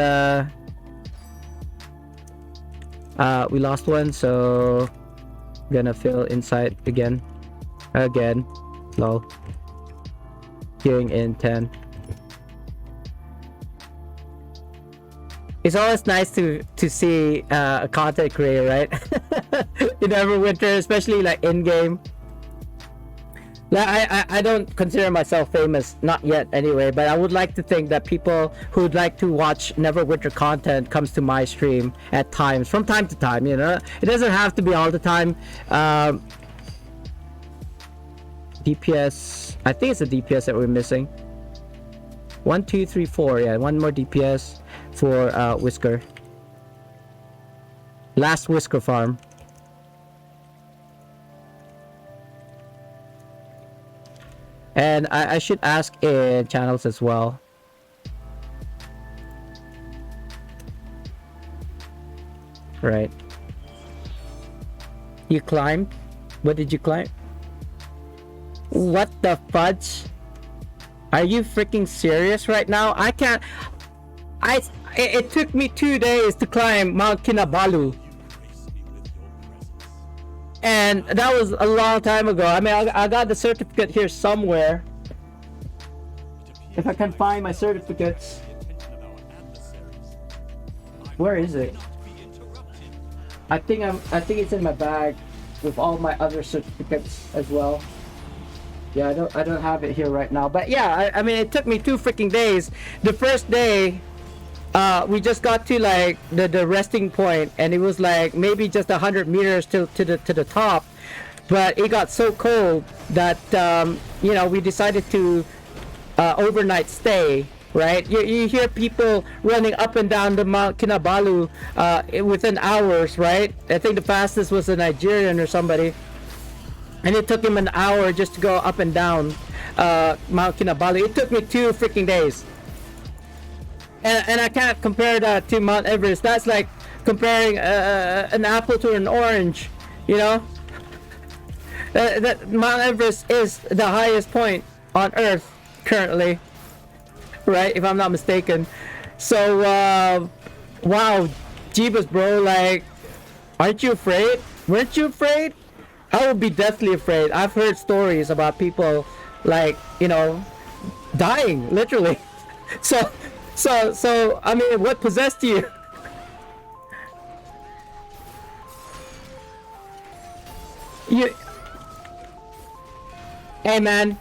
we lost one, so gonna fill inside again. Lol. Queuing in 10. It's always nice to see a content creator, right? In Neverwinter, especially like in game. Like, I don't consider myself famous, not yet anyway, but I would like to think that people who would like to watch Neverwinter content comes to my stream at times, from time to time, you know? It doesn't have to be all the time. DPS, I think it's a DPS that we're missing. 1, 2, 3, 4, yeah, one more DPS for Whisker. Last Whisker farm. And I should ask in channels as well. Right. You climbed? What did you climb? What the fudge? Are you freaking serious right now? I can't... It took me 2 days to climb Mount Kinabalu. And that was a long time ago. I mean, I got the certificate here somewhere. If I can find my certificates. Where is it? I think it's in my bag with all my other certificates as well. Yeah, I don't have it here right now. But yeah, I mean, it took me 2 freaking days. The first day, we just got to like the resting point, and it was like maybe just 100 meters to the top, but it got so cold that you know, we decided to overnight stay. Right, you hear people running up and down the Mount Kinabalu within hours, right? I think the fastest was a Nigerian or somebody, and it took him an hour just to go up and down Mount Kinabalu. It took me 2 freaking days. And I can't compare that to Mount Everest. That's like comparing an apple to an orange, you know? That Mount Everest is the highest point on Earth currently, right? If I'm not mistaken. So, wow, Jeebus, bro, like, aren't you afraid? Weren't you afraid? I would be deathly afraid. I've heard stories about people, like, you know, dying, literally. So, I mean, what possessed you? Hey, man,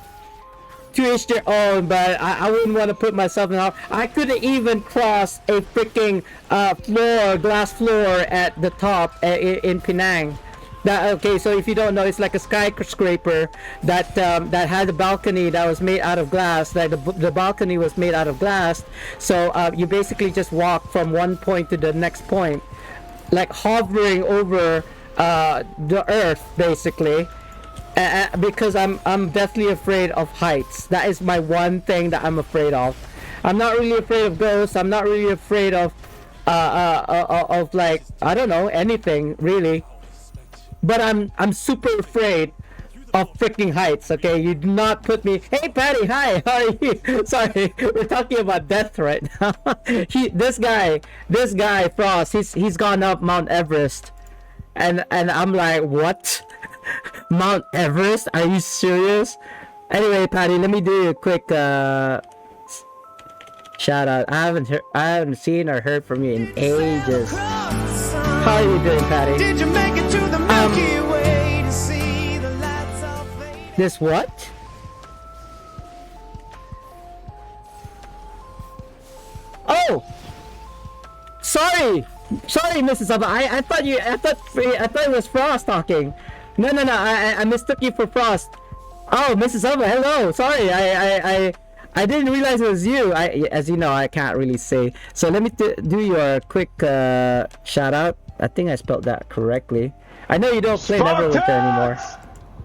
to each their own, but I wouldn't want to put myself in harm. I couldn't even cross a freaking glass floor at the top in Penang. Okay, so if you don't know, it's like a skyscraper that that had a balcony that was made out of glass. Like the balcony was made out of glass, so you basically just walk from one point to the next point, like hovering over the earth, basically. Because I'm deathly afraid of heights. That is my one thing that I'm afraid of. I'm not really afraid of ghosts. I'm not really afraid of like, I don't know, anything really. But I'm super afraid of freaking heights. Okay, you do not put me. Hey Patty, hi, how are you? Sorry, we're talking about death right now. This guy Frost, he's gone up Mount Everest, and I'm like, what? Mount Everest? Are you serious? Anyway, Patty, let me do a quick shout out. I haven't seen or heard from you in ages. How are you doing, Patty? Did you make it to the Milky Way to see the lights all fade? This what? Oh, sorry, Mrs. Abba. I thought it was Frost talking. No. I mistook you for Frost. Oh, Mrs. Abba, hello. Sorry, I didn't realize it was you. As you know, I can't really say. So let me do your quick shout out. I think I spelled that correctly. I know you don't play Neverwinter anymore.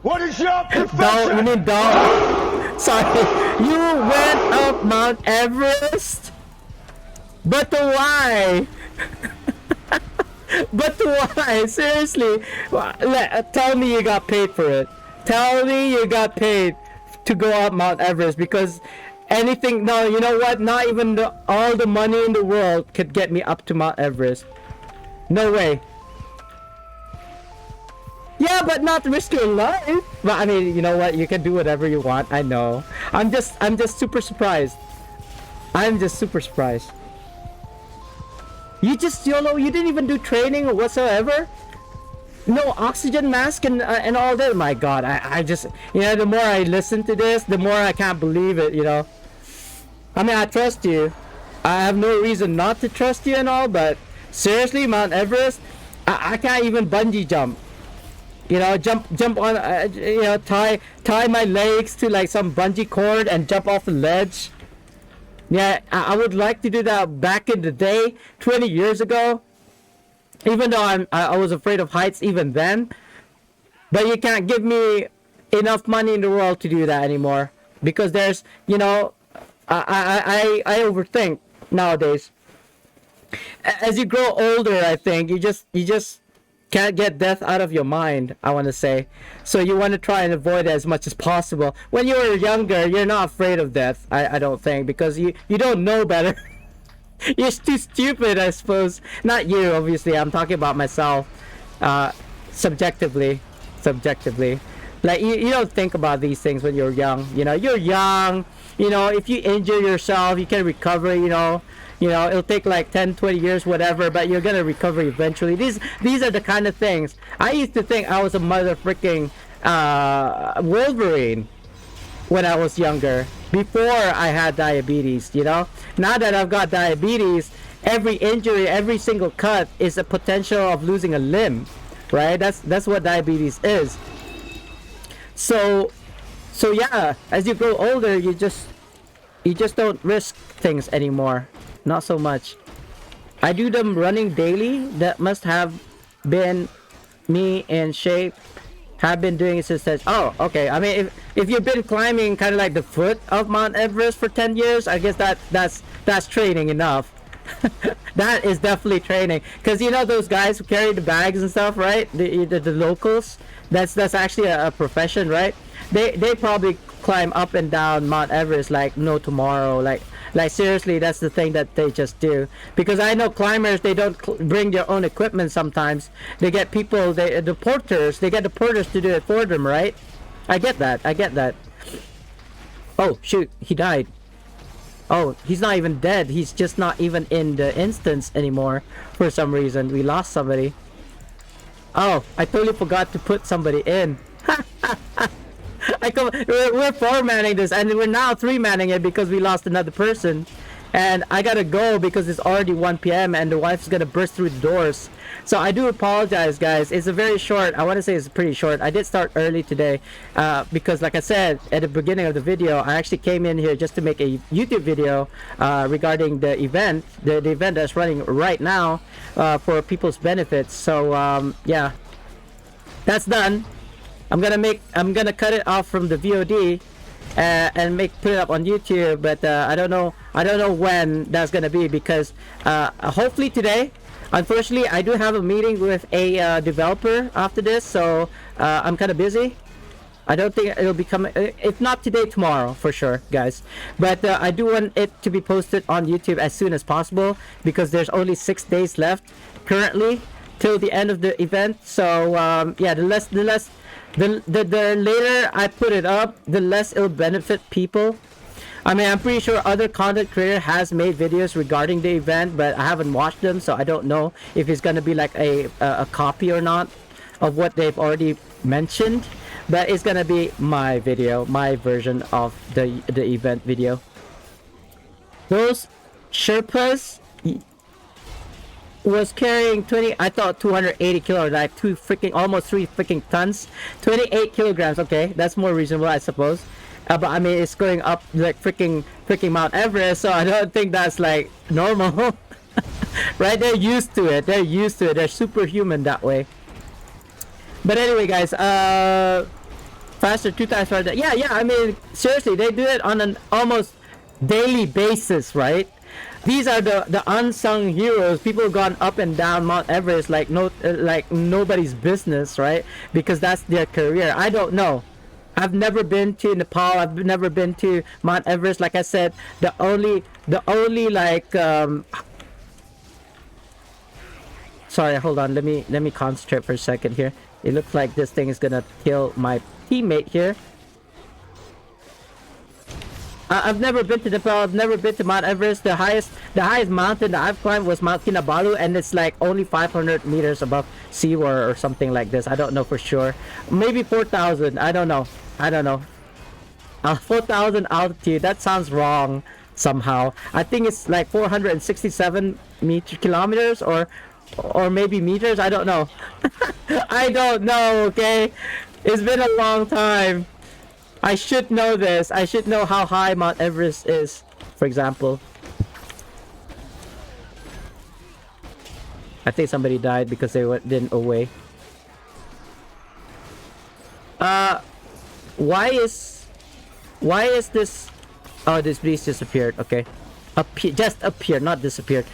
What is your Dog, profession? you mean dog? Sorry, you went up Mount Everest? But why? But why? Seriously, tell me you got paid for it. Tell me you got paid to go up Mount Everest, because anything, no, you know what? Not even all the money in the world could get me up to Mount Everest. No way. Yeah, but not risk your life. But I mean, you know what? You can do whatever you want. I know. I'm just super surprised. I'm just super surprised. You just YOLO. You didn't even do training or whatsoever. No oxygen mask and all that. My God, I just, you know, the more I listen to this, the more I can't believe it. You know. I mean, I trust you. I have no reason not to trust you and all, but seriously, Mount Everest, I can't even bungee jump. You know, jump on, you know, tie my legs to like some bungee cord and jump off the ledge. Yeah, I would like to do that back in the day, 20 years ago. Even though I was afraid of heights even then. But you can't give me enough money in the world to do that anymore. Because there's, you know, I overthink nowadays. As you grow older, I think you just can't get death out of your mind, I want to say. So you want to try and avoid it as much as possible. When you were younger, you're not afraid of death, I don't think, because you don't know better. You're too stupid, I suppose. Not you, obviously. I'm talking about myself. Subjectively. Like, you don't think about these things when you're young. You know, you're young. You know, if you injure yourself, you can recover, you know. You know, it'll take like 10, 20 years, whatever, but you're gonna recover eventually. These are the kind of things. I used to think I was a mother freaking Wolverine when I was younger, before I had diabetes, you know. Now that I've got diabetes, every injury, every single cut is a potential of losing a limb, right? That's what diabetes is. So yeah, as you grow older, you just don't risk things anymore. Not so much. I do them running daily. That must have been me in shape. Have been doing it since then. Oh, okay. I mean, if you've been climbing kind of like the foot of Mount Everest for 10 years, I guess that's training enough. That is definitely training. Because you know those guys who carry the bags and stuff, right? The locals. That's actually a profession, right? They probably climb up and down Mount Everest like no tomorrow. Like seriously, that's the thing that they just do. Because I know climbers, they don't bring their own equipment sometimes. They get people, they get the porters to do it for them, right? I get that. Oh shoot, he died. Oh, he's not even dead. He's just not even in the instance anymore for some reason. We lost somebody. Oh, I totally forgot to put somebody in. We're 4-manning this, and we're now 3-manning it because we lost another person. And I gotta go because it's already 1 p.m. and the wife's gonna burst through the doors. So I do apologize, guys. It's a very short, I want to say it's pretty short. I did start early today because like I said at the beginning of the video, I actually came in here just to make a YouTube video regarding the event, the event that's running right now for people's benefits. So yeah, that's done. I'm gonna cut it off from the VOD and put it up on YouTube, but I don't know when that's gonna be, because hopefully today. Unfortunately, I do have a meeting with a developer after this, so I'm kind of busy. I don't think it'll be coming, if not today, tomorrow for sure, guys. But I do want it to be posted on YouTube as soon as possible, because there's only 6 days left currently till the end of the event. So yeah, the less The later I put it up, the less it'll benefit people. I mean, I'm pretty sure other content creator has made videos regarding the event, but I haven't watched them, so I don't know if it's gonna be like a copy or not of what they've already mentioned. But it's gonna be my video, my version of the event video. Those Sherpas was carrying 20, I thought 280 kilos, like almost 3 freaking tons. 28 kilograms, okay, that's more reasonable, I suppose. But I mean, it's going up like freaking Mount Everest, so I don't think that's like normal. Right? They're used to it. They're superhuman that way. But anyway, guys, faster 2 times faster. Yeah, I mean, seriously, they do it on an almost daily basis, right? These are the unsung heroes. People have gone up and down Mount Everest like nobody's business, right? Because that's their career. I don't know. I've never been to Nepal. I've never been to Mount Everest. Like I said, the only like sorry, hold on. Let me concentrate for a second here. It looks like this thing is gonna kill my teammate here. I've never been to Nepal. I've never been to Mount Everest. The highest mountain that I've climbed was Mount Kinabalu, and it's like only 500 meters above sea or something like this. I don't know for sure. Maybe 4,000. I don't know. 4,000 altitude. That sounds wrong somehow. I think it's like 467 kilometers or maybe meters. I don't know. I don't know. Okay, it's been a long time. I should know this. I should know how high Mount Everest is, for example. I think somebody died because they didn't away. Why is this? Oh, this beast disappeared. Okay, just appeared, not disappeared.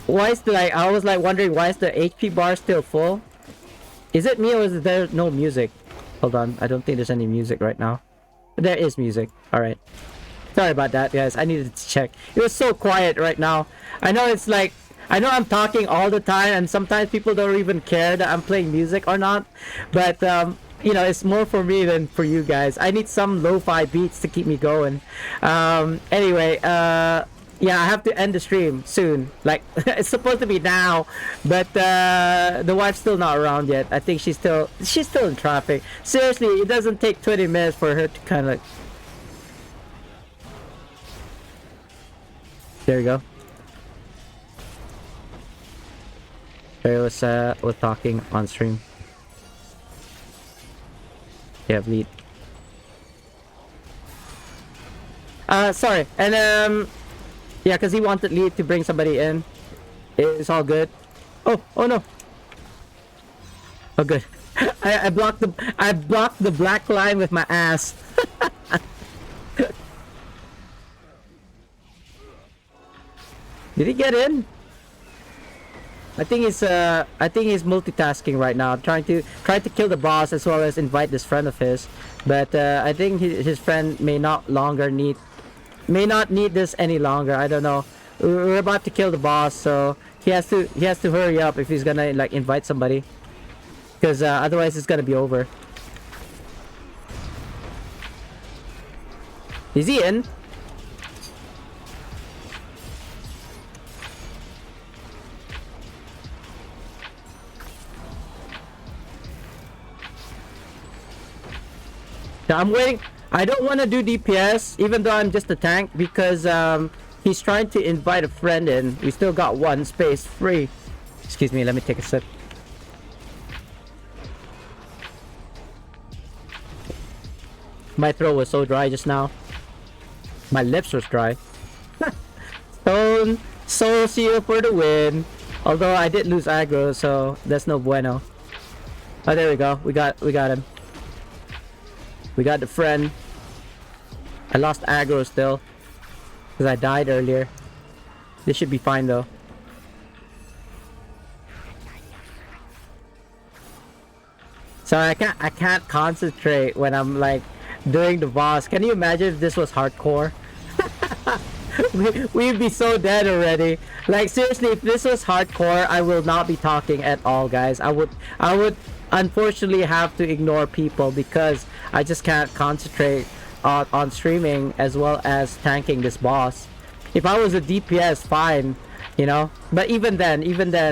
Why is I was like wondering why is the HP bar still full? Is it me or is there no music? Hold on, I don't think there's any music right now. There is music. All right. Sorry about that, guys. I needed to check. It was so quiet right now. I know it's like, I know I'm talking all the time, and sometimes people don't even care that I'm playing music or not. But you know, it's more for me than for you guys. I need some lo-fi beats to keep me going. Anyway, yeah, I have to end the stream soon. Like, it's supposed to be now, but the wife's still not around yet. I think she's still in traffic. Seriously, it doesn't take 20 minutes for her to kind of. There you go. There was we're talking on stream. Yeah, lead. Sorry, and yeah, because he wanted Lee to bring somebody in. It's all good. Oh no. Oh, good. I blocked the black line with my ass. Did he get in? I think he's multitasking right now, trying to kill the boss as well as invite this friend of his. But I think his friend may not need this any longer. I don't know. We're about to kill the boss, so he has to hurry up if he's gonna like invite somebody, because otherwise it's gonna be over. Is he in? I'm waiting. I don't want to do DPS, even though I'm just a tank, because he's trying to invite a friend in. We still got one space free. Excuse me, let me take a sip. My throat was so dry just now. My lips was dry. Stone Soul Seal for the win. Although I did lose aggro, so that's no bueno. Oh, there we go. We got him. We got the friend. I lost aggro still, because I died earlier. This should be fine though. So I can't concentrate when I'm like doing the boss. Can you imagine if this was hardcore? We'd be so dead already. Like seriously, if this was hardcore, I will not be talking at all, guys. I would unfortunately have to ignore people because I just can't concentrate on streaming as well as tanking this boss. If I was a DPS, fine, you know. But even then,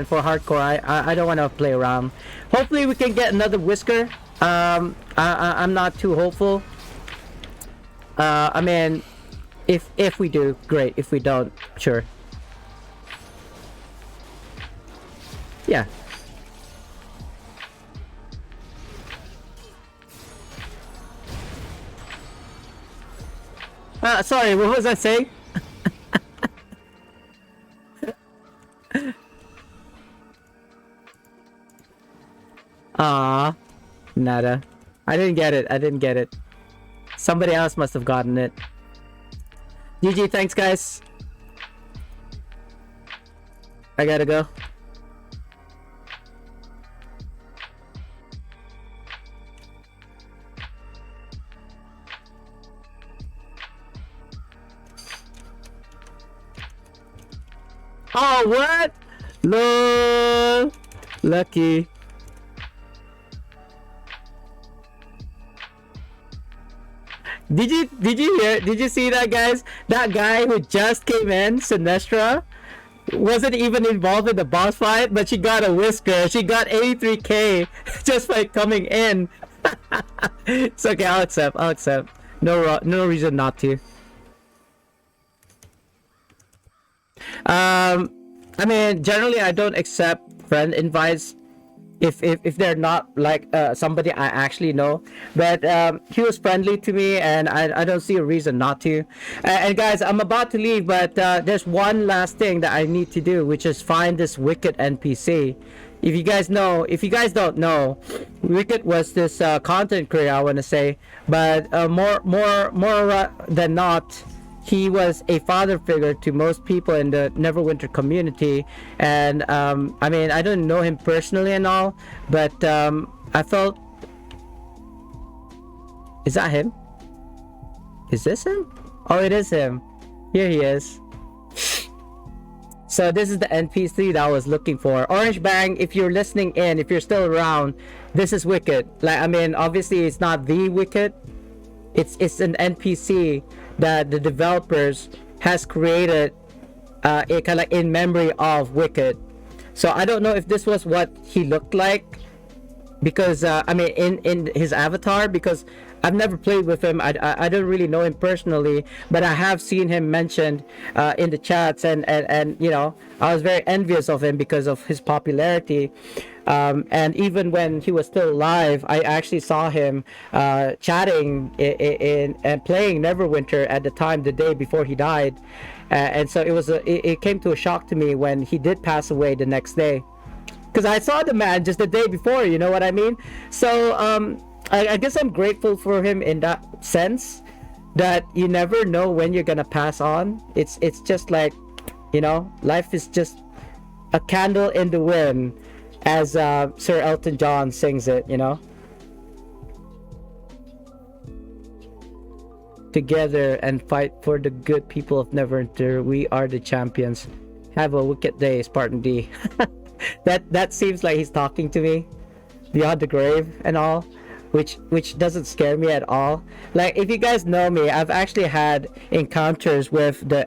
for hardcore, I don't want to play around. Hopefully, we can get another Whisker. I'm not too hopeful. I mean, if we do, great. If we don't, sure. Yeah. Sorry, what was I saying? Ah, nada. I didn't get it. I didn't get it. Somebody else must have gotten it. GG, thanks guys. I gotta go. Oh, what? No. Lucky. Did you see that, guys? That guy who just came in, Sinestra, wasn't even involved in the boss fight, but she got a Whisker. She got 83k just by coming in. It's okay, I'll accept. No reason not to. I mean, generally I don't accept friend invites if they're not like somebody I actually know, but he was friendly to me and I don't see a reason not to. And guys, I'm about to leave, but there's one last thing that I need to do, which is find this Wicked NPC. If you guys don't know, Wicked was this content creator, I want to say, but more than not, he was a father figure to most people in the Neverwinter community. And I mean, I don't know him personally and all, but I felt... Is that him? Is this him? Oh, it is him. Here he is. So this is the NPC that I was looking for. Orange Bang, if you're listening in, if you're still around, this is Wicked. Like, I mean, obviously it's not the Wicked. It's an NPC that the developers has created it kind of like in memory of Wicked. So I don't know if this was what he looked like, because I mean in his avatar, because I've never played with him. I don't really know him personally, but I have seen him mentioned in the chats, and you know, I was very envious of him because of his popularity. And even when he was still alive, I actually saw him chatting in and playing Neverwinter at the time, the day before he died. And so it came to a shock to me when he did pass away the next day, because I saw the man just the day before, you know what I mean? So I guess I'm grateful for him in that sense, that you never know when you're gonna pass on. It's just like, you know, life is just a candle in the wind, as Sir Elton John sings it, you know. Together and fight for the good people of Neverwinter. We are the champions. Have a wicked day, SpartanDee. that seems like he's talking to me beyond the grave and all, which doesn't scare me at all. Like, if you guys know me, I've actually had encounters with the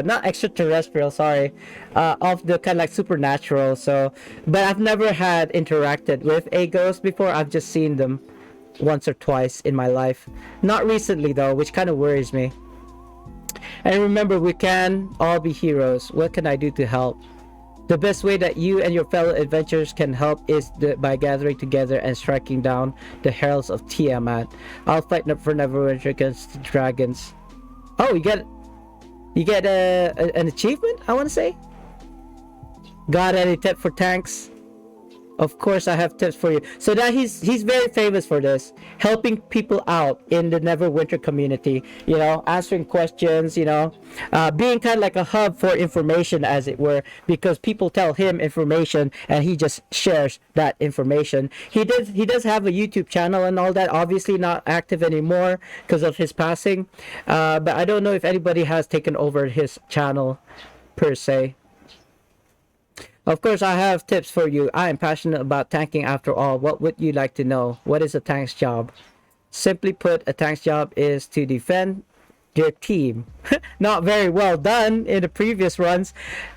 not extraterrestrial, sorry, of the kind of like supernatural. So, but I've never had interacted with a ghost before. I've just seen them once or twice in my life. Not recently though, which kind of worries me. And remember, we can all be heroes. What can I do to help? The best way that you and your fellow adventurers can help is by gathering together and striking down the heralds of Tiamat. I'll fight for Neverwinter against the dragons. Oh, you get an achievement, I want to say. Got any tip for tanks? Of course I have tips for you. So that he's very famous for this, helping people out in the Neverwinter community, you know, answering questions, you know, being kind of like a hub for information, as it were, because people tell him information and he just shares that information. He does have a YouTube channel and all that, obviously not active anymore because of his passing, but I don't know if anybody has taken over his channel per se. Of course, I have tips for you. I am passionate about tanking after all. What would you like to know? What is a tank's job? Simply put, a tank's job is to defend their team. Not very well done in the previous runs.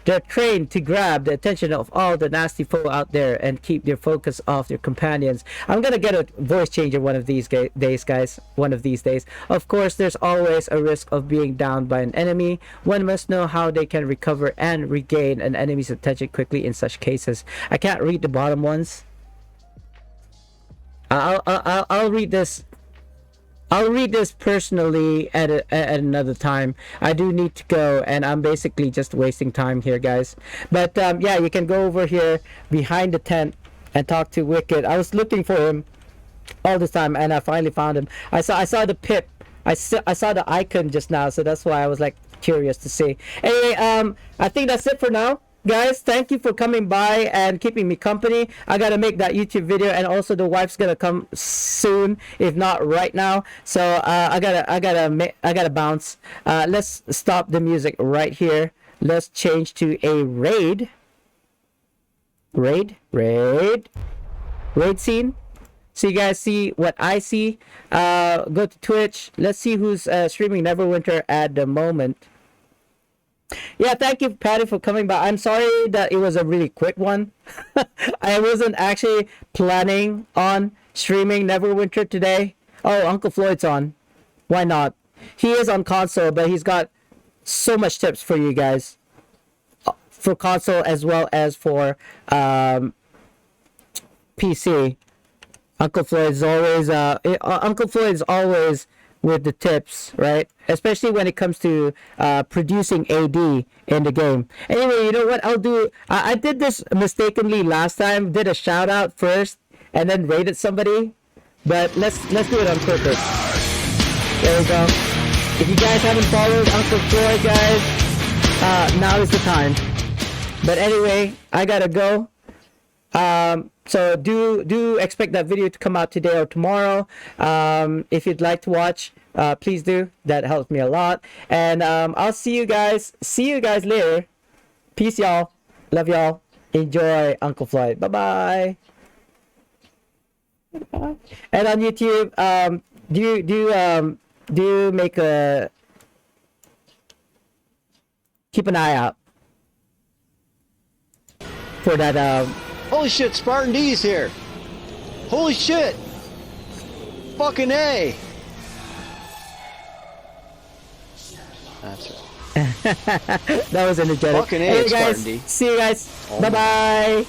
They're trained to grab the attention of all the nasty foe out there and keep their focus off their companions. I'm gonna get a voice changer one of these days, guys. One of these days. Of course, there's always a risk of being downed by an enemy. One must know how they can recover and regain an enemy's attention quickly in such cases. I can't read the bottom ones. I'll read this. I'll read this personally at another time. I do need to go, and I'm basically just wasting time here, guys. But yeah, you can go over here behind the tent and talk to Wicked. I was looking for him all this time, and I finally found him. I saw the pip. I saw the icon just now, so that's why I was like curious to see. Anyway, I think that's it for now. Guys, thank you for coming by and keeping me company. I gotta make that YouTube video, and also the wife's gonna come soon, if not right now. So I gotta bounce. Let's stop the music right here. Let's change to a raid scene. So you guys see what I see. Go to Twitch. Let's see who's streaming Neverwinter at the moment. Yeah, thank you, Patty, for coming by. I'm sorry that it was a really quick one. I wasn't actually planning on streaming Neverwinter today. Oh, Uncle Floyd's on. Why not? He is on console, but he's got so much tips for you guys. For console as well as for PC. Uncle Floyd's always with the tips, right? Especially when it comes to producing AD in the game. Anyway, you know what I'll do? I did this mistakenly last time. Did a shout out first and then rated somebody. But let's do it on purpose. There we go. If you guys haven't followed Uncle Floyd, guys, now is the time. But anyway, I gotta go. So do expect that video to come out today or tomorrow. If you'd like to watch, please do. That helps me a lot. And I'll see you guys later. Peace, y'all. Love y'all. Enjoy Uncle Floyd. Bye-bye. And on YouTube, do you make a keep an eye out for that Holy shit, SpartanDee's here. Holy shit. Fucking A. That's right. that was energetic. Fucking A, Hey it's guys, SpartanDee. see you guys. Oh Bye bye.